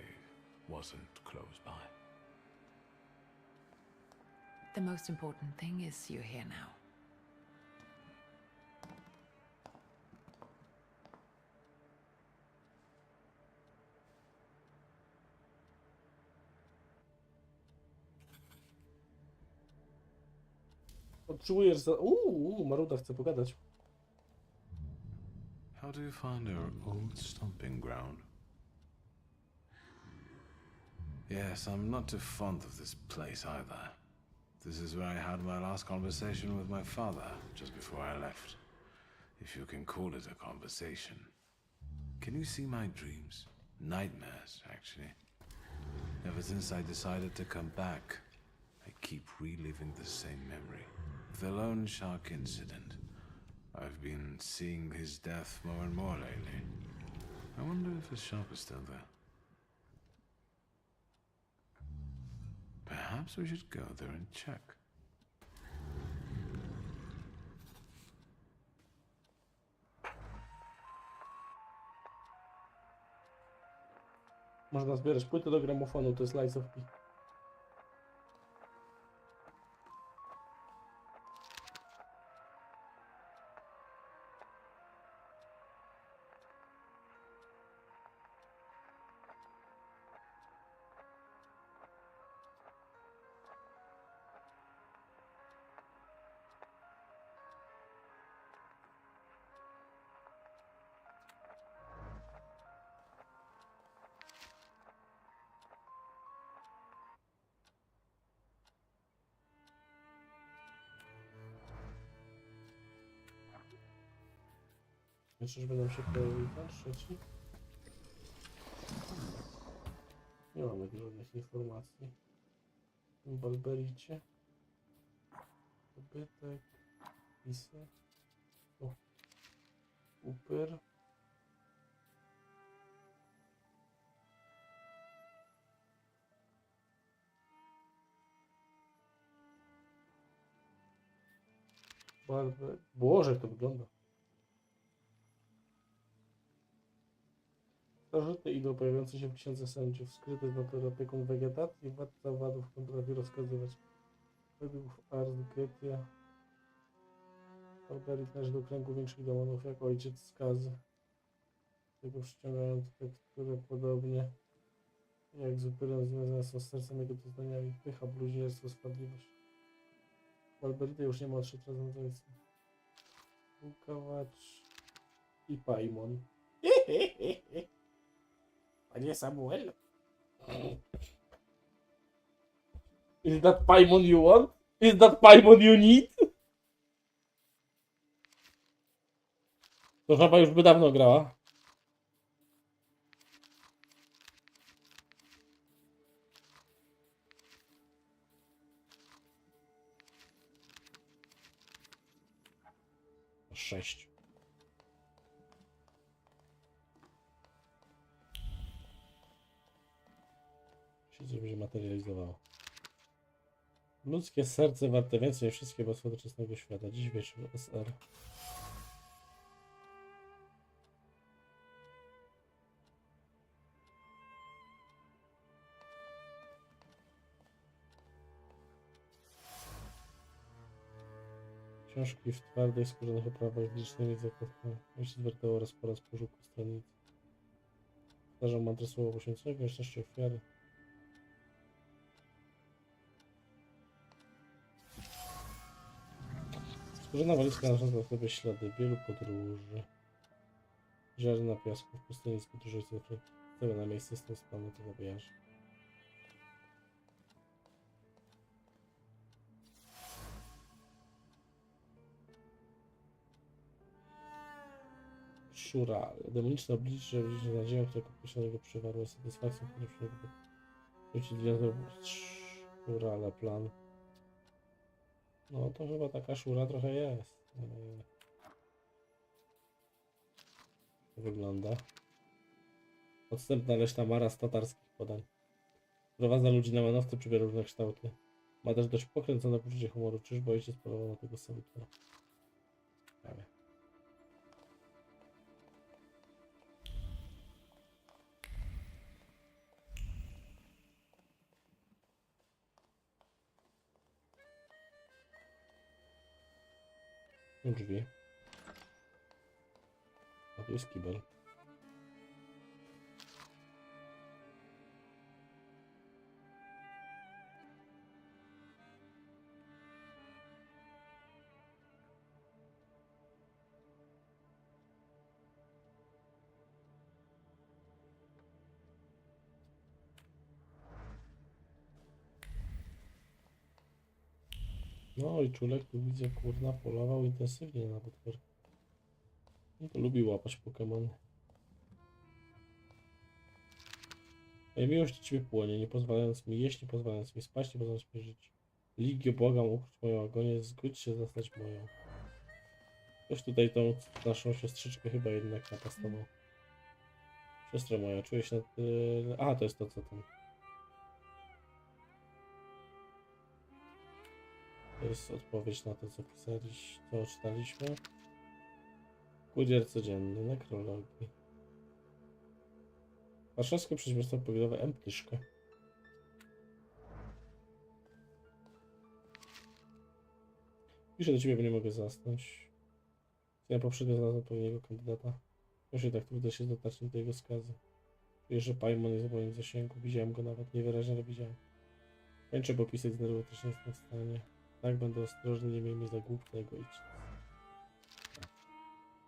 wasn't close by. The most important thing is you're here now. Potrzebujesz za... Maruda chce pogadać. How do you find our old stomping ground? Yes, I'm not too fond of this place either. This is where I had my last conversation with my father, just before I left. If you can call it a conversation. Can you see my dreams? Nightmares, actually. Ever since I decided to come back, I keep reliving the same memory. The loan shark incident. I've been seeing his death more and more lately. I wonder if the shark is still there. Perhaps we should go there and check. Można zbierać płyty do gramofonu, to jest Lies of P. Jeszcze, żeby nam się pojawił ten trzeci. Nie mamy tu żadnych informacji. W tym Balbericie. Dobytek. Pisy. O. Upyr. Boże, jak to wygląda. Starożytny idol pojawiający się w księdze sędziów, skryty nad opiekun wegetacji, władca wadów potrafi rozkazywać. Według Ars Lucretia Barberit należy do kręgu większych demonów, jak ojciec skazy. Tego przyciągają tekstury podobnie jak z upyrem związane są z sercem jego doznaniami. Pycha, bluźnierstwo, spadliwość. Barberity już nie ma 3 razem z ojcem. Łukawacz i Paimon. Panie Samuel. Is that Paimon you want? Is that Paimon you need? To żaba już by dawno grała. Sześć. Się będzie materializowało. Ludzkie serce warte więcej niż wszystkie bóstwa doczesnego świata. Dziś wieczór SR. Książki w twardej, skórzanych oprawach z licznymi zakładkami. Myśli zwiertał oraz po raz pożółku stronicy. Powtarzam mantrę słowa poświęcenia, konieczności ofiary. Skórzana walizka na sobie ślady wielu podróży. Żar na piasku w pustyni z podróżujących cały na miejsce z tą spanu to zabijasz. Szura. Demoniczne oblicze nadzieją, które określonego przywarło satysfakcją, który przywarło. Wrócić gwiazdą szura, ale plan. No to chyba taka szura trochę jest. Wygląda. Odstępna leśna mara z tatarskich podań. Prowadza ludzi na manowce, przybiera różne kształty. Ma też dość pokręcone poczucie humoru. Czyż ojciec polował na tego samotnego? Ale. Drzwi. A tu jest kibel. No i czulek tu widzę, kurna, polował intensywnie na potwory. No to lubi łapać Pokemony. Moja miłość do ciebie płonie, nie pozwalając mi jeść, nie pozwalając mi spać, nie pozwalając mi żyć. Ligio, błagam, ukróć moją agonię, zgódź się zostać moją. Ktoś tutaj tą naszą siostrzyczkę chyba jednak napastował. Siostra moja, czuję się na tyle... Aha, to jest to, co tam. To jest odpowiedź na to, co pisaliśmy, co czytaliśmy. Kurier codzienny, nekrologii. Warszawskie przedsiębiorstwo pogodowe Emptyszka. Piszę do ciebie, bo nie mogę zasnąć. Ja poprzednio znalazłem odpowiedniego kandydata. Proszę tak trudno się dotarć do jego skazy. Czuję, że Paimon jest w moim zasięgu. Widziałem go nawet niewyraźnie, ale widziałem. Kończę, bo pisać z nerwów też nie jestem w stanie. Tak, będę ostrożny, nie miej mnie za głupkę, egoiczny.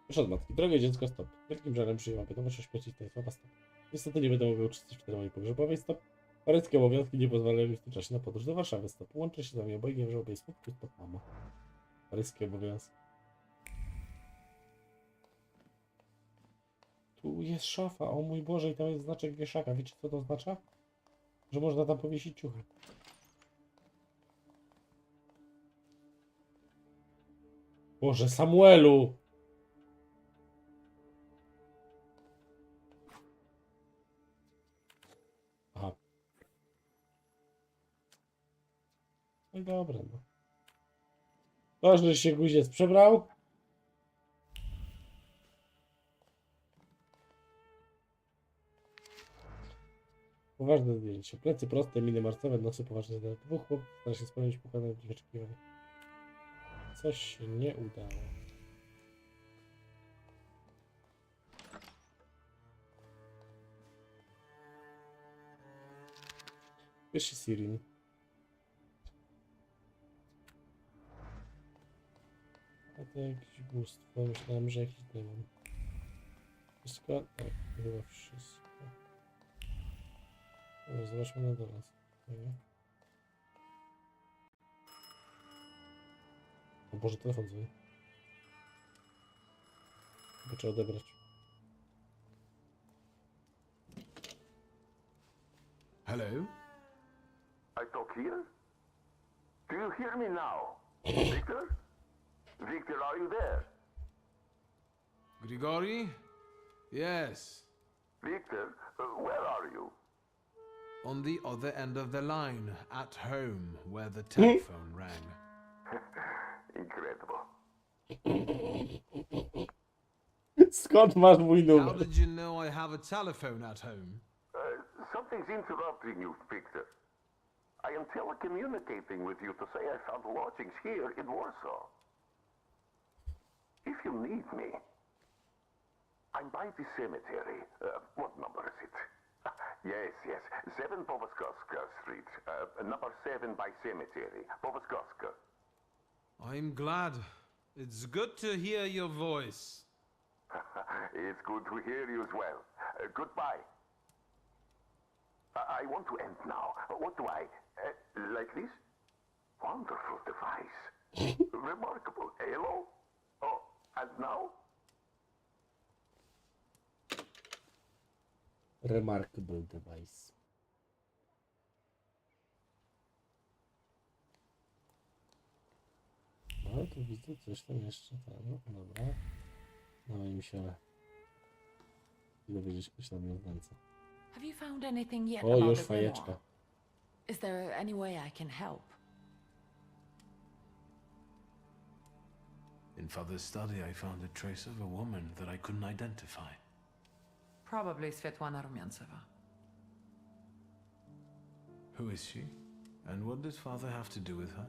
Proszę od matki. Drogie dziecko, stop. Wielkim żalem przyjęłam wiadomość o śmierci tej słowa, stop. Niestety nie będę mogła uczestniczyć w ceremonii pogrzebowej, stop. Paryckie obowiązki nie pozwalają mi w tym czasie na podróż do Warszawy, stop. Łączę się z wami obojgiem, że obie smutki, stop, mamo. Paryskie obowiązki. Tu jest szafa, o mój Boże, i tam jest znaczek wieszaka. Wiecie, co to oznacza? Że można tam powiesić ciuchy. Boże, Samuelu! Aha. No i dobra, no. Ważne, że się Guziec przebrał. Poważne zdjęcie. Plecy proste, miny marcowe, nosy poważne. Dwóch chłopów stara się spełnić pokładane w oczekiwań. Coś się nie udało. Pierwszy Sirin. A to jakiś bóstwo. Myślałem, że jakiś demon. Wszystko? Tak, chyba wszystko. Dobra, zobaczmy na dole. O Boże, telefon dzwoni. Chyba trzeba odebrać. Hello? I talk here? Do you hear me now? Victor? Victor, are you there? Grigori? Yes. Victor, where are you? On the other end of the line, at home, where the telephone rang. Incredible. Skąd masz mój How numer? did you know I have a telephone at home? Something's interrupting you, Victor. I am telecommunicating with you to say I found lodgings here in Warsaw. If you need me, I'm by the cemetery. What number is it? Yes, 7 Powaskowska Street. Number 7 by cemetery. Powaskowska. I'm glad. It's good to hear your voice. It's good to hear you as well. Goodbye. I want to end now. What do I... like this? Wonderful device. Remarkable. Hello? Oh, and now? Remarkable device. No tu widzę coś tam jeszcze. No, dobra. Dawaj mi się dowiedzieć, ktoś tam jest w ręce. Have you found anything yet O, about już the fajeczka. grimoire? Is there any way I can help? In Father's study, I found a trace of a woman that I couldn't identify. Probably Svetlana Rumyantseva. Who is she? And what does Father have to do with her?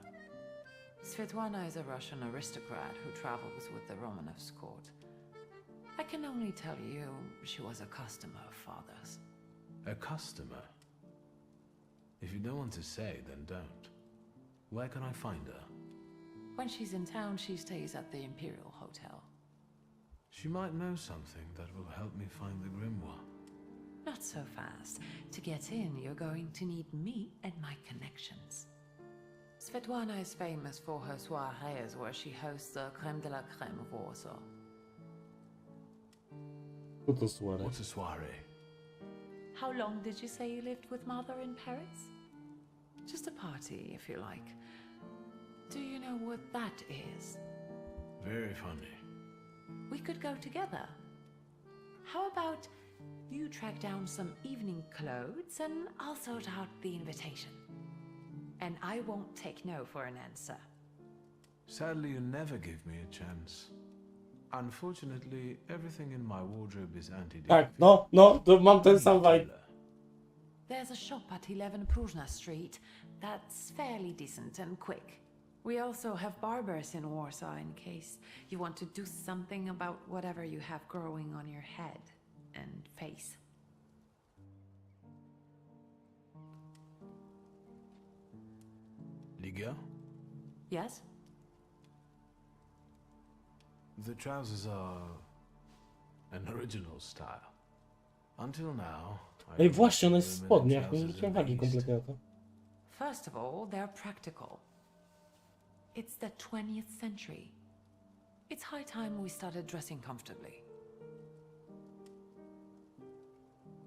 Svetlana is a Russian aristocrat who travels with the Romanovs' court. I can only tell you she was a customer of Father's. A customer? If you don't want to say, then don't. Where can I find her? When she's in town, she stays at the Imperial Hotel. She might know something that will help me find the grimoire. Not so fast. To get in, you're going to need me and my connections. Svetlana is famous for her soirees where she hosts the creme de la creme of Warsaw. What's a soiree? How long did you say you lived with Mother in Paris? Just a party, if you like. Do you know what that is? Very funny. We could go together. How about you track down some evening clothes and I'll sort out the invitation? And I won't take no for an answer. Sadly, you never give me a chance. Unfortunately, everything in my wardrobe is Tak, no, to mam ten sam vibe. There's a shop at 11 Pruzhna Street that's fairly decent and quick. We also have barbers in Warsaw in case you want to do something about whatever you have growing on your head and face. Ligia? Yes? The trousers are an original style. Until now, I Ej, właśnie, ona jest w women in spodniach, nie trousers zwróciłem in the uwagi East. kompletnie na to. First of all, they're practical. It's the 20th century. It's high time we started dressing comfortably.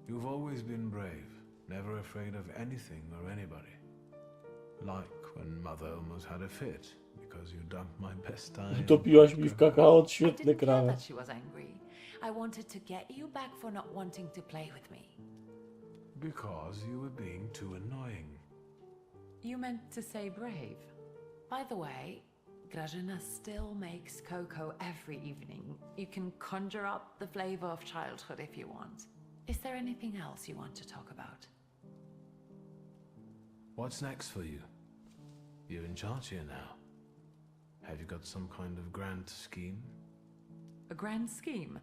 You've always been brave, never afraid of anything or anybody. Like when Mother almost had a fit because you dumped my best time. Utopiłaś mi w kakao, I świetny didn't care krawat. that she was angry. I wanted to get you back for not wanting to play with me. Because you were being too annoying. You meant to say brave. By the way, Grażyna still makes cocoa every evening. You can conjure up the flavor of childhood if you want. Is there anything else you want to talk about? What's next for you? You're in charge here now. Have you got some kind of grand scheme? A grand scheme?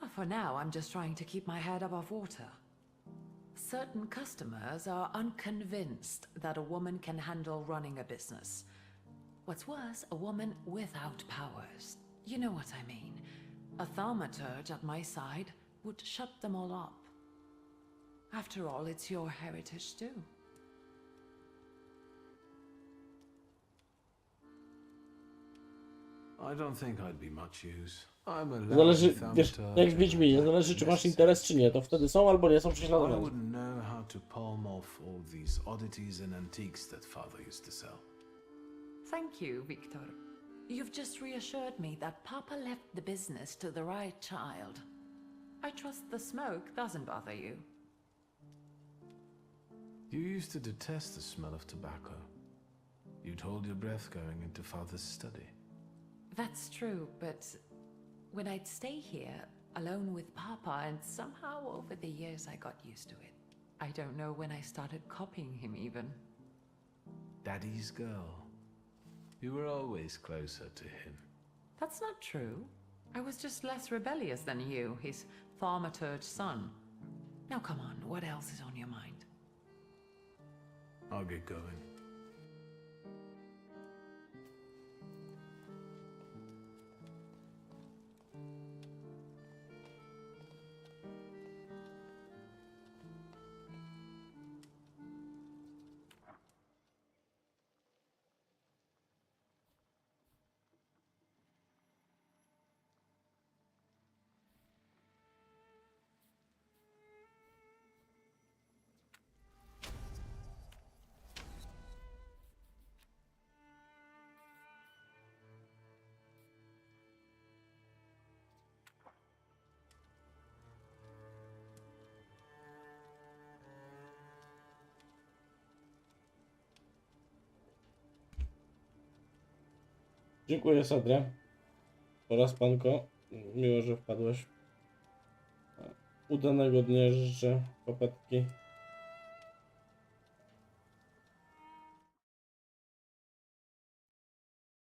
Oh, for now, I'm just trying to keep my head above water. Certain customers are unconvinced that a woman can handle running a business. What's worse, a woman without powers. You know what I mean. A Thaumaturge at my side would shut them all up. After all, it's your heritage too. I don't think I'd be much use. I'm a Zależy, lousy wiesz, thaumaturge jak w Wiedźminie, and zależy czy masz necessary. interes czy nie, to wtedy są albo nie są I prześladowani. wouldn't know how to palm off all these oddities and antiques that Father used to sell. Thank you, Victor. You've just reassured me that Papa left the business to the right child. I trust the smoke doesn't bother you. You used to detest the smell of tobacco. You'd hold your breath going into Father's study. That's true, but when I'd stay here, alone with Papa, and somehow over the years I got used to it. I don't know when I started copying him even. Daddy's girl. You were always closer to him. That's not true. I was just less rebellious than you, his Thaumaturge son. Now come on, what else is on your mind? I'll get going. Dziękuję, Sadra. Oraz panko. Miło, że wpadłeś. Udanego dnia życzę, papatki.